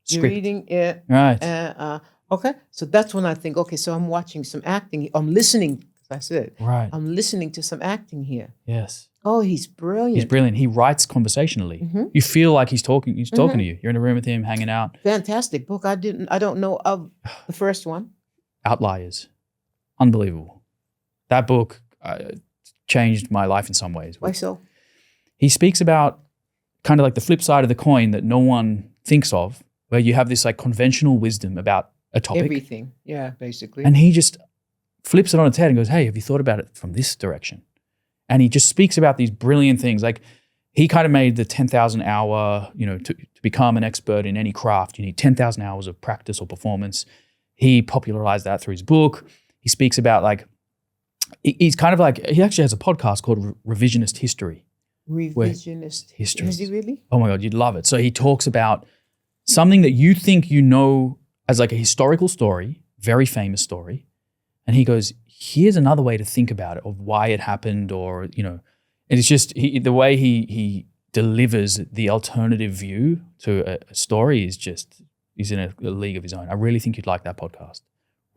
you're Script. reading, Right. okay. So that's when I think, okay, so I'm watching some acting. I'm listening, as I said. Right. I'm listening to some acting here. Yes. Oh, he's brilliant. He's brilliant. He writes conversationally. Mhm. You feel like he's talking to you. You're in a room with him, hanging out. Fantastic book. I don't know of the first one. Outliers. Unbelievable. That book changed my life in some ways. Why so? He speaks about kind of like the flip side of the coin that no one thinks of, where you have this like conventional wisdom about a topic. Everything. Yeah, basically. And he just flips it on its head and goes, hey, have you thought about it from this direction? And he just speaks about these brilliant things. Like he kind of made the 10,000 hour, to become an expert in any craft, you need 10,000 hours of practice or performance. He popularized that through his book. He speaks about he's kind of like, he actually has a podcast called Revisionist History. Revisionist history. Is he really? Oh my God, you'd love it. So he talks about something that you think you know as like a historical story, very famous story. And he goes, here's another way to think about it, of why it happened, or, and it's just the way he delivers the alternative view to a story is just, he's in a league of his own. I really think you'd like that podcast.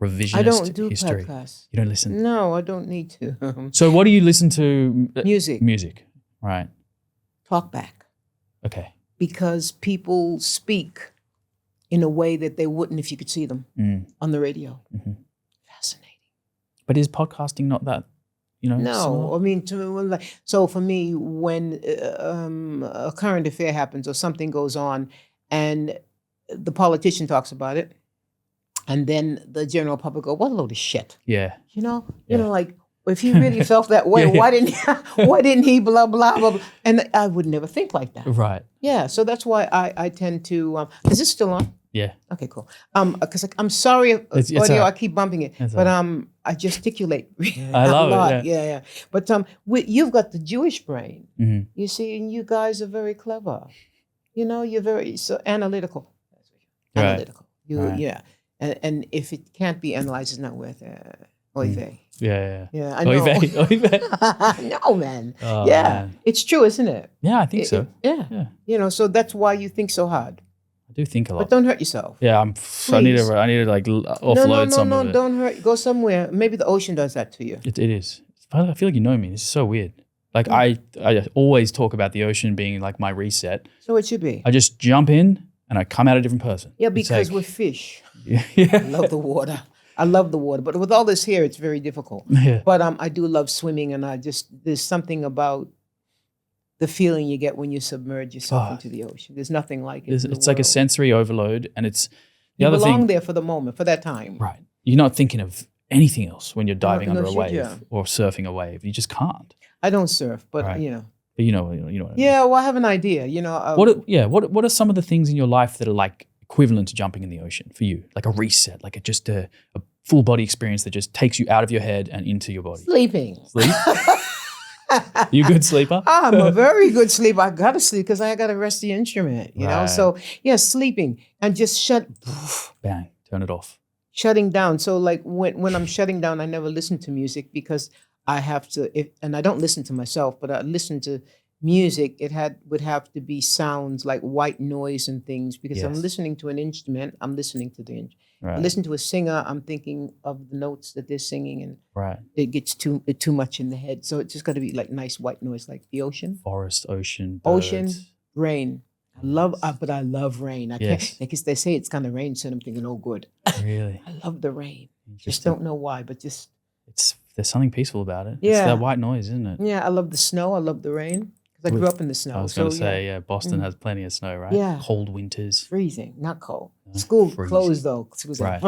Revisionist I don't do history. podcasts. You don't listen? No, I don't need to. So what do you listen to? Music. Music, right. Talk back. Okay. Because people speak in a way that they wouldn't if you could see them on the radio. Mm-hmm. Fascinating. But is podcasting not that, No, similar? I mean, so for me, when a current affair happens or something goes on and the politician talks about it, and then the general public go, what a load of shit. Yeah. Like, if he really felt that way, Yeah. why didn't he blah, blah, blah, blah. And I would never think like that. Right. Yeah, so that's why I tend to, is this still on? Yeah. Okay, cool. Because I'm sorry, It's audio, all right. I keep bumping it, It's but all I gesticulate I a love it, lot. yeah. Yeah. But you've got the Jewish brain, Mm-hmm. you see, and you guys are very clever. You're very so analytical. Right. Analytical. Right. Yeah. And if it can't be analyzed, it's not worth it. Oy vey. Yeah. Yeah, I know. Oy vey. No, man. Oh, yeah, man. it's true, isn't it? Yeah, I think so. Yeah. So that's why you think so hard. I do think a lot. But don't hurt yourself. Yeah, I need to like offload some of it. No, don't hurt. Go somewhere. Maybe the ocean does that to you. It is. I feel like you know me. This is so weird. Like I always talk about the ocean being like my reset. So it should be. I just jump in and I come out a different person. Yeah, It's because like- we're fish. yeah. I love the water. But with all this here, it's very difficult. Yeah. But I do love swimming, and there's something about the feeling you get when you submerge yourself into the ocean. There's nothing like it. It's like a sensory overload, and it's the you other belong thing. there for the moment, for that time. Right. You're not thinking of anything else when you're diving No, under a should wave you? or surfing a wave. You just can't. I don't surf, but Right. you know. But you know what I mean. Yeah, well, I have an idea. What are some of the things in your life that are like equivalent to jumping in the ocean for you? Like a reset, like just a full body experience that just takes you out of your head and into your body. Sleeping. Sleep? You a good sleeper? I'm a very good sleeper. I gotta sleep because I gotta rest the instrument. You know. Right. So yeah, sleeping and just Bang, turn it off. shutting down. So like when I'm shutting down, I never listen to music because I have to. And I don't listen to myself, but I listen to music. Would have to be sounds like white noise and things because I'm Yes. listening to an instrument. I'm listening to the instrument. Right. I listen to a singer. I'm thinking of the notes that they're singing, and Right. it gets too much in the head. So it's just got to be like nice white noise, like the ocean, Forest, ocean, Ocean. birds. rain. But I love rain. I Yes. can't because they say it's gonna rain, so I'm thinking, oh, good. Really? I love the rain. Just Interesting. don't know why, but just There's something peaceful about it. Yeah. It's that white noise, isn't it? yeah. I love the snow. I love the rain because I grew up in the snow. I was going to so, say, yeah, Boston has plenty of snow, right? Yeah. Cold winters. freezing, not cold. School freezing. closed though. School's like,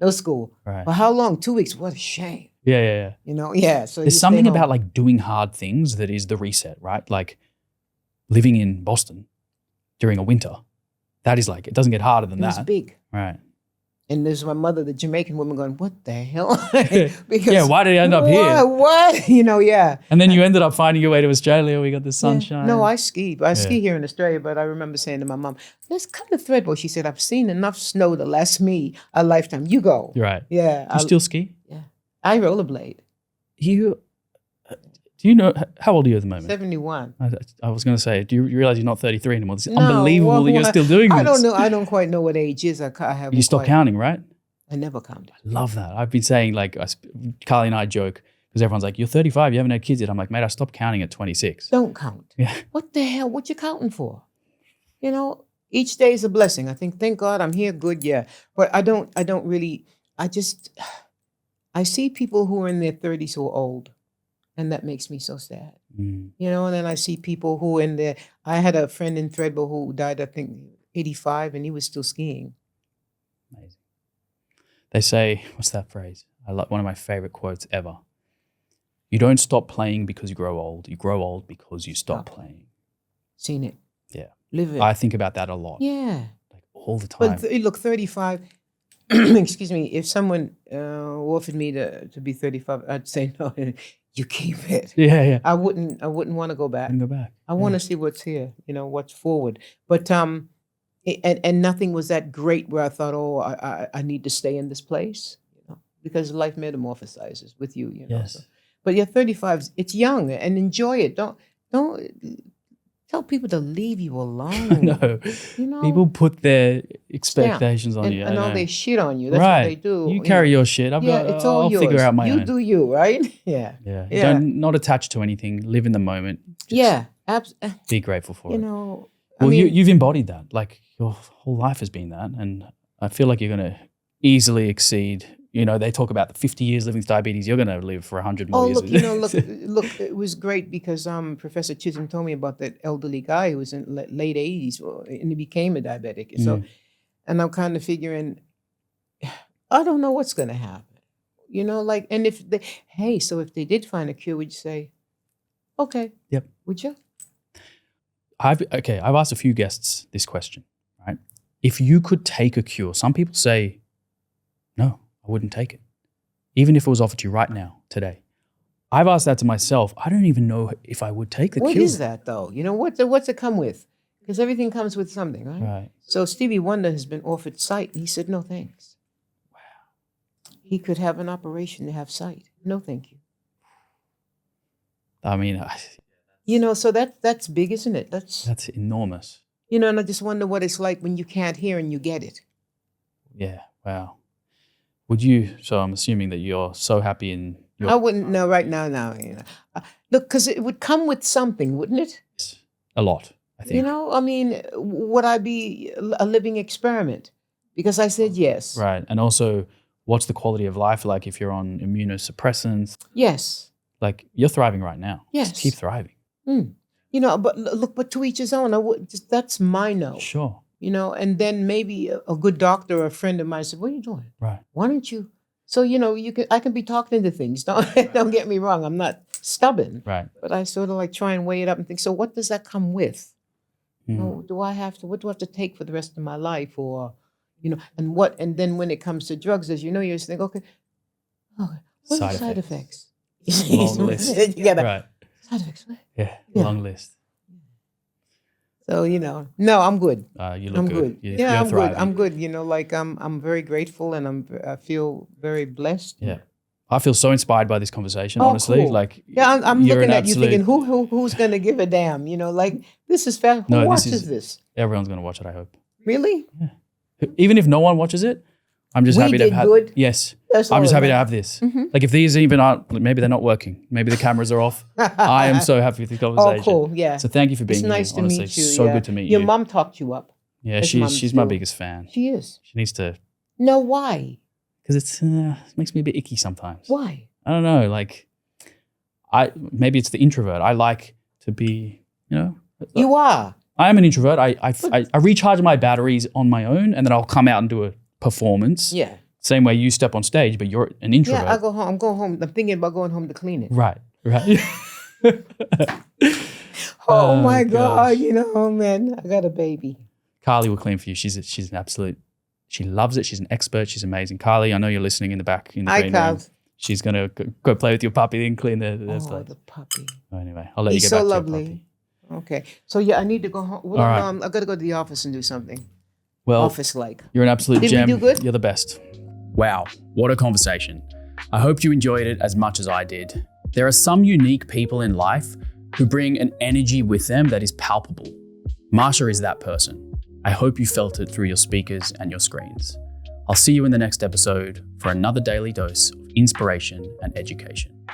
no school. Right. For how long? 2 weeks. What a shame. Yeah. Yeah. So There's you something stay home. about like doing hard things that is the reset, right? Like living in Boston during a winter. That is like, it doesn't get harder than It was that. big. Right. And there's my mother, the Jamaican woman, going, "What the hell?" Because Yeah, why did he end up here? What? Yeah. And then you ended up finding your way to Australia. We got the sunshine. No, I ski. I ski here in Australia, but I remember saying to my mom, "Let's come to Threadbow." She said, "I've seen enough snow to last me a lifetime. You go." You're right. Yeah. Do you still ski? I rollerblade. Do you know, how old are you at the moment? 71. I was going to say, do you realize you're not 33 anymore? It's No, unbelievable that you're still doing this. I don't quite know what age is. I haven't. You stopped counting, right? I never counted. Love that. I've been saying, like, Carly and I joke because everyone's like, "You're 35, you haven't had kids yet." I'm like, "Mate, I stopped counting at 26." Don't count. Yeah. What the hell? What you counting for? Each day is a blessing. I think, thank God I'm here. Good, yeah. But I don't really. I see people who are in their 30s who are old, and that makes me so sad. Mm. And then I see people who in their. I had a friend in Threadbow who died, I think, 85, and he was still skiing. Amazing. They say, what's that phrase? I like one of my favorite quotes ever. You don't stop playing because you grow old. You grow old because you stop playing. Seen it. Yeah. Live it. I think about that a lot. Yeah. Like all the time. But look, 35. Excuse me. If someone offered me to be 35, I'd say no. You keep it. Yeah. I wouldn't want to go back. And go back. I want to see what's here. What's forward. But and nothing was that great where I thought, oh, I need to stay in this place. Because life metamorphosizes with you. Yes. So. But you're 35. It's young and enjoy it. Don't tell people to leave you alone. No. People put their expectations on you. And all they shit on you. That's right. what they do. You carry your shit. It's all I'll yours. figure out my own. You do you, right? Yeah. Yeah. Yeah. Don't, not attached to anything. Live in the moment. Just Yeah. be grateful for it. Well, you've embodied that. Like your whole life has been that. And I feel like you're going to easily exceed, they talk about the 50 years living with diabetes. You're going to live for 100 more years. Look, look, it was great because Professor Chisholm told me about that elderly guy who was in late 80s and he became a diabetic. So, and I'm kind of figuring, I don't know what's going to happen. And if if they did find a cure, would you say, okay. Yep. Would you? I've asked a few guests this question, right? If you could take a cure, some people say, no, I wouldn't take it. Even if it was offered to you right now, today. I've asked that to myself. I don't even know if I would take the cure. What is that though? What's it come with? Because everything comes with something, right? Right. So Stevie Wonder has been offered sight and he said, no, thanks. He could have an operation to have sight. No, thank you. I mean, so that's big, isn't it? That's enormous. And I just wonder what it's like when you can't hear and you get it. Yeah, wow. So I'm assuming that you're so happy in your... I wouldn't know right now. Look, because it would come with something, wouldn't it? A lot, I think. Would I be a living experiment? Because I said yes. Right, and also... what's the quality of life like if you're on immunosuppressants? Yes. Like you're thriving right now. Yes. Just keep thriving. But to each his own. That's my no. Sure. And then maybe a good doctor or a friend of mine said, what are you doing? Right. Why don't you? So, I can be talked into things. Don't get me wrong. I'm not stubborn. Right. But I sort of like try and weigh it up and think, so what does that come with? What do I have to take for the rest of my life? Or... and then when it comes to drugs, as you just think, okay, what are the side effects? Long list. Right. Side effects, what? Yeah, long list. So, no, I'm good. You look I'm good. You're I'm thriving. Good. I'm good. I'm very grateful and I feel very blessed. Yeah. I feel so inspired by this conversation, honestly. Cool. Like, I'm looking at you thinking, who's going to give a damn? This is fast. Who watches this? Everyone's going to watch it, I hope. Really? Yeah. Even if no one watches it, I'm just happy to have good. Yes. I'm just happy to have this. Mm-hmm. Like if these even aren't, maybe they're not working. Maybe the cameras are off. I am so happy with this conversation. Oh, cool. Yeah. So thank you for being here. It's nice to meet you. So good to meet you. Your mom talked you up. Yeah, she's my biggest fan. She is. She needs to. No, why? Because it makes me a bit icky sometimes. Why? I don't know. Like, maybe it's the introvert. I like to be, You are. I am an introvert. I recharge my batteries on my own and then I'll come out and do a performance. Yeah. Same way you step on stage, but you're an introvert. Yeah, I go home. I'm going home. I'm thinking about going home to clean it. Right. Oh my God. Man, I got a baby. Carly will clean for you. She's an absolute, she loves it. She's an expert. She's amazing. Carly, I know you're listening in the back in the green room. She's going to go play with your puppy and clean the place. The puppy. Oh, anyway, I'll let you get back to your lovely. puppy. Okay. So, I need to go home. Well, all right. I got to go to the office and do something. Well, office-like. You're an absolute gem. Did we do good? You're the best. Wow, what a conversation. I hope you enjoyed it as much as I did. There are some unique people in life who bring an energy with them that is palpable. Marcia is that person. I hope you felt it through your speakers and your screens. I'll see you in the next episode for another daily dose of inspiration and education.